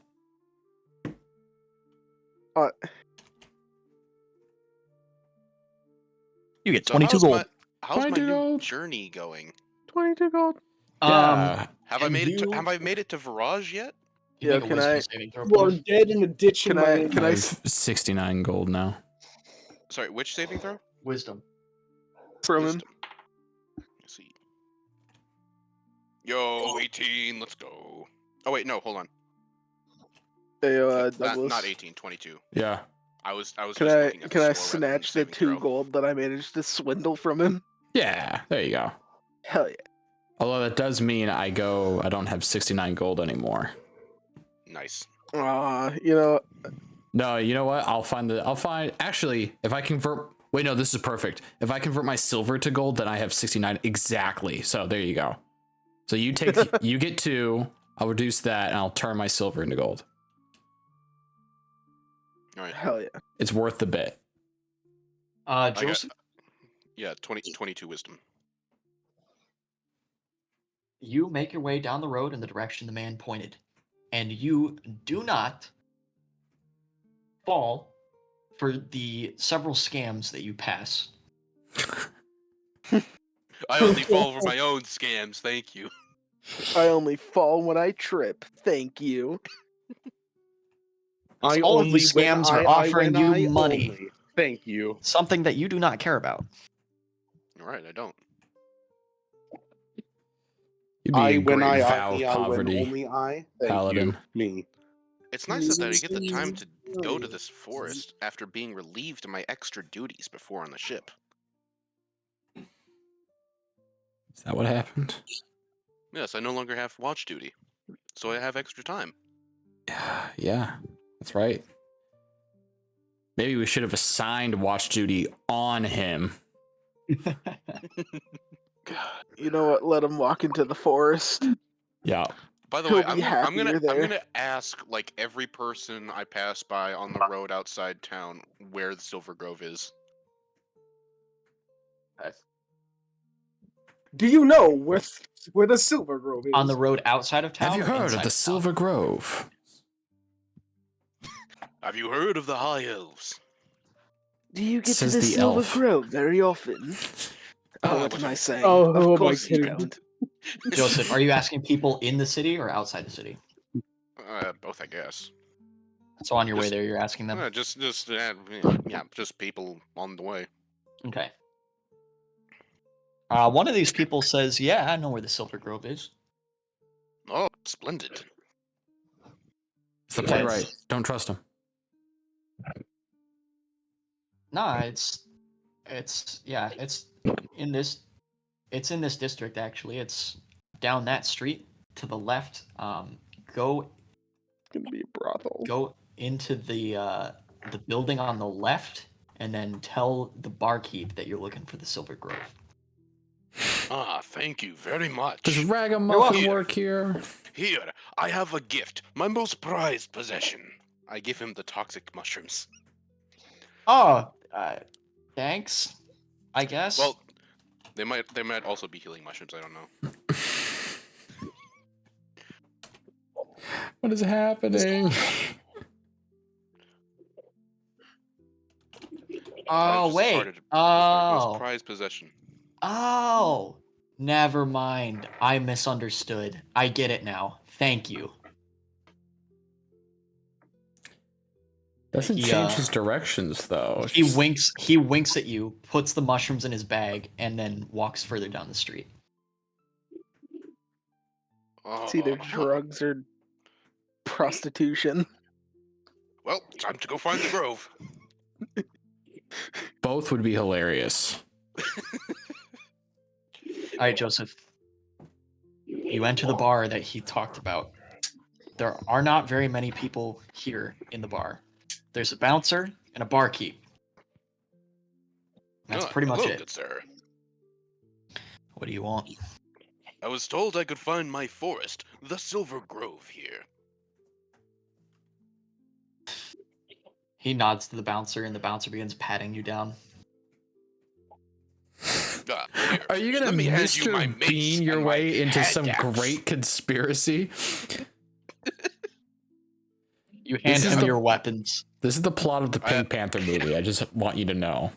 You get So 22 how's gold. how's my 22 new gold. journey going? 22 gold. Yeah. Have I made it? Have I made it to Virage yet? You Yeah, make a can wisdom I- saving throw, You are please. dead in a ditch in Can I- my. can I I have s- 69 gold now. Sorry, which saving throw? Wisdom. From him. Wisdom. Let's see. Yo, 18. Let's go. Oh wait, no, hold on. Hey, Not Douglas. 18, 22. Yeah. I was Can just I looking at can the I score rather than snatch the saving 2 throw. gold that I managed to swindle from him? Yeah, there you go. Hell yeah. Although that does mean I don't have 69 gold anymore. Nice. No, you know what? I'll find, actually, if I convert, wait, no, this is perfect. If I convert my silver to gold, then I have 69 exactly. So there you go. So you take, you get 2, I'll reduce that, and I'll turn my silver into gold. All right. Hell yeah. It's worth the bit. Joseph, Yeah, 22 wisdom. you make your way down the road in the direction the man pointed, and you do not fall for the several scams that you pass. I only fall for my own scams. Thank you. I only fall when I trip. Thank you. I All of only these when scams are I offering when you I money. only. Thank you. Something that you do not care about. All right, I don't. You'd be I a when great I vow of I when poverty only I. Thank paladin. you. Me. It's nice that I get the time to go to this forest after being relieved of my extra duties before on the ship. Is that what happened? Yes, I no longer have watch duty, so I have extra time. Yeah, that's right. Maybe we should have assigned watch duty on him. You know what? Let him walk into the forest. Yeah. By the He'll way, be I'm happier there. gonna ask like every person I pass by on the road outside town where the Silver Grove is. Do you know where the Silver Grove is? On the road outside of town. Have you or heard inside of the town? Silver Grove? Have you heard of the High Elves? Do you get Says to the the Silver elf. Grove very often? Oh, what what am I a- saying? Oh, of who am I course you kidding? don't. Joseph, are you asking people in the city or outside the city? Both, I guess. So on your way Just- there, you're asking them. just just people on the way. Okay. One of these people says, "Yeah, I know where the Silver Grove is." Oh, splendid. It's the Yeah, playwright. Don't trust him. Nah, it's in this it's in this district actually. It's down that street to the left. Go It's gonna be a brothel. go into the building on the left, and then tell the barkeep that you're looking for the Silver Grove. Ah, thank you very much. Does ragamuffin work here? Here, I have a gift, my most prized possession. I give him the toxic mushrooms. Oh, thanks. I guess. Well, they might also be healing mushrooms. I don't know. What is happening? Oh Just wait. farted. My most Oh. prized possession. Oh. Never mind. I misunderstood. I get it now. Thank you. Doesn't He, change his directions though. He winks at you, puts the mushrooms in his bag, and then walks further down the street. It's either drugs or prostitution. Well, time to go find the grove. Both would be hilarious. All right, Joseph. You enter the bar that he talked about. There are not very many people here in the bar. There's a bouncer and a barkeep. That's pretty much hello, it. Good sir. What do you want? I was told I could find my forest, the Silver Grove here. He nods to the bouncer, and the bouncer begins patting you down. Here, Are you gonna let me hand you my Mr. mace Bean your and my way into some hand axe. great conspiracy? You hand him your weapons. This is the plot of the Pink Panther movie. I just want you to know.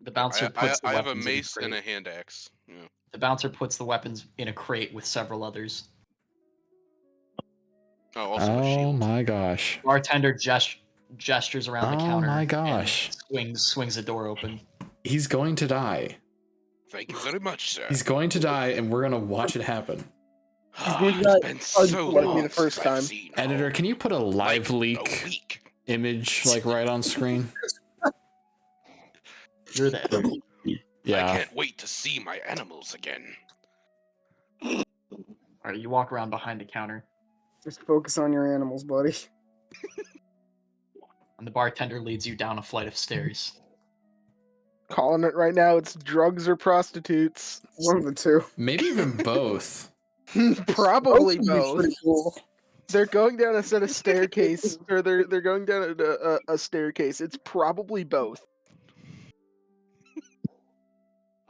The bouncer puts the I have a weapons in mace and a crate. hand axe. Yeah. The bouncer puts the weapons in a crate with several others. Oh, also a Oh shield. my gosh. Bartender gestures around the counter. Oh my and gosh. swings the door open. He's going to die. Thank you very much, sir. He's going to die, and we're gonna watch it happen. It's been so like long me the first since I've time. seen Editor, can you put a live leak image like right on screen? You're the editor. Yeah. I can't wait to see my animals again. Alright, you walk around behind the counter, Just focus on your animals, buddy. and the bartender leads you down a flight of stairs. Calling it right now, it's drugs or prostitutes. One of the two. Maybe even both. Probably Both would be both. pretty cool. They're going down a set of staircase, or they're going down a staircase. It's probably both.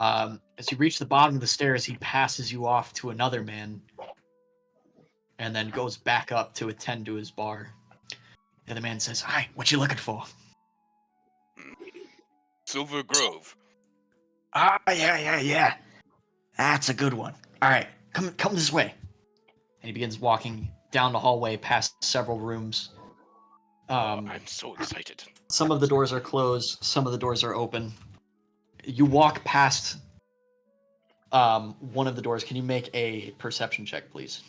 As you reach the bottom of the stairs, he passes you off to another man, and then goes back up to attend to his bar. The other man says, "Hi, what you looking for?" Silver Grove. Ah, yeah. That's a good one. All right, come this way. And he begins walking down the hallway past several rooms. I'm so excited. Some of the doors are closed. Some of the doors are open. You walk past one of the doors. Can you make a perception check, please?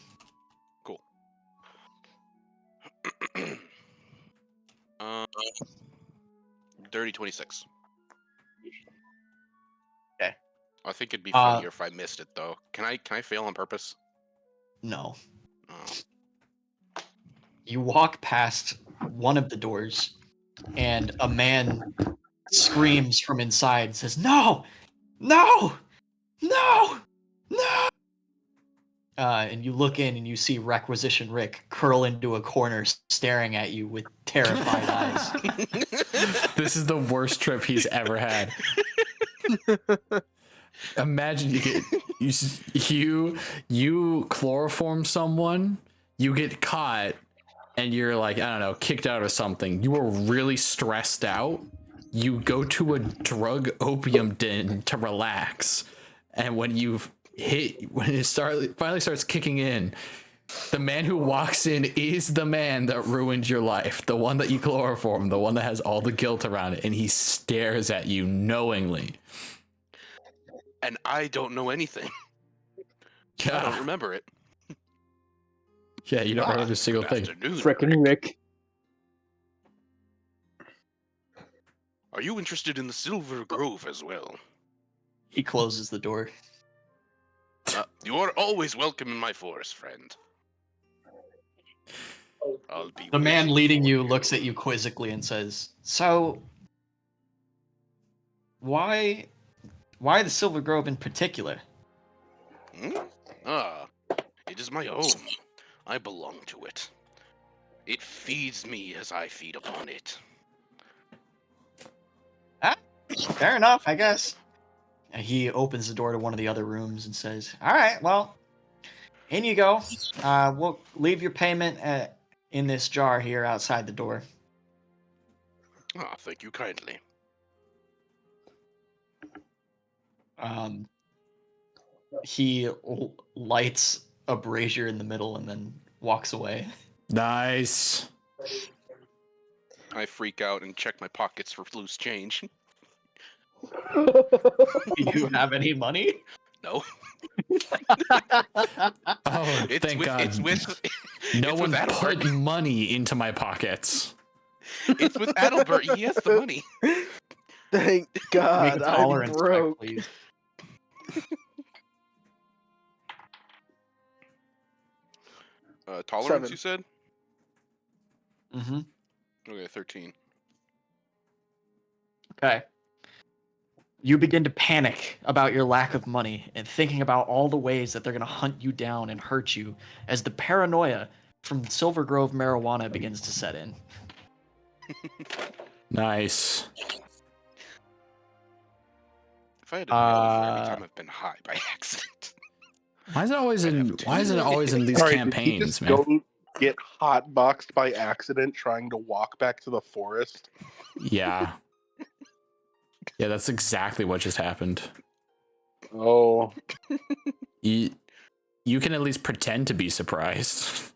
Cool. Dirty 26. Okay. I think it'd be funnier if I missed it though. Can I fail on purpose? No. Oh. You walk past one of the doors, and a man screams from inside, says, "No! No! No! No!" And you look in and you see Requisition Rick curl into a corner staring at you with terrified eyes. This is the worst trip he's ever had. Imagine you chloroform someone, you get caught, and you're like, I don't know, kicked out or something. You were really stressed out. You go to a drug opium den to relax, and when it finally starts kicking in, The man who walks in is the man that ruined your life, the one that you chloroform, the one that has all the guilt around it, and he stares at you knowingly. And I don't know anything. I don't remember it. Yeah, you don't remember a single thing. Frickin' Rick. Are you interested in the Silver Grove as well? He closes the door. You are always welcome in my forest, friend. I'll be The man waiting leading for you looks at you quizzically and says, "So, why the Silver Grove in particular?" It is my home. I belong to it. It feeds me as I feed upon it. Fair enough, I guess. And he opens the door to one of the other rooms and says, "All right, well, in you go. We'll leave your payment in this jar here outside the door." Thank you kindly. He lights a brazier in the middle and then walks away. Nice. I freak out and check my pockets for loose change. Do you have any money? No. Oh, thank God. No one put money into my pockets. It's with Adalbert. He has the money. Thank God, Make a I'm tolerance check, broke. please. Tolerance, 7. you said? Mm-hmm. Okay, 13. Okay. You begin to panic about your lack of money and thinking about all the ways that they're going to hunt you down and hurt you as the paranoia from Silver Grove marijuana begins to set in. Nice. If I had to yell for every time I've been high by accident. Why is it always in these Sorry, campaigns, did he just man? go get hotboxed by accident trying to walk back to the forest? Yeah. Yeah, that's exactly what just happened. Oh. You can at least pretend to be surprised.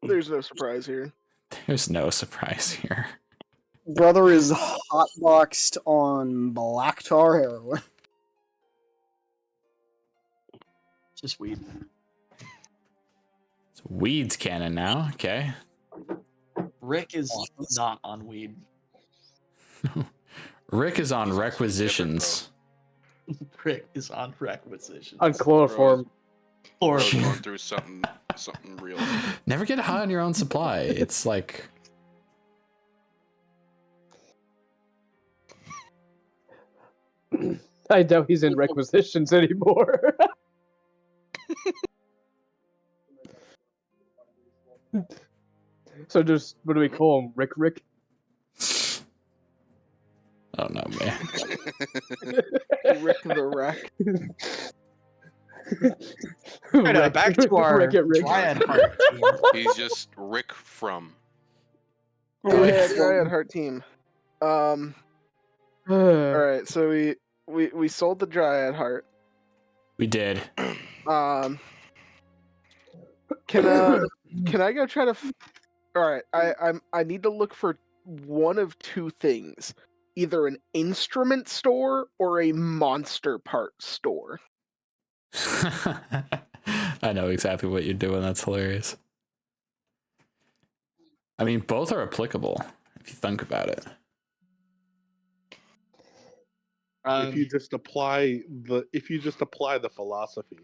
There's no surprise here. There's no surprise here. Brother is hotboxed on black tar heroin. Just weed. It's weeds cannon now. Okay. Rick is not on weed. Rick is on requisitions. Rick is on requisitions. On chloroform. Going through something real. Never get high on your own supply. It's like I doubt he's in requisitions anymore. So just, what do we call him? Rick? I don't know, man. Rick the Wreck. Right, back to our Dryad Heart team. He's just Rick from. Yeah, Dryad Heart team. Alright, so we sold the Dryad Heart. We did. Can I go try to Alright, I need to look for one of two things. Either an instrument store or a monster part store. I know exactly what you're doing. That's hilarious. I mean, both are applicable if you think about it. If you just apply the philosophy.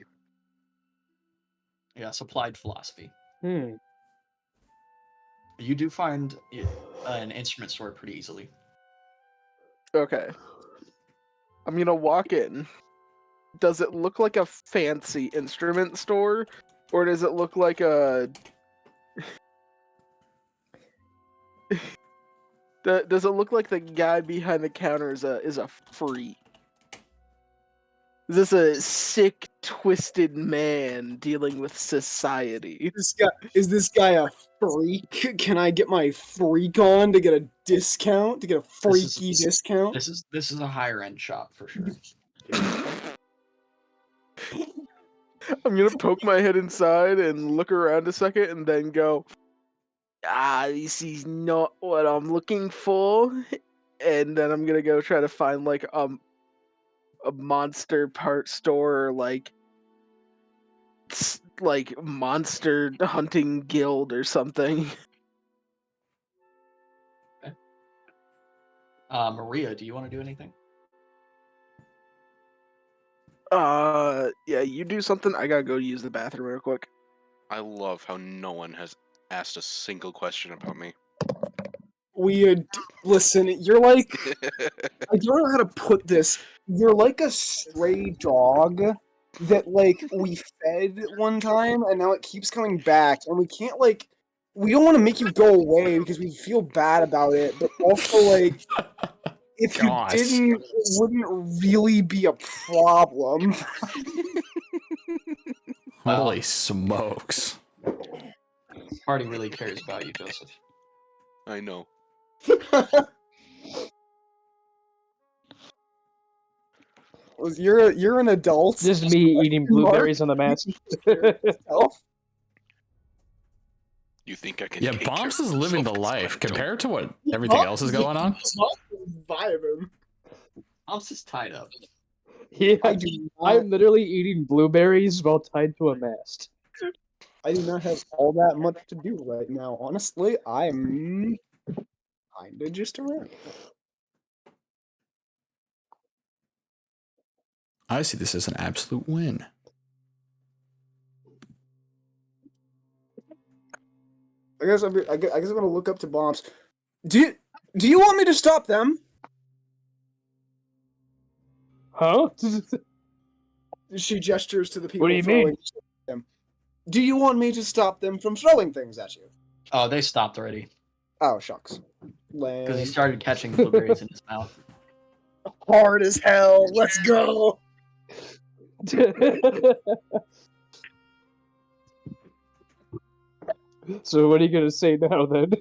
Yes, applied philosophy. Hmm. You do find an instrument store pretty easily. Okay. I'm gonna walk in. Does it look like a fancy instrument store? Or does it look like a... Does it look like the guy behind the counter is a freak? Is this a sick, twisted man dealing with society? Is this guy a freak? Can I get my freak on to get a discount? To get a freaky discount? This is a higher end shop for sure. I'm gonna poke my head inside and look around a second, and then go, this is not what I'm looking for. And then I'm gonna go try to find like a monster part store, or like monster hunting guild or something. Maria, do you want to do anything? Yeah, you do something. I gotta go use the bathroom real quick. I love how no one has asked a single question about me. Weird. Listen, you're like, I don't know how to put this. You're like a stray dog that, like, we fed one time, and now it keeps coming back, and we can't, like, we don't want to make you go away because we feel bad about it, but also, like, if you Gosh. didn't, it wouldn't really be a problem. Holy smokes. Party really cares about you, Joseph. I know. You're an adult. This is me eating blueberries on the mast. You think I can? Yeah, take Bombs care is of living the myself? life Don't. compared to what everything else is going on. Vibing. Bombs is tied up. Yeah, I do not, I'm literally eating blueberries while tied to a mast. I do not have all that much to do right now. Honestly, I'm kinda just around. I see this as an absolute win. I guess I'm gonna look up to Bombs. Do you want me to stop them? Huh? She gestures to the people What do you throwing mean? them. Do you want me to stop them from throwing things at you? Oh, they stopped already. Oh, shucks. Because he Lame. started catching blueberries in his mouth. Hard as hell. Let's go. So what are you gonna say now then?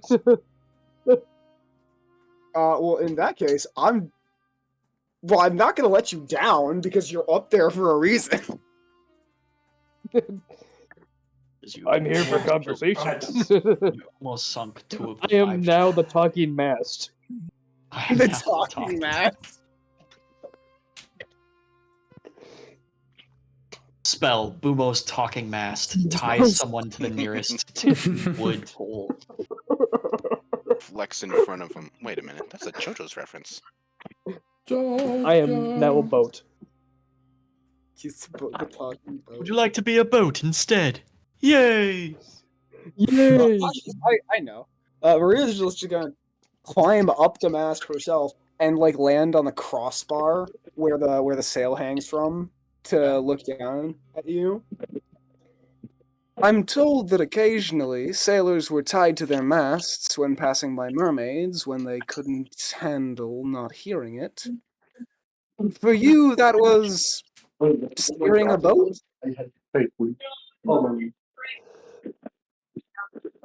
Well, in that case, I'm not gonna let you down because you're up there for a reason. I'm here for conversation. You almost sunk two of the I am five. now the talking mast. I am The now talking mast. Spell Bumo's talking mast ties someone to the nearest wood pole. Flex in front of him. Wait a minute, that's a JoJo's reference. I am now a boat. He's the talking boat. Would you like to be a boat instead? Yay! Yay! I know. Maria's just gonna climb up the mast herself and like land on the crossbar where the sail hangs from to look down at you. I'm told that occasionally sailors were tied to their masts when passing by mermaids when they couldn't handle not hearing it. For you, that was steering a boat?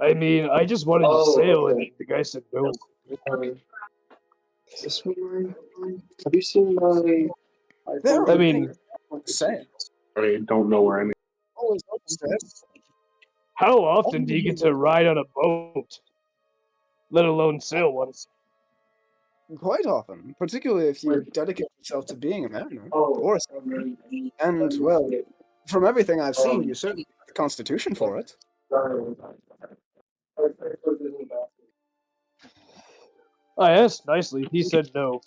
I mean, I just wanted to sail, and the guy said no. Is this one? Have you seen my? There I mean, sail. I don't know where any. Always open to it. how often do you get to ride on a boat? Let alone sail one? Quite often, particularly if you dedicate yourself to being a mariner or a sailor. And, well, from everything I've seen, you certainly have the constitution for it. I asked nicely. He said no.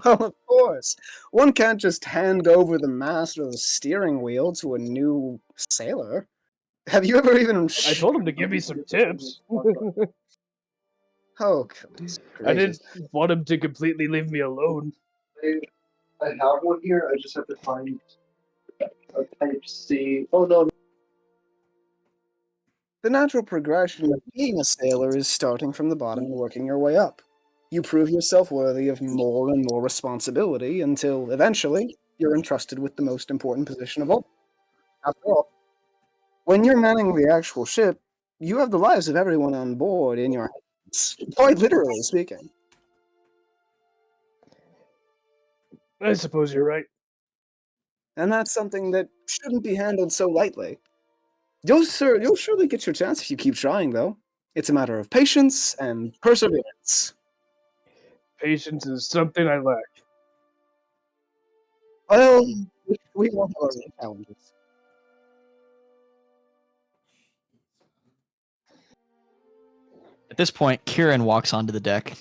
Well, of course. One can't just hand over the mast or the steering wheel to a new sailor. Have you ever even... I told him to give me some tips. Oh, goodness I didn't gracious. want him to completely leave me alone. I have one here. I just have to find a type C. Oh no. The natural progression of being a sailor is starting from the bottom and working your way up. You prove yourself worthy of more and more responsibility until, eventually, you're entrusted with the most important position of all. After all, when you're manning the actual ship, you have the lives of everyone on board in your hands, quite literally speaking. I suppose you're right. and that's something that shouldn't be handled so lightly. You'll surely get your chance if you keep trying, though. It's a matter of patience and perseverance. Patience is something I lack. Well, we all have our own challenges. At this point, Kieran walks onto the deck,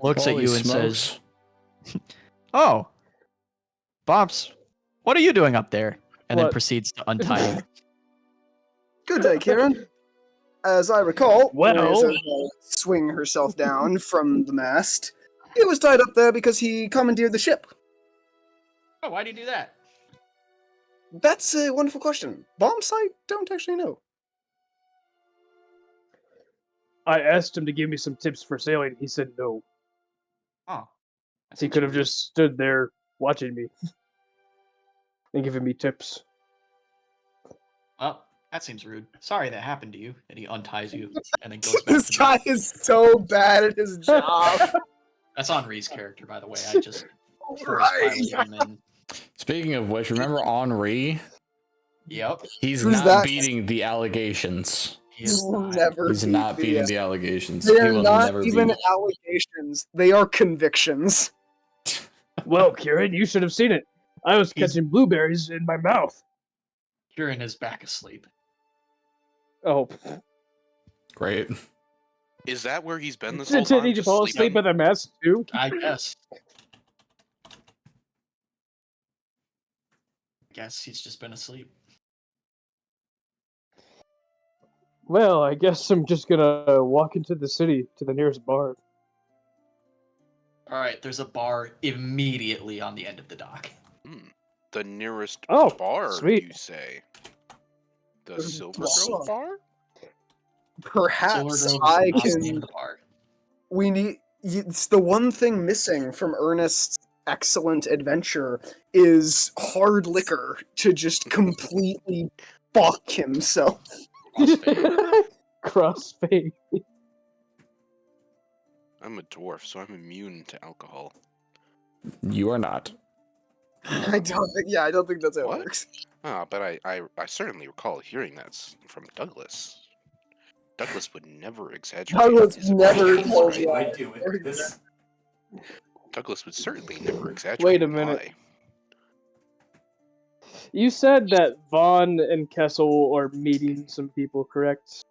looks Holy at you and smokes. says, "Oh, Bobs, what are you doing up there?" And then What? proceeds to untie you. Good day, Kieran. As I recall, Well- Maria's swing herself down from the mast. He was tied up there because he commandeered the ship. Oh, why do you do that? That's a wonderful question. Bombs, I don't actually know. I asked him to give me some tips for sailing. He said no. Oh, He could have just stood there watching me and giving me tips. Well, that seems rude. Sorry that happened to you. And he unties you and then goes back This to guy is so bad at his job. That's Henri's character, by the way. I just force Right. piloted him in. Speaking of which, remember Henri? Yep. He's Who's not that? beating the allegations. He is not. Never He's beat not the, beating the allegations. They He are will not never even beat. allegations. They are convictions. Well, Kieran, you should have seen it. I was He's- catching blueberries in my mouth. Kieran is back asleep. Oh, Great. Is that where he's been this whole did time? he Just fall asleep sleeping? at the mast too? I guess. Guess he's just been asleep. Well, I guess I'm just gonna walk into the city to the nearest bar. All right, there's a bar immediately on the end of the dock. The nearest Oh, bar, sweet. you say? The There's a Silver bar. Grove bar? Perhaps Silver Grove I is not the name can. of the bar. We need. It's the one thing missing from Ernest's excellent adventure is hard liquor to just completely fuck himself. Crossfade. I'm a dwarf, so I'm immune to alcohol. You are not. I don't think. Yeah, I don't think that's how What? it works. Ah, but I certainly recall hearing that from Douglas. Douglas would never exaggerate. Douglas his never emotions, told right? you. I do it. This Douglas would certainly never exaggerate. Wait a and minute. lie. You said that Vaughn and Kessel are meeting some people, correct?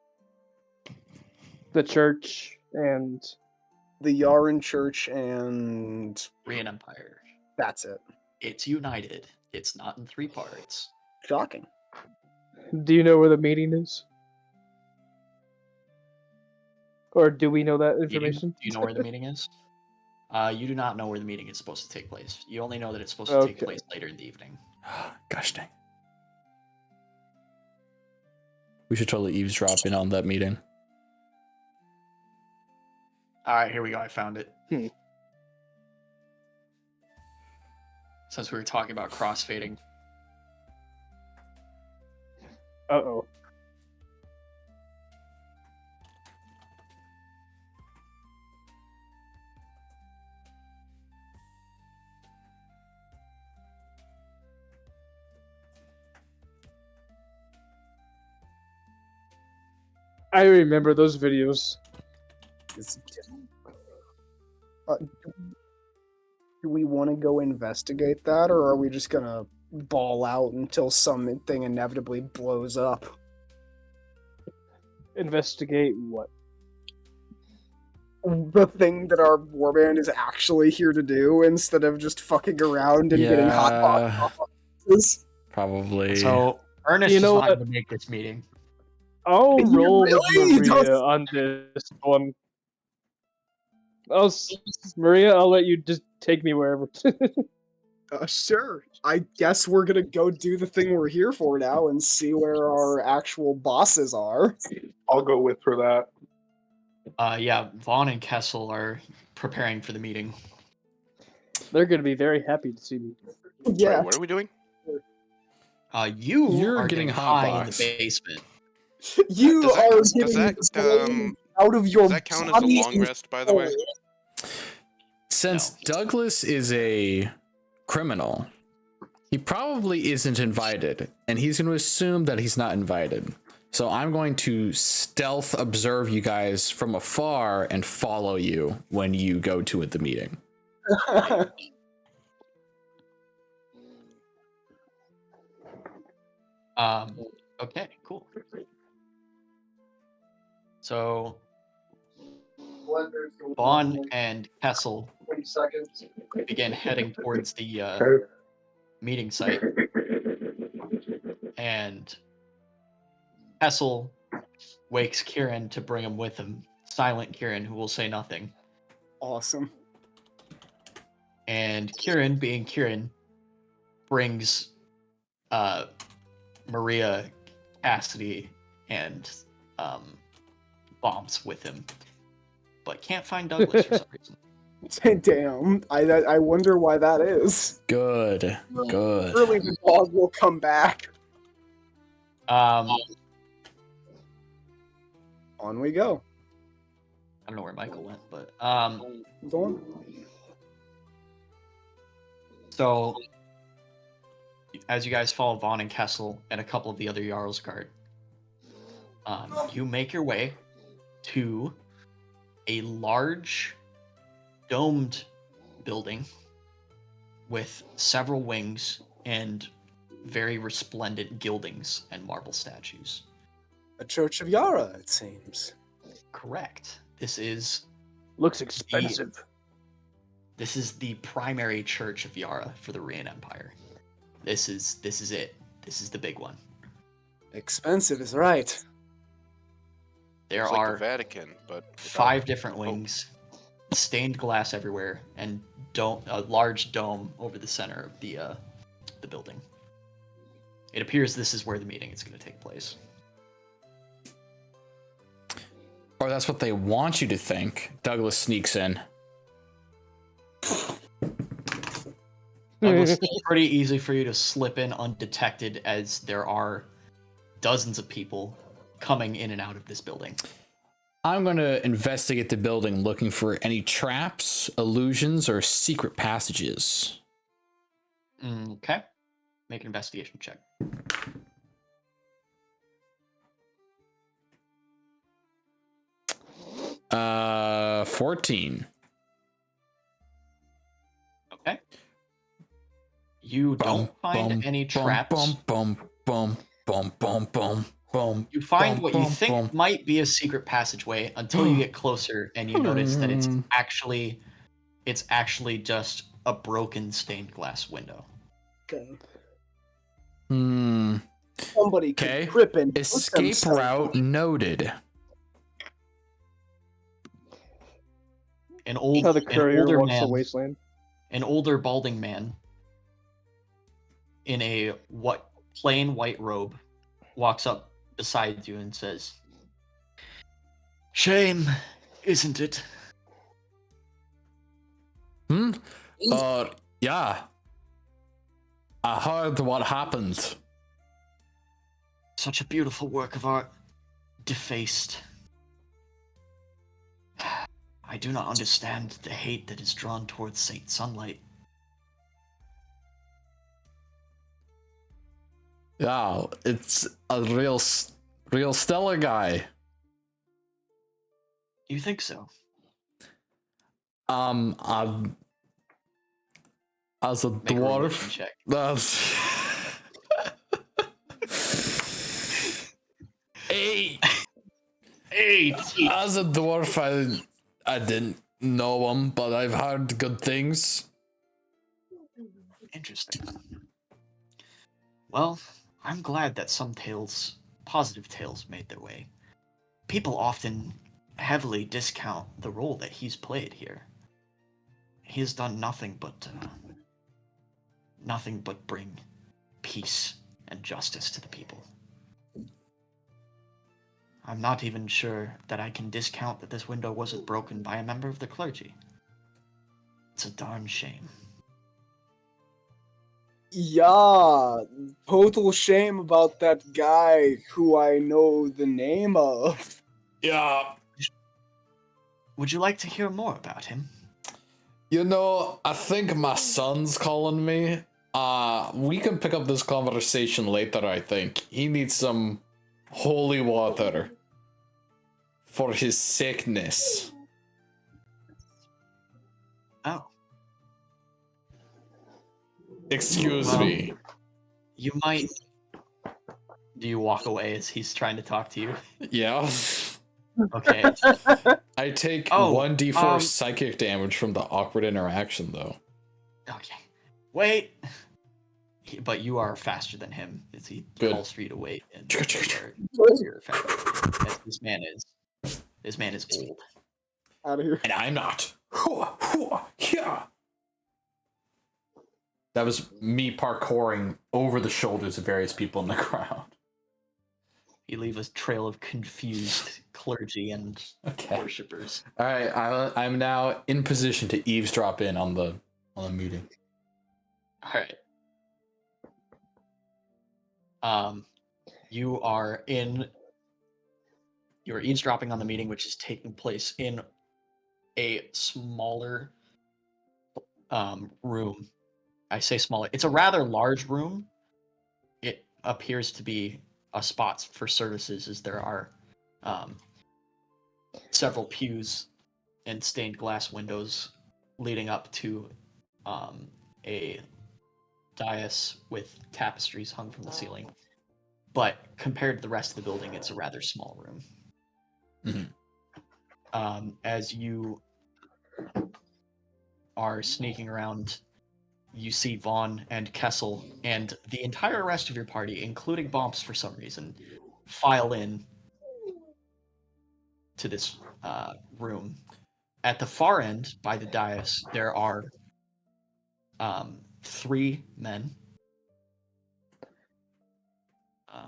The church and The Yarn Church and Korean Empire. that's it. It's united. It's not in 3 parts. Shocking. do you know where the meeting is? Or do we know that Do information? you know where the meeting is? You do not know where the meeting is supposed to take place. You only know that it's supposed to take Okay. place later in the evening. Gosh dang. We should totally eavesdrop in on that meeting. All right, here we go. I found it. Since we were talking about crossfading, Uh-oh. I remember those videos. Do we want to go investigate that, or are we just gonna ball out until something inevitably blows up? Investigate what? The thing that our warband is actually here to do, instead of just fucking around and getting hot Yeah. boxes. Probably. so Ernest You is know not what? going to make this meeting. I'll You roll with really Maria don't- on this one. Maria, I'll let you just take me wherever. Sure. I guess we're gonna go do the thing we're here for now and see where our actual bosses are. I'll go with for that. Yeah, Vaughn and Kessel are preparing for the meeting. They're going to be very happy to see me. Yeah. Wait, what are we doing? You're getting getting hot high in box. the basement. You Does that- are does getting that, blown out of your Does that count as a body long rest, by the way? Since No. Douglas is a criminal, he probably isn't invited, and he's going to assume that he's not invited. So I'm going to stealth observe you guys from afar and follow you when you go to the meeting. Okay, cool. So Vaughn and Kessel 20 seconds. begin heading towards the meeting site, and Kessel wakes Kieran to bring him with him. Silent Kieran, who will say nothing. Awesome. And Kieran, being Kieran, brings Maria, Cassidy, and Bombs with him, but can't find Douglas for some reason. Damn. I wonder why that is. Good. Surely the dog will come back. On we go. I don't know where Michael went, but Go on. So as you guys follow Vaughn and Kessel and a couple of the other Jarl's Guard, you make your way to a large domed building with several wings and very resplendent gildings and marble statues. A Church of Yara, it seems. Correct. This is Looks expensive. This is the primary church of Yara for the Rian Empire. This is it. This is the big one. Expensive is right. There It's like are the Vatican, but 5 different wings, stained glass everywhere, and a large dome over the center of the building. It appears this is where the meeting is going to take place. Or that's what they want you to think. Douglas sneaks in. Douglas, it's pretty easy for you to slip in undetected, as there are dozens of people coming in and out of this building. I'm going to investigate the building, looking for any traps, illusions, or secret passages. Okay. Make an investigation check. 14. Okay. You don't find any traps. You find what you think might be a secret passageway until you get closer and you notice that it's actually just a broken stained glass window. Okay. Hmm. Somebody could grip and escape route noted. An How the courier older walks the man, wasteland. an older balding man in a plain white robe walks up beside you and says, "Shame, isn't it?" Yeah. I heard what happened. Such a beautiful work of art defaced. I do not understand the hate that is drawn towards Saint Sunlight. Yeah, it's a real stellar guy. You think so? As a Make a religion dwarf, check. that's 8. As a dwarf, I didn't know him, but I've heard good things. Interesting. Well, I'm glad that some positive tales made their way. People often heavily discount the role that he's played here. He has done nothing but bring peace and justice to the people. I'm not even sure that I can discount that this window wasn't broken by a member of the clergy. It's a darn shame. Yeah, total shame about that guy who I know the name of. Yeah. Would you like to hear more about him? You know, I think my son's calling me. We can pick up this conversation later, I think. He needs some holy water for his sickness. Oh. Excuse Well, me. You might. Do you walk away as he's trying to talk to you? Yeah. Okay. I take Oh, 1d4 psychic damage from the awkward interaction, though. Okay. Wait. But you are faster than him as he Good. calls for you to wait, and you're faster. As this man is old. Out of here. And I'm not. That was me parkouring over the shoulders of various people in the crowd. You leave a trail of confused clergy and worshippers. All right, I'm now in position to eavesdrop in on the meeting. All right. You're eavesdropping on the meeting, which is taking place in a smaller room. I say smaller. It's a rather large room. It appears to be a spot for services, as there are several pews and stained glass windows leading up to a dais with tapestries hung from the ceiling. But compared to the rest of the building, it's a rather small room. As you are sneaking around, you see Vaughn and Kessel and the entire rest of your party, including Bomps for some reason, file in to this room. At the far end, by the dais, there are 3 men. I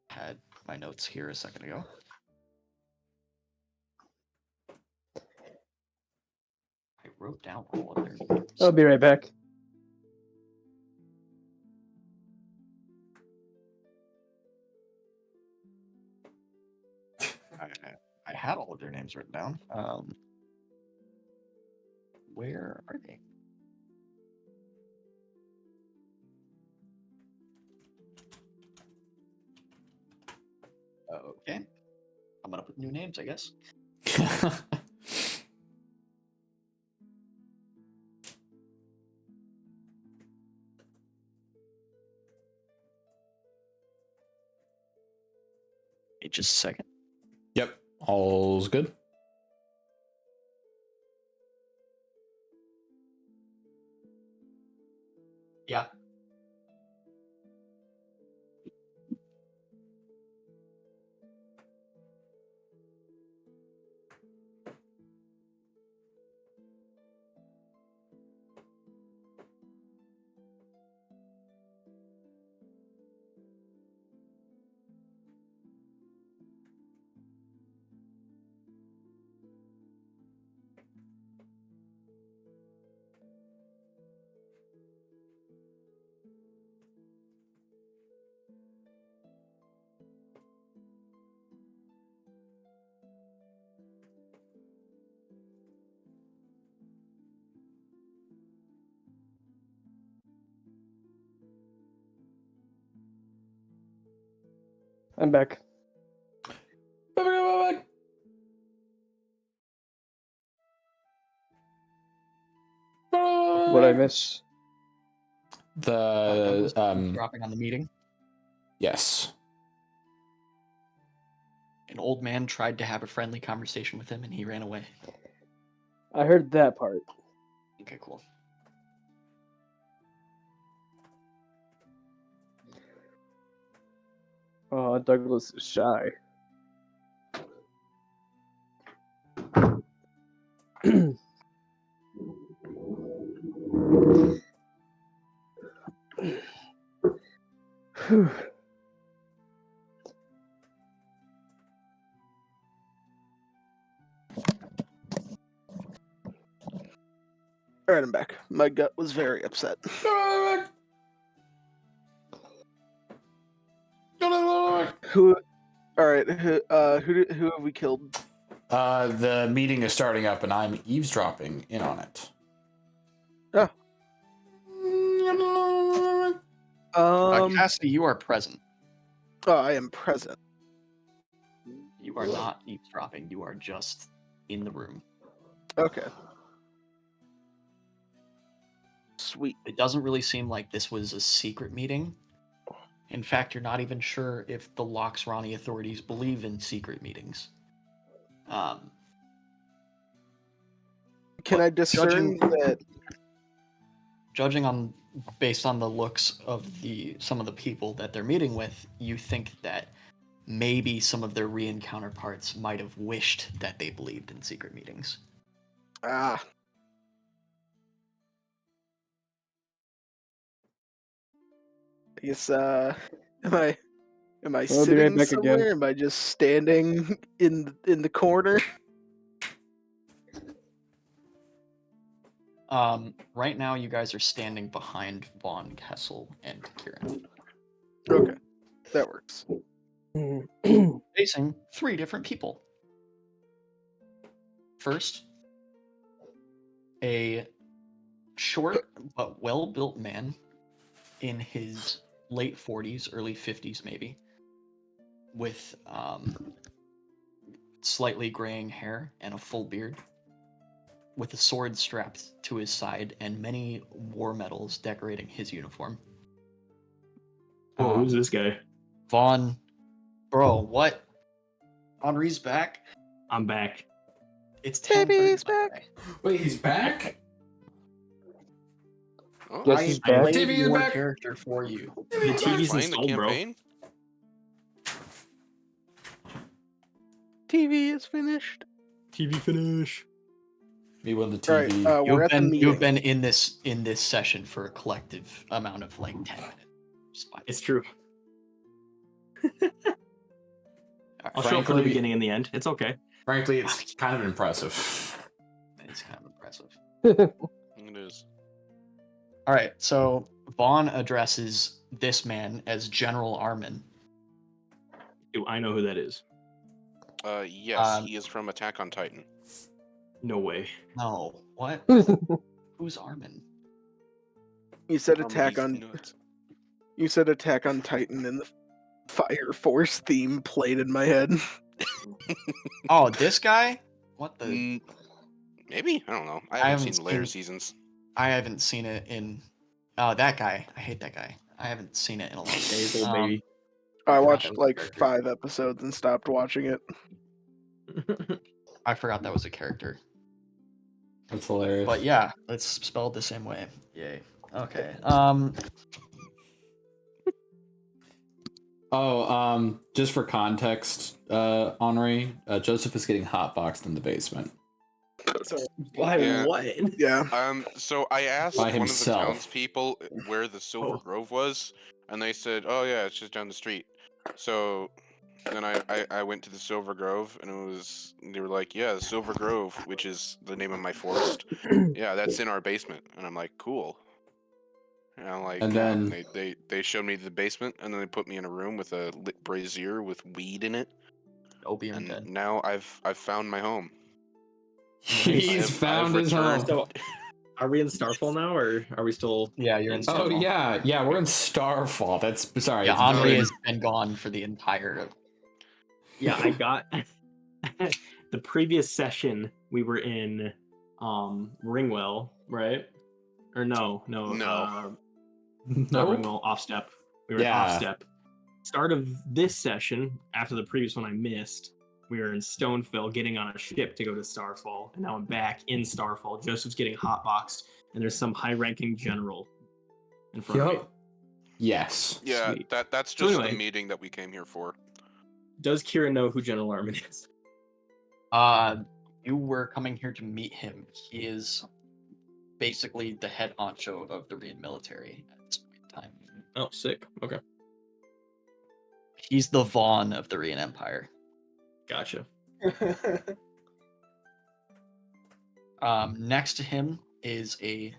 had my notes here a second ago. I wrote down all of their names. I'll be right back. I had all of their names written down. Where are they? Okay. I'm gonna put new names, I guess. Wait just a second. Yep, all's good. Yeah. I'm back. What I miss? The dropping on the meeting. Yes. An old man tried to have a friendly conversation with him, and he ran away. I heard that part. Okay, cool. Oh, Douglas is shy. Alright, I'm back. My gut was very upset. Who? All right. Who have we killed? The meeting is starting up, and I'm eavesdropping in on it. Cassidy, you are present. I am present. You are not eavesdropping. You are just in the room. Okay. Sweet. It doesn't really seem like this was a secret meeting. In fact, you're not even sure if the Loxrani authorities believe in secret meetings. Can I discern that? Judging on based on the looks of some of the people that they're meeting with, you think that maybe some of their Rian counterparts might have wished that they believed in secret meetings. Ah. I guess am I I'll be right sitting back somewhere? again. Am I just standing in the corner? Right now you guys are standing behind Vaughn, Kessel, and Kieran. Okay. That works. Facing 3 different people. First, a short but well-built man in his late 40s, early 50s maybe, with slightly graying hair and a full beard, with a sword strapped to his side and many war medals decorating his uniform. Whoa, who's this guy? Vaughn. Bro, what? Henri's back? I'm back. It's 10:30. Baby's back. Wait, he's back? Oh, Yes, I he's back. played TV is your back. character for you. The TV's playing the installed, bro. campaign? TV is finished. TV finish. Me when the All right. TV. We're at the meeting. You've been in this session for a collective amount of like 10 minutes. It's true. I'll show up for the Frankly- beginning and the end. It's okay. Frankly, it's kind of impressive. It's kind of impressive. It is. All right, so Vaughn addresses this man as General Armin. Do I know who that is? Yes, he is from Attack on Titan. No way. No, what? Who's Armin? You said Armin, Attack he's on. nuts. You said Attack on Titan, and the Fire Force theme played in my head. Oh, this guy? What the? Maybe? I don't know. I I haven't haven't seen later seen- seasons. I haven't seen it in. Oh, that guy. I hate that guy. I haven't seen it in a long Days time. old baby. I forgot watched that was a like character. 5 episodes and stopped watching it. I forgot that was a character. That's hilarious. But yeah, it's spelled the same way. Yay. Okay. Just for context, Henri, Joseph is getting hotboxed in the basement. Why? Yeah. What? Yeah. So I asked By one of the himself. townspeople where the Silver Oh. Grove was, and they said, "Oh yeah, it's just down the street." So then I went to the Silver Grove, and they were like, "Yeah, the Silver Grove, which is the name of my forest. Yeah, that's in our basement." And I'm like, "Cool." And I'm like, And yeah. then- They showed me the basement, and then they put me in a room with a lit brazier with weed in it. Obi And dead. now I've found my home. He's found his home. So, are we in Starfall now, or are we still? Yeah, you're in. Oh Starfall. yeah, we're in Starfall. That's sorry. Yeah, it's Henri very- has been gone for the entire. Yeah, I got the previous session. We were in Ringwell, right? Or no. No. Not No. Ringwell. Off step. We were Yeah. off step. Start of this session, after the previous one I missed, we were in Stonefell getting on a ship to go to Starfall, and now I'm back in Starfall. Joseph's getting hotboxed, and there's some high-ranking general in front of me. Yup. Yes. Yeah, Sweet. that's So just anyway. the meeting that we came here for. Does Kira know who General Armin is? You were coming here to meet him. He is basically the head honcho of the Rian military at this point in time. Oh, sick. Okay, He's the Vaughn of the Rian Empire. gotcha. Next to him is a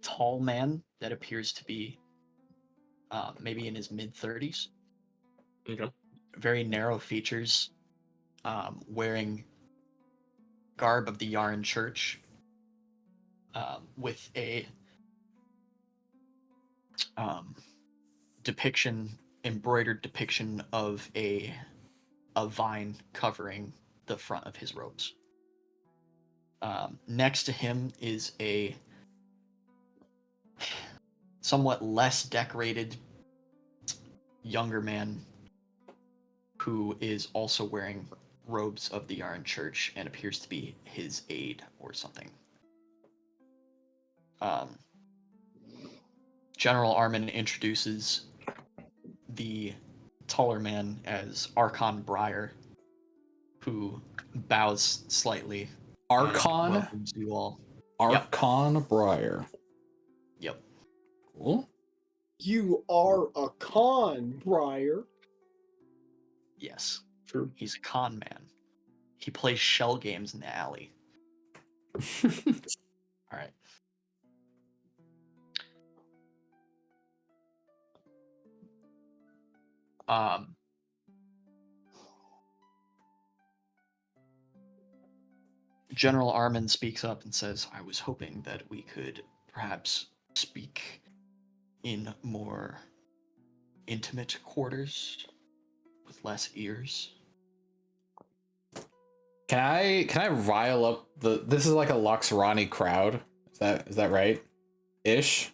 tall man that appears to be maybe in his mid-30s. Okay. Very narrow features, wearing garb of the Yarn Church, with a embroidered depiction of a vine covering the front of his robes. Next to him is a somewhat less decorated younger man who is also wearing robes of the Yarn Church and appears to be his aide or something. General Armin introduces the taller man as Archon Briar, who bows slightly. Archon? Welcomes you all. Archon Briar. Yep. Cool. You are a con, Briar. Yes. True. He's a con man. He plays shell games in the alley. All right. General Armin speaks up and says, I was hoping that we could perhaps speak in more intimate quarters with less ears. Can I rile up this is like a Loxrani crowd? Is that right? Ish?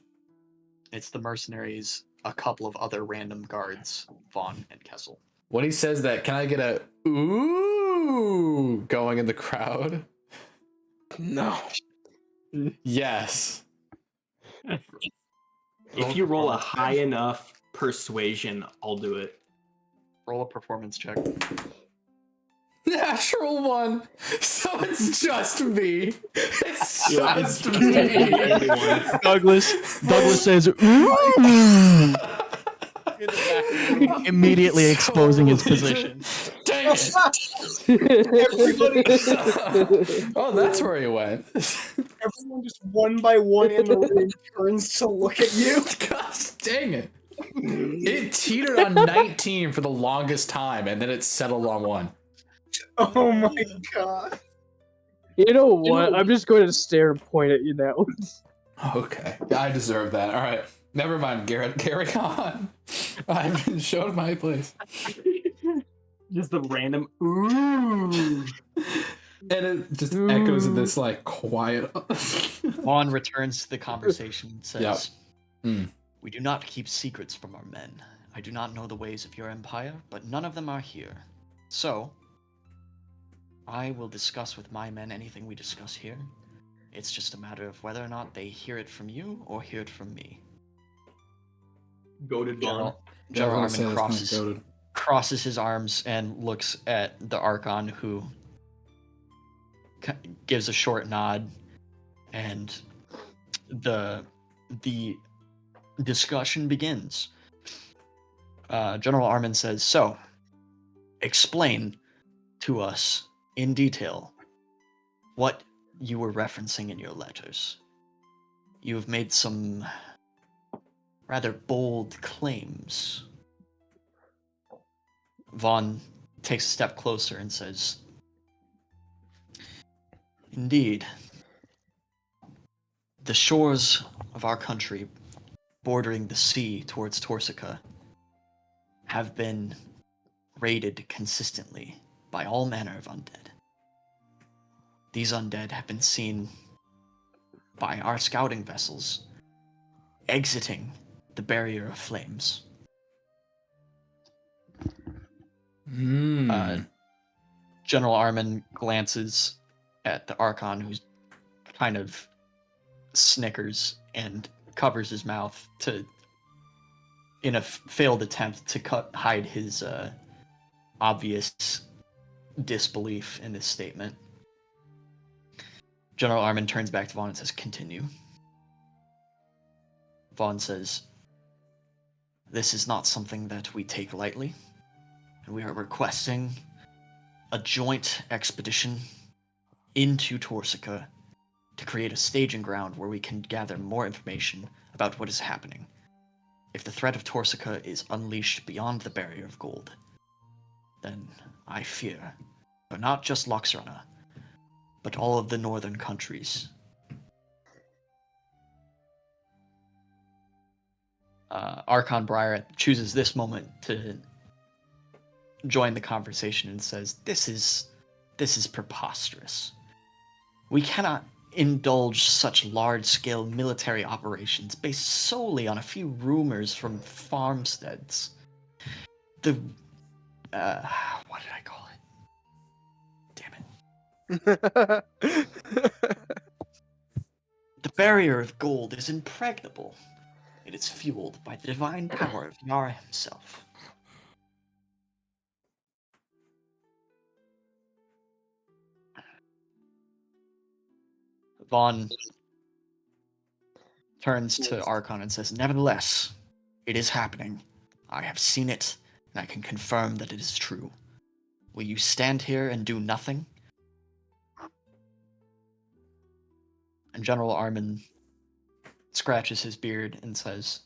It's the mercenaries, a couple of other random guards, Vaughn and Kessel. When he says that, can I get a ooh going in the crowd? No. Yes. If you roll a high enough persuasion, I'll do it. Roll a performance check. Natural one. So it's just me. It's Yeah, just it's me. anyone. Douglas says, Immediately exposing his position. Dang it. Oh, that's where he went. Everyone just one by one in the room turns to look at you. Gosh, dang it. It teetered on 19 for the longest time, and then it settled on 1. Oh my god. you know what? I'm just going to stare and point at you now. Okay, I deserve that. All right, never mind, Garrett. Carry on. I've been shown my place. Just the random ooh. And it just echoes in this like quiet. Vaughn returns to the conversation and says, Yep. We do not keep secrets from our men. I do not know the ways of your empire, but none of them are here. So, I will discuss with my men anything we discuss here. It's just a matter of whether or not they hear it from you or hear it from me. Goated Vaughn. General Armin crosses his arms and looks at the Archon, who gives a short nod, and the discussion begins. General Armin says, so, explain to us in detail what you were referencing in your letters. You have made some rather bold claims. Vaughn takes a step closer and says, indeed, the shores of our country bordering the sea towards Torsica have been raided consistently by all manner of undead. These undead have been seen by our scouting vessels exiting the barrier of flames. General Armin glances at the Archon, who's kind of snickers and covers his mouth in a failed attempt to hide his obvious disbelief in this statement. General Armin turns back to Vaughn and says, continue. Vaughn says, this is not something that we take lightly, and we are requesting a joint expedition into Torsica to create a staging ground where we can gather more information about what is happening. If the threat of Torsica is unleashed beyond the Barrier of Gold, then I fear, but not just Loxrana, but all of the northern countries. Archon Briar chooses this moment to join the conversation and says, This is preposterous. We cannot indulge such large-scale military operations based solely on a few rumors from farmsteads. What did I call it? Damn it. The barrier of gold is impregnable. It is fueled by the divine power of Yara himself. Vaughn turns to Archon and says, Nevertheless, it is happening. I have seen it, and I can confirm that it is true. Will you stand here and do nothing? And General Armin scratches his beard and says,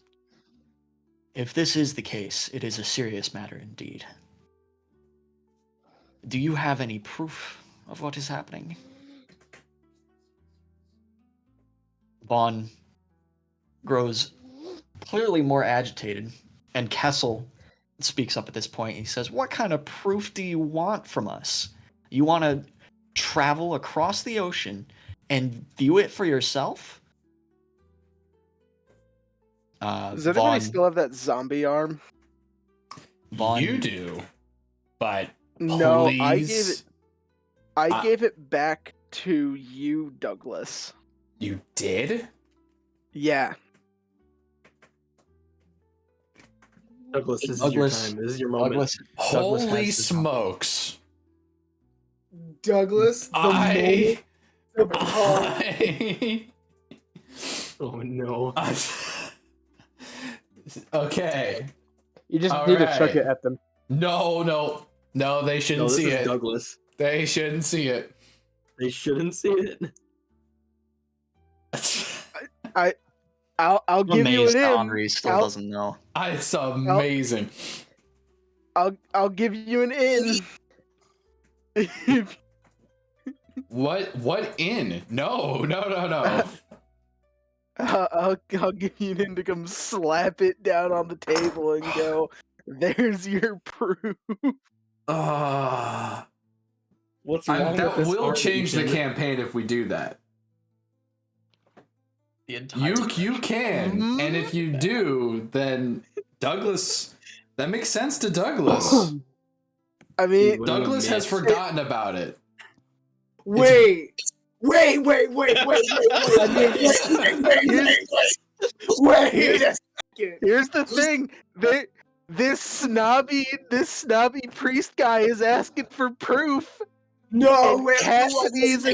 If this is the case, it is a serious matter indeed. Do you have any proof of what is happening? Vaughn grows clearly more agitated, and Kessel speaks up at this point. He says, What kind of proof do you want from us? You want to travel across the ocean and view it for yourself? Does anybody still have that zombie arm? Vaughn, You do, but No, please. I gave it back to you, Douglas. You did? Yeah. Douglas, this is your time. This is your moment. Douglas Holy has to talk. smokes! Douglas, the moment. Oh no. Okay. You just All need to right. chuck it at them. No, they shouldn't this see is it. Douglas. They shouldn't see it. They shouldn't see it. I'll give you an amazed that in. Henri still doesn't know. It's amazing. I'll give you an in. What in? No. I'll give you an in to come slap it down on the table and go, there's your proof. What's wrong with that this will army, change the Jim? campaign if we do that. You can, and if you do, then Douglas. That makes sense to Douglas. I mean, Douglas has forgotten about it. Wait a second. Here's the thing. This snobby priest guy is asking for proof. No, and wait, Cassidy's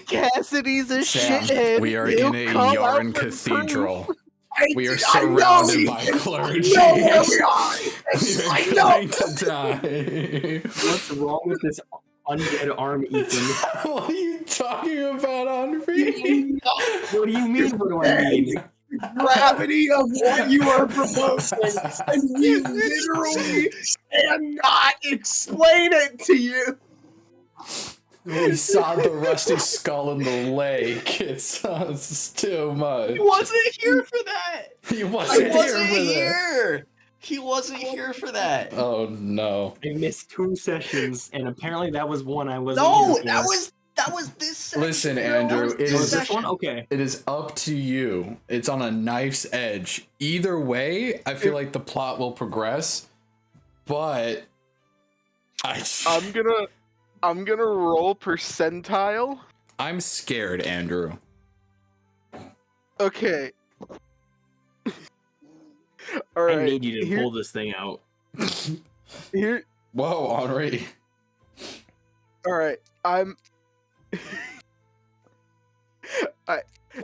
Cassidy's a Sam, shithead. we are He'll in a call out yarn for cathedral. proof. We are surrounded by clergy. I know where we are. We are going to die. What's wrong with this undead arm, Ethan? What are you talking about, Henri? What do you mean? What do I mean? Gravity of what you are proposing, and we literally cannot explain it to you. We saw the rusty skull in the lake. It's too much. He wasn't here for that. He wasn't here. He wasn't here for that. Oh no! I missed 2 sessions, and apparently that was one I wasn't. No, here for. that was this section. Listen, Andrew, it Was is this one? Okay. It is up to you. It's on a knife's edge. Either way, I feel like the plot will progress, but I'm gonna roll percentile. I'm scared, Andrew. Okay. All right. I need you to pull this thing out. Here. Whoa, Henri. All right. I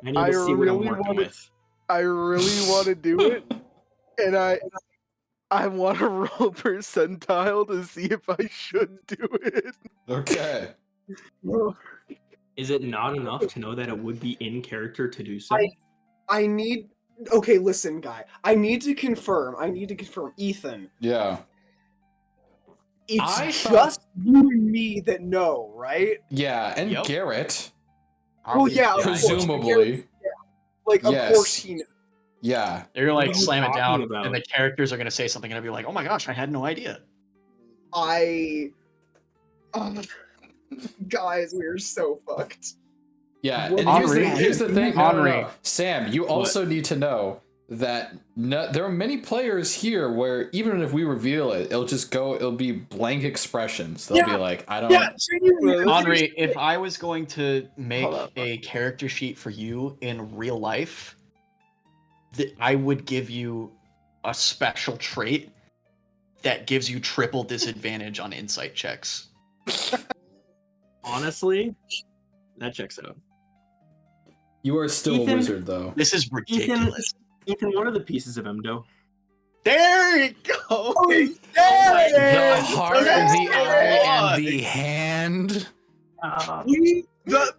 need to see what I'm working with. I really want to do it, and I want to roll percentile to see if I should do it. Okay. Is it not enough to know that it would be in character to do so? I need. Okay, listen, guy. I need to confirm. Ethan. Yeah. It's I just you and me that know, right? Yeah, and Yep. Garrett. Oh yeah, of course, Presumably. like of Yes. course he knows. Yeah. They're What like are you slam it talking down, about? and the characters are gonna say something, and I'll be like, "Oh my gosh, I had no idea." Guys, we're so fucked. Yeah, What- and Henri, here's the thing. No, Henri. Sam, you also need to know that there are many players here where even if we reveal it, it'll be blank expressions. They'll be Yeah, like, I don't. Yeah, genuinely. Henri, if I was going to make Hold up. a character sheet for you in real life, I would give you a special trait that gives you triple disadvantage on insight checks. Honestly, that checks out. You are still Ethan- a wizard, though. This is ridiculous. Ethan, what are the pieces of Emdo? There you go. Oh, there it The is! heart, the eye, and the hand.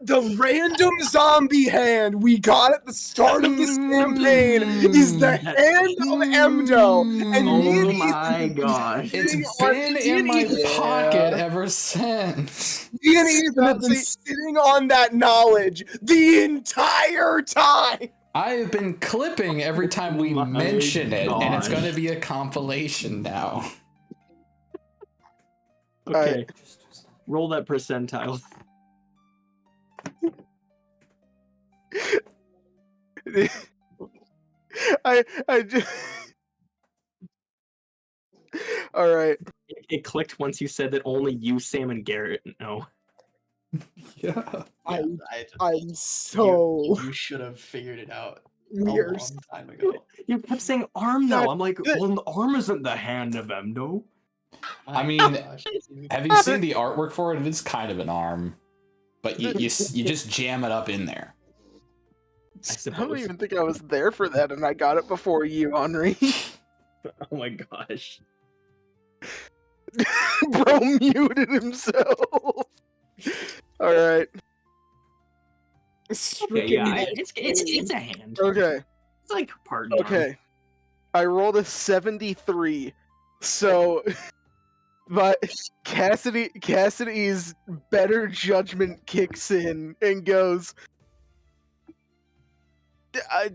The random zombie hand we got at the start of this campaign is the hand of Emdo, and me and Ethan gosh. It's sitting on- been me in and my Ethan- pocket ever since. Me and Ethan have been sitting on that knowledge the entire time. I have been clipping every time we Oh my mention it, and it's gosh. going to be a compilation now. Okay. Roll that percentile. I just. All right. It clicked once you said that only you, Sam, and Garrett know. Yeah. I'm so You should have figured it out a weird. long time ago. You kept saying arm though. That- I'm like, well, the arm isn't the hand of Emdo. I mean, have you seen the artwork for it? It is kind of an arm, but you just jam it up in there. I I don't suppose. even think I was there for that, and I got it before you, Henri. Oh my gosh. Bro muted himself. All right. Okay, yeah, it's a hand. Okay. It's like part and arm. Okay. I rolled a 73. So but Cassidy's better judgment kicks in and goes, I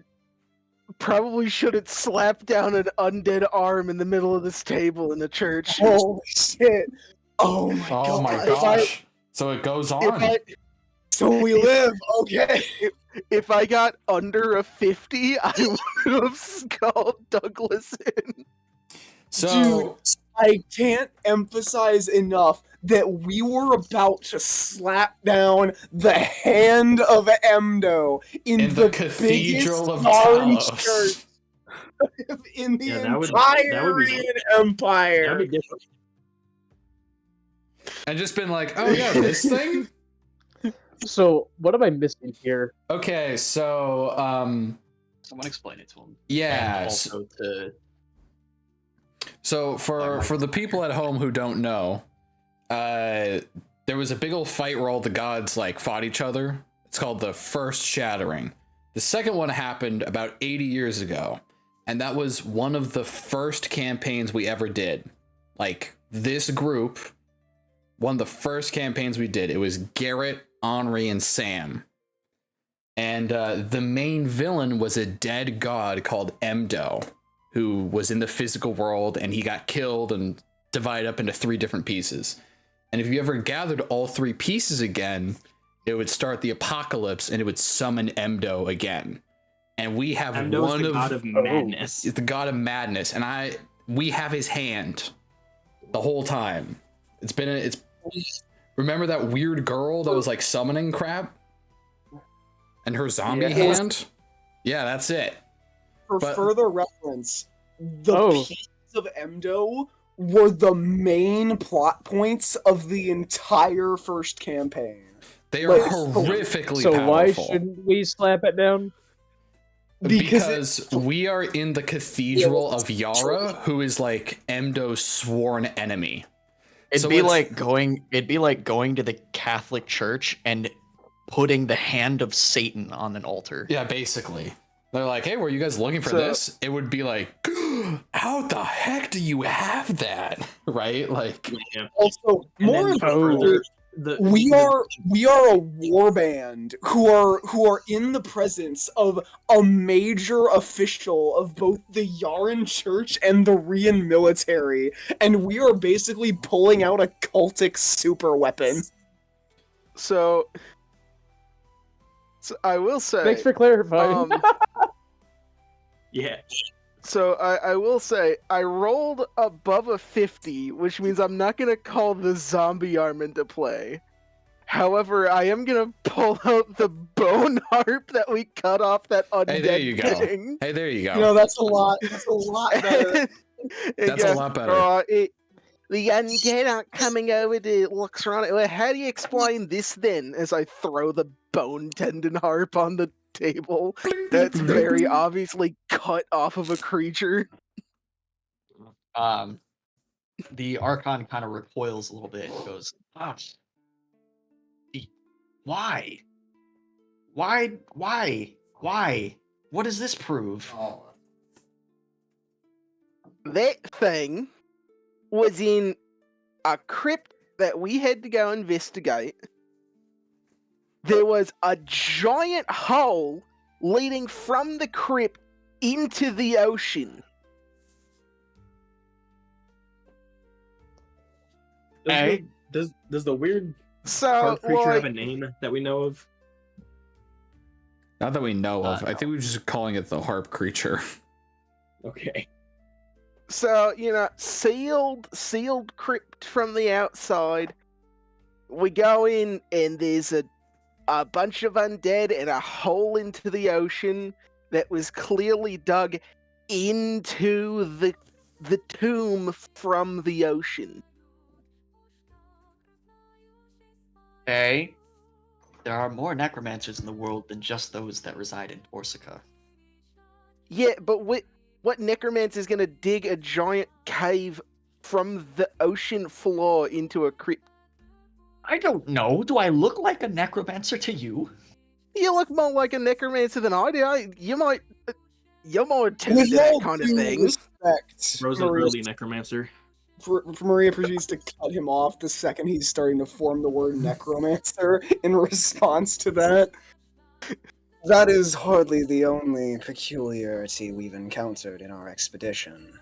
probably shouldn't slap down an undead arm in the middle of this table in the church. Holy shit. Oh my god. Oh my If I- gosh! So it goes If on. So we live, okay. If I got under a 50, I would have skulled Douglas in. So I can't emphasize enough that we were about to slap down the hand of Emdo in the the Cathedral of biggest armed Talos. church in the Yeah, entire that would be empire. That'd be different. and just been like, oh yeah, this thing. So what am I missing here? Okay, so Someone explain it to him. yeah. And also to So for the people at home who don't know, there was a big old fight where all the gods like fought each other. It's called the First Shattering. The second one happened about 80 years ago, and that was one of the first campaigns we ever did. Like this group, one of the first campaigns we did. It was Garrett, Henri, and Sam. And the main villain was a dead god called Emdo, who was in the physical world, and he got killed and divided up into 3 different pieces. And if you ever gathered all 3 pieces again, it would start the apocalypse and it would summon Emdo again. And we have Emdo's one the god of madness. It's the god of madness, and we have his hand the whole time. Remember that weird girl that was like summoning crap? And her zombie hand? Yeah, that's it. For But- further reference, the Oh. pieces of Emdo were the main plot points of the entire first campaign. They are Like, horrifically So why powerful. shouldn't we slap it down? Because we are in the Cathedral of Yara, who is like Emdo's sworn enemy. It'd So be it's- like going to the Catholic Church and putting the hand of Satan on an altar. Yeah, basically. They're like, hey, were you guys looking for So- this? It would be like, how the heck do you have that? Right? Like, Yeah. Also, And more then importantly, we are a war band who are in the presence of a major official of both the Yaren Church and the Rian military, and we are basically pulling out a cultic super weapon. So I will say. Thanks for clarifying. Yeah. So I will say I rolled above a 50, which means I'm not gonna call the zombie arm into play. However, I am gonna pull out the bone harp that we cut off that undead hey, there you go. thing. Hey, there you go. You know, that's a lot better. That's a lot better. The undead aren't coming over to look around. Well, how do you explain this then? As I throw the bone tendon harp on the table, that's very obviously cut off of a creature. The Archon kind of recoils a little bit and goes, "Gosh, why? Why? What does this prove?" That thing was in a crypt that we had to go investigate. There was a giant hole leading from the crypt into the ocean. Does the weird So, harp creature have a like, name that we know of? Not that we know of. I no. think we're just calling it the harp creature. Okay. So, sealed crypt from the outside. We go in and there's a bunch of undead and a hole into the ocean that was clearly dug into the tomb from the ocean. Okay. There are more necromancers in the world than just those that reside in Corsica. Yeah, but what necromancer is going to dig a giant cave from the ocean floor into a crypt? I don't know. Do I look like a necromancer to you? You look more like a necromancer than I do. You're more attuned With to that all kind of due thing. respect, Rose an Maria, early necromancer. Maria proceeds to cut him off the second he's starting to form the word necromancer in response to that. That is hardly the only peculiarity we've encountered in our expedition.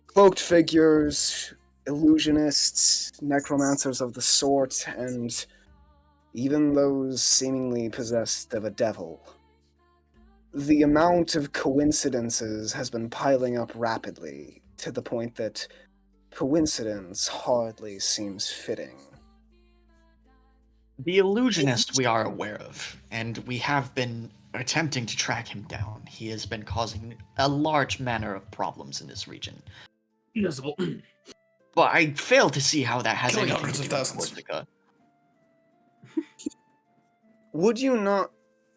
Cloaked figures, illusionists, necromancers of the sort, and even those seemingly possessed of a devil. The amount of coincidences has been piling up rapidly, to the point that coincidence hardly seems fitting. The illusionist we are aware of, and we have been attempting to track him down. He has been causing a large manner of problems in this region. Invisible. But I fail to see how that has Killing anything hundreds to of do with thousands. Corsica. Would you not...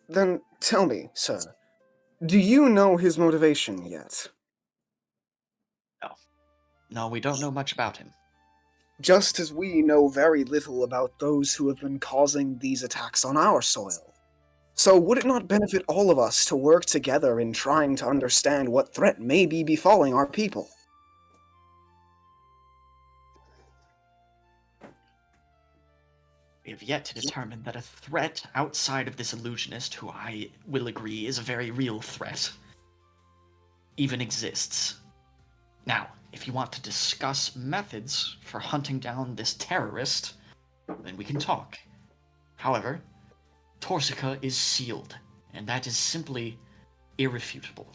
Then tell me, sir, do you know his motivation yet? No, we don't know much about him. Just as we know very little about those who have been causing these attacks on our soil. So would it not benefit all of us to work together in trying to understand what threat may be befalling our people? We have yet to determine that a threat outside of this illusionist, who I will agree is a very real threat, even exists. Now, if you want to discuss methods for hunting down this terrorist, then we can talk. However, Corsica is sealed, and that is simply irrefutable.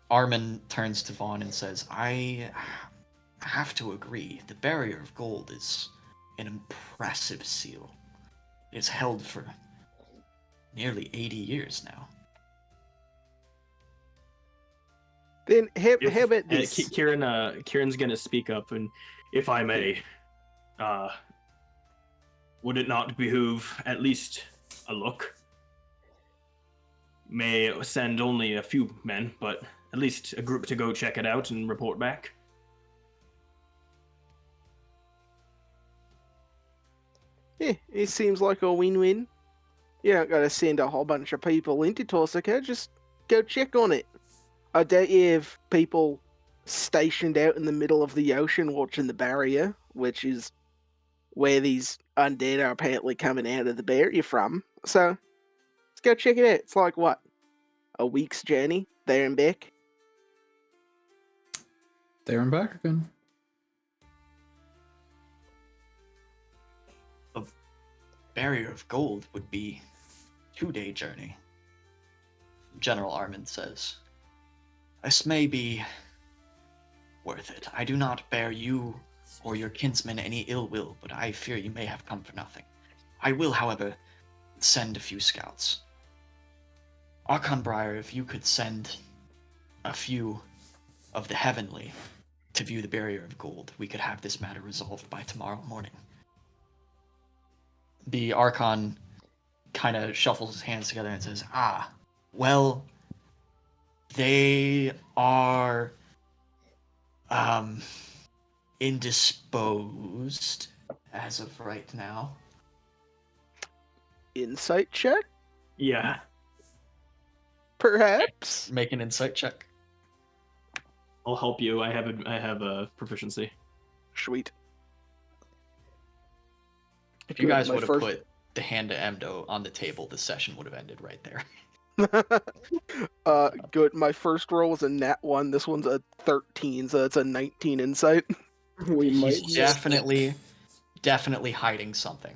Armin turns to Vaughn and says, I have to agree. The Barrier of Gold is an impressive seal. It's held for nearly 80 years now. Then how about this? Kieran's gonna speak up, and if I may, would it not behoove at least a look? May send only a few men, but at least a group to go check it out and report back. Yeah, it seems like a win-win. You don't got to send a whole bunch of people into Torsica. Just go check on it. I doubt you have people stationed out in the middle of the ocean watching the barrier, which is where these undead are apparently coming out of the barrier from. So let's go check it out. It's like what? A week's journey there and back? There and back again. A barrier of gold would be 2-day journey. General Armand says, "This may be worth it. I do not bear you or your kinsmen any ill will, but I fear you may have come for nothing. I will, however, send a few scouts. Archon Briar, if you could send a few of the Heavenly to view the Barrier of Gold, we could have this matter resolved by tomorrow morning." The Archon kind of shuffles his hands together and says, well, they are indisposed as of right now. Insight check? Yeah. Perhaps? Make an insight check. I'll help you. I have a proficiency. Sweet. If you guys My would have first- put the hand to Emdo on the table, the session would have ended right there. Good. My first roll was a nat 1. This one's a 13, so that's a 19 insight. We might He's definitely hiding something.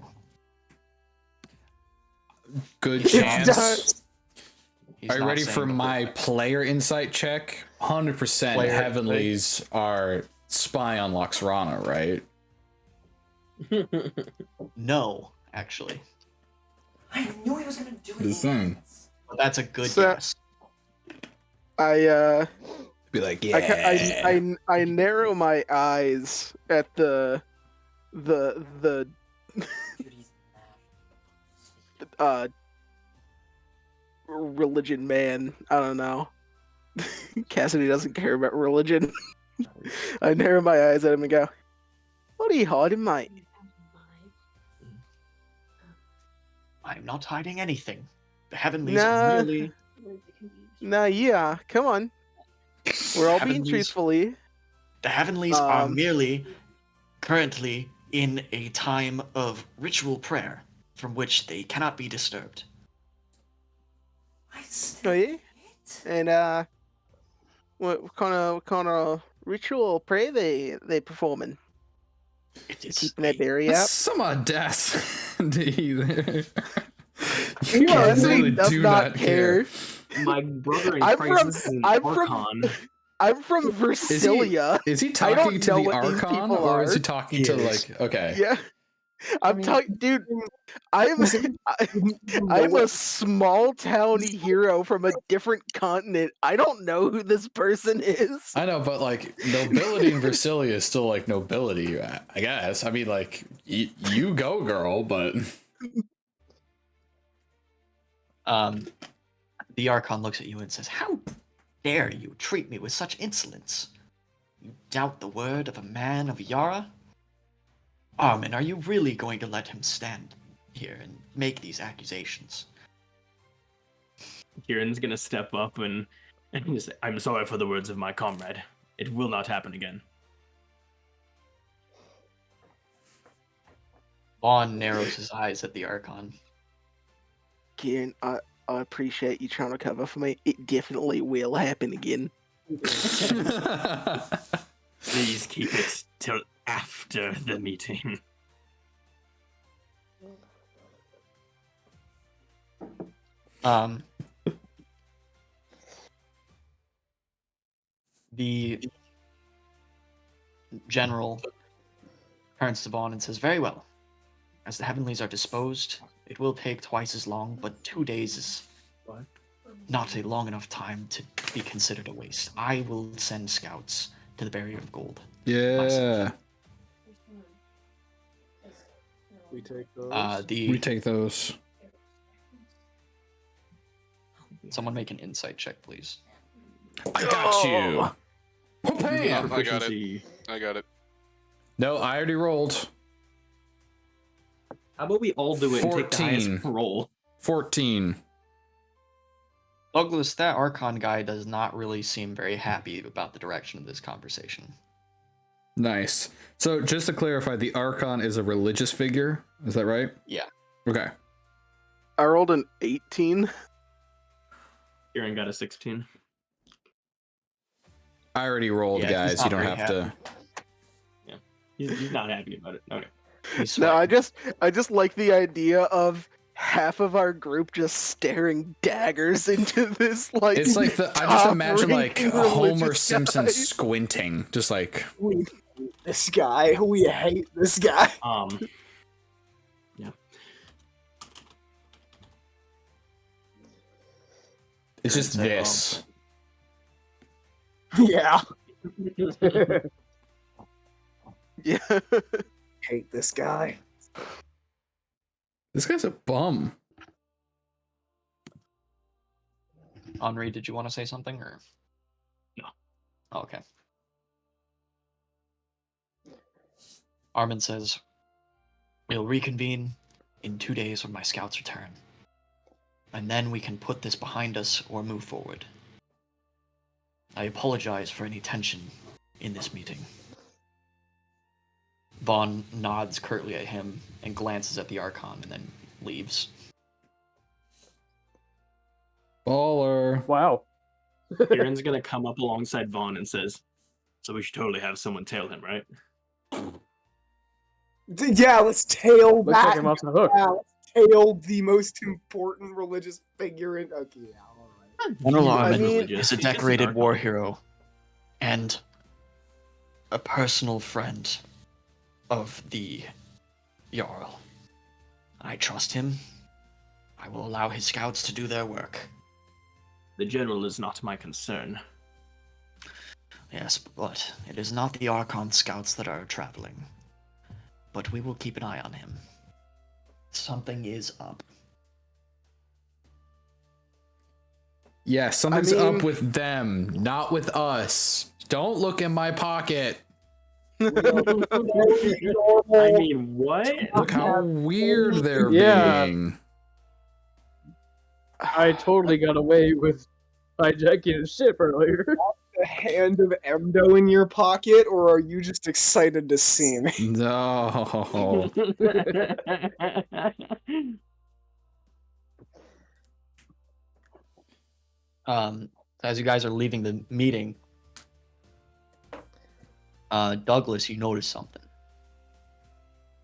Good It's chance. He's Are you not ready saying for the my word. player insight check? 100% Player Heavenlies are spy on Loxrana, right? No, actually. I knew he was gonna do The thing. But that's a good So- guess. I Be like, yeah. I narrow my eyes at the religion man. I don't know. Cassidy doesn't care about religion. I narrow my eyes at him and go, "What are you hiding, mate?" I'm not hiding anything. The Heavenlies Nah. are merely... Nah, yeah, come on. We're all being Heavenlies- truthfully. The Heavenlies are Um, merely currently in a time of ritual prayer from which they cannot be disturbed. Oh yeah? And what kind of ritual prayer they performing? It is Keeping that berry out. Some audacity there. Cassidy really does do not care. My brother in I'm Christ is an I'm from- Archon. I'm from Versilia. Is he I don't talking to know the what these Archon, people or is are. he talking He to is. like? Okay. Yeah. I'm talking, dude. I'm a small town hero from a different continent. I don't know who this person is. I know, but like nobility in Versilia is still like nobility, I guess. I mean, like you go, girl, but The Archon looks at you and says, "How dare you treat me with such insolence? You doubt the word of a man of Yara? Armin, are you really going to let him stand here and make these accusations?" Kieran's gonna step up and just say, "I'm sorry for the words of my comrade. It will not happen again." Vaughn narrows his eyes at the Archon. Kieran, I appreciate you trying to cover for me. It definitely will happen again. Please keep it till after the meeting. The general turns to Vaughn and says, "Very well. As the Heavenlies are disposed, it will take twice as long, but 2 days is not a long enough time to be considered a waste. I will send scouts to the Barrier of Gold. yeah, We take those. we take those. Someone make an insight check, please. I got you. Bam! I got it. I got it. No, I already rolled. How about we all do it and take the 14. highest roll? 14. Douglas, that Archon guy does not really seem very happy about the direction of this conversation. Nice. So just to clarify, the Archon is a religious figure. Is that right? Yeah. Okay. I rolled an 18. Kieran got a 16. I already rolled, Yeah, he's guys. You not don't very have to. Yeah, he's not happy about it. Okay. No, I just like the idea of half of our group just staring daggers into this like. It's like I just imagine like top-ranking Homer religious Simpson guy. squinting, just like. We hate this guy. We hate this guy. Yeah. It's just this. Yeah. Yeah. Hate this guy. This guy's a bum. Henri, did you want to say something or? No. Okay. Armin says, "We'll reconvene in 2 days when my scouts return. And then we can put this behind us or move forward. I apologize for any tension in this meeting." Vaughn nods curtly at him and glances at the Archon and then leaves. Baller. Wow. Kieran's gonna come up alongside Vaughn and says, "So we should totally have someone tail him, right?" Yeah, let's tail Looks that. like I'm off the hook. Yeah, let's tail the most important religious figure in. Okay, yeah, all right. General I Armin mean- is a He's just an decorated Archon. war hero and a personal friend of the Jarl. I trust him. I will allow his scouts to do their work. The general is not my concern. Yes, but it is not the Archon scouts that are traveling. But we will keep an eye on him. Something is up. Yeah, something's mean- up with them, not with us. Don't look in my pocket. I mean, what? Look how weird they're Yeah. being. I totally got away with hijacking a ship earlier. The hand of Emdo in your pocket, or are you just excited to see me? No. As you guys are leaving the meeting, Douglas, you notice something.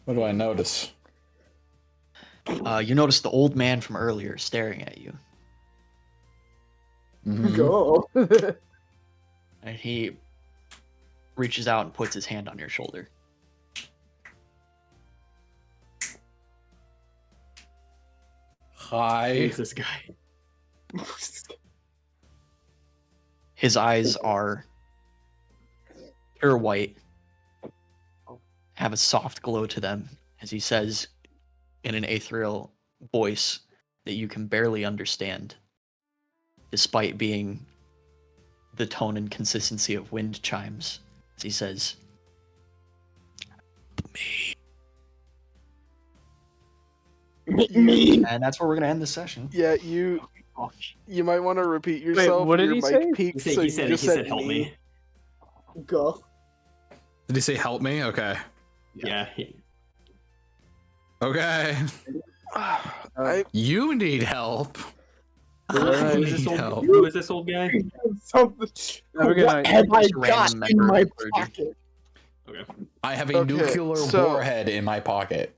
What do I notice? You notice the old man from earlier staring at you. Mhm. Go. And he reaches out and puts his hand on your shoulder. Hi. Who's this guy? His eyes are pure white, have a soft glow to them, as he says in an ethereal voice that you can barely understand, despite being the tone and consistency of wind chimes. As he says, Me. and that's where we're gonna end the session. Yeah, you might want to repeat yourself. what did Your he mic say? peaked, He so said, you he just said, help me. Go. Did he say help me? Okay. Yeah. Okay. You need help. Who I is this need old, help. who is this old guy? Something. Have a good What night. have I Just a got random in member my of the clergy. pocket? Okay. I have a Okay, nuclear so- warhead in my pocket.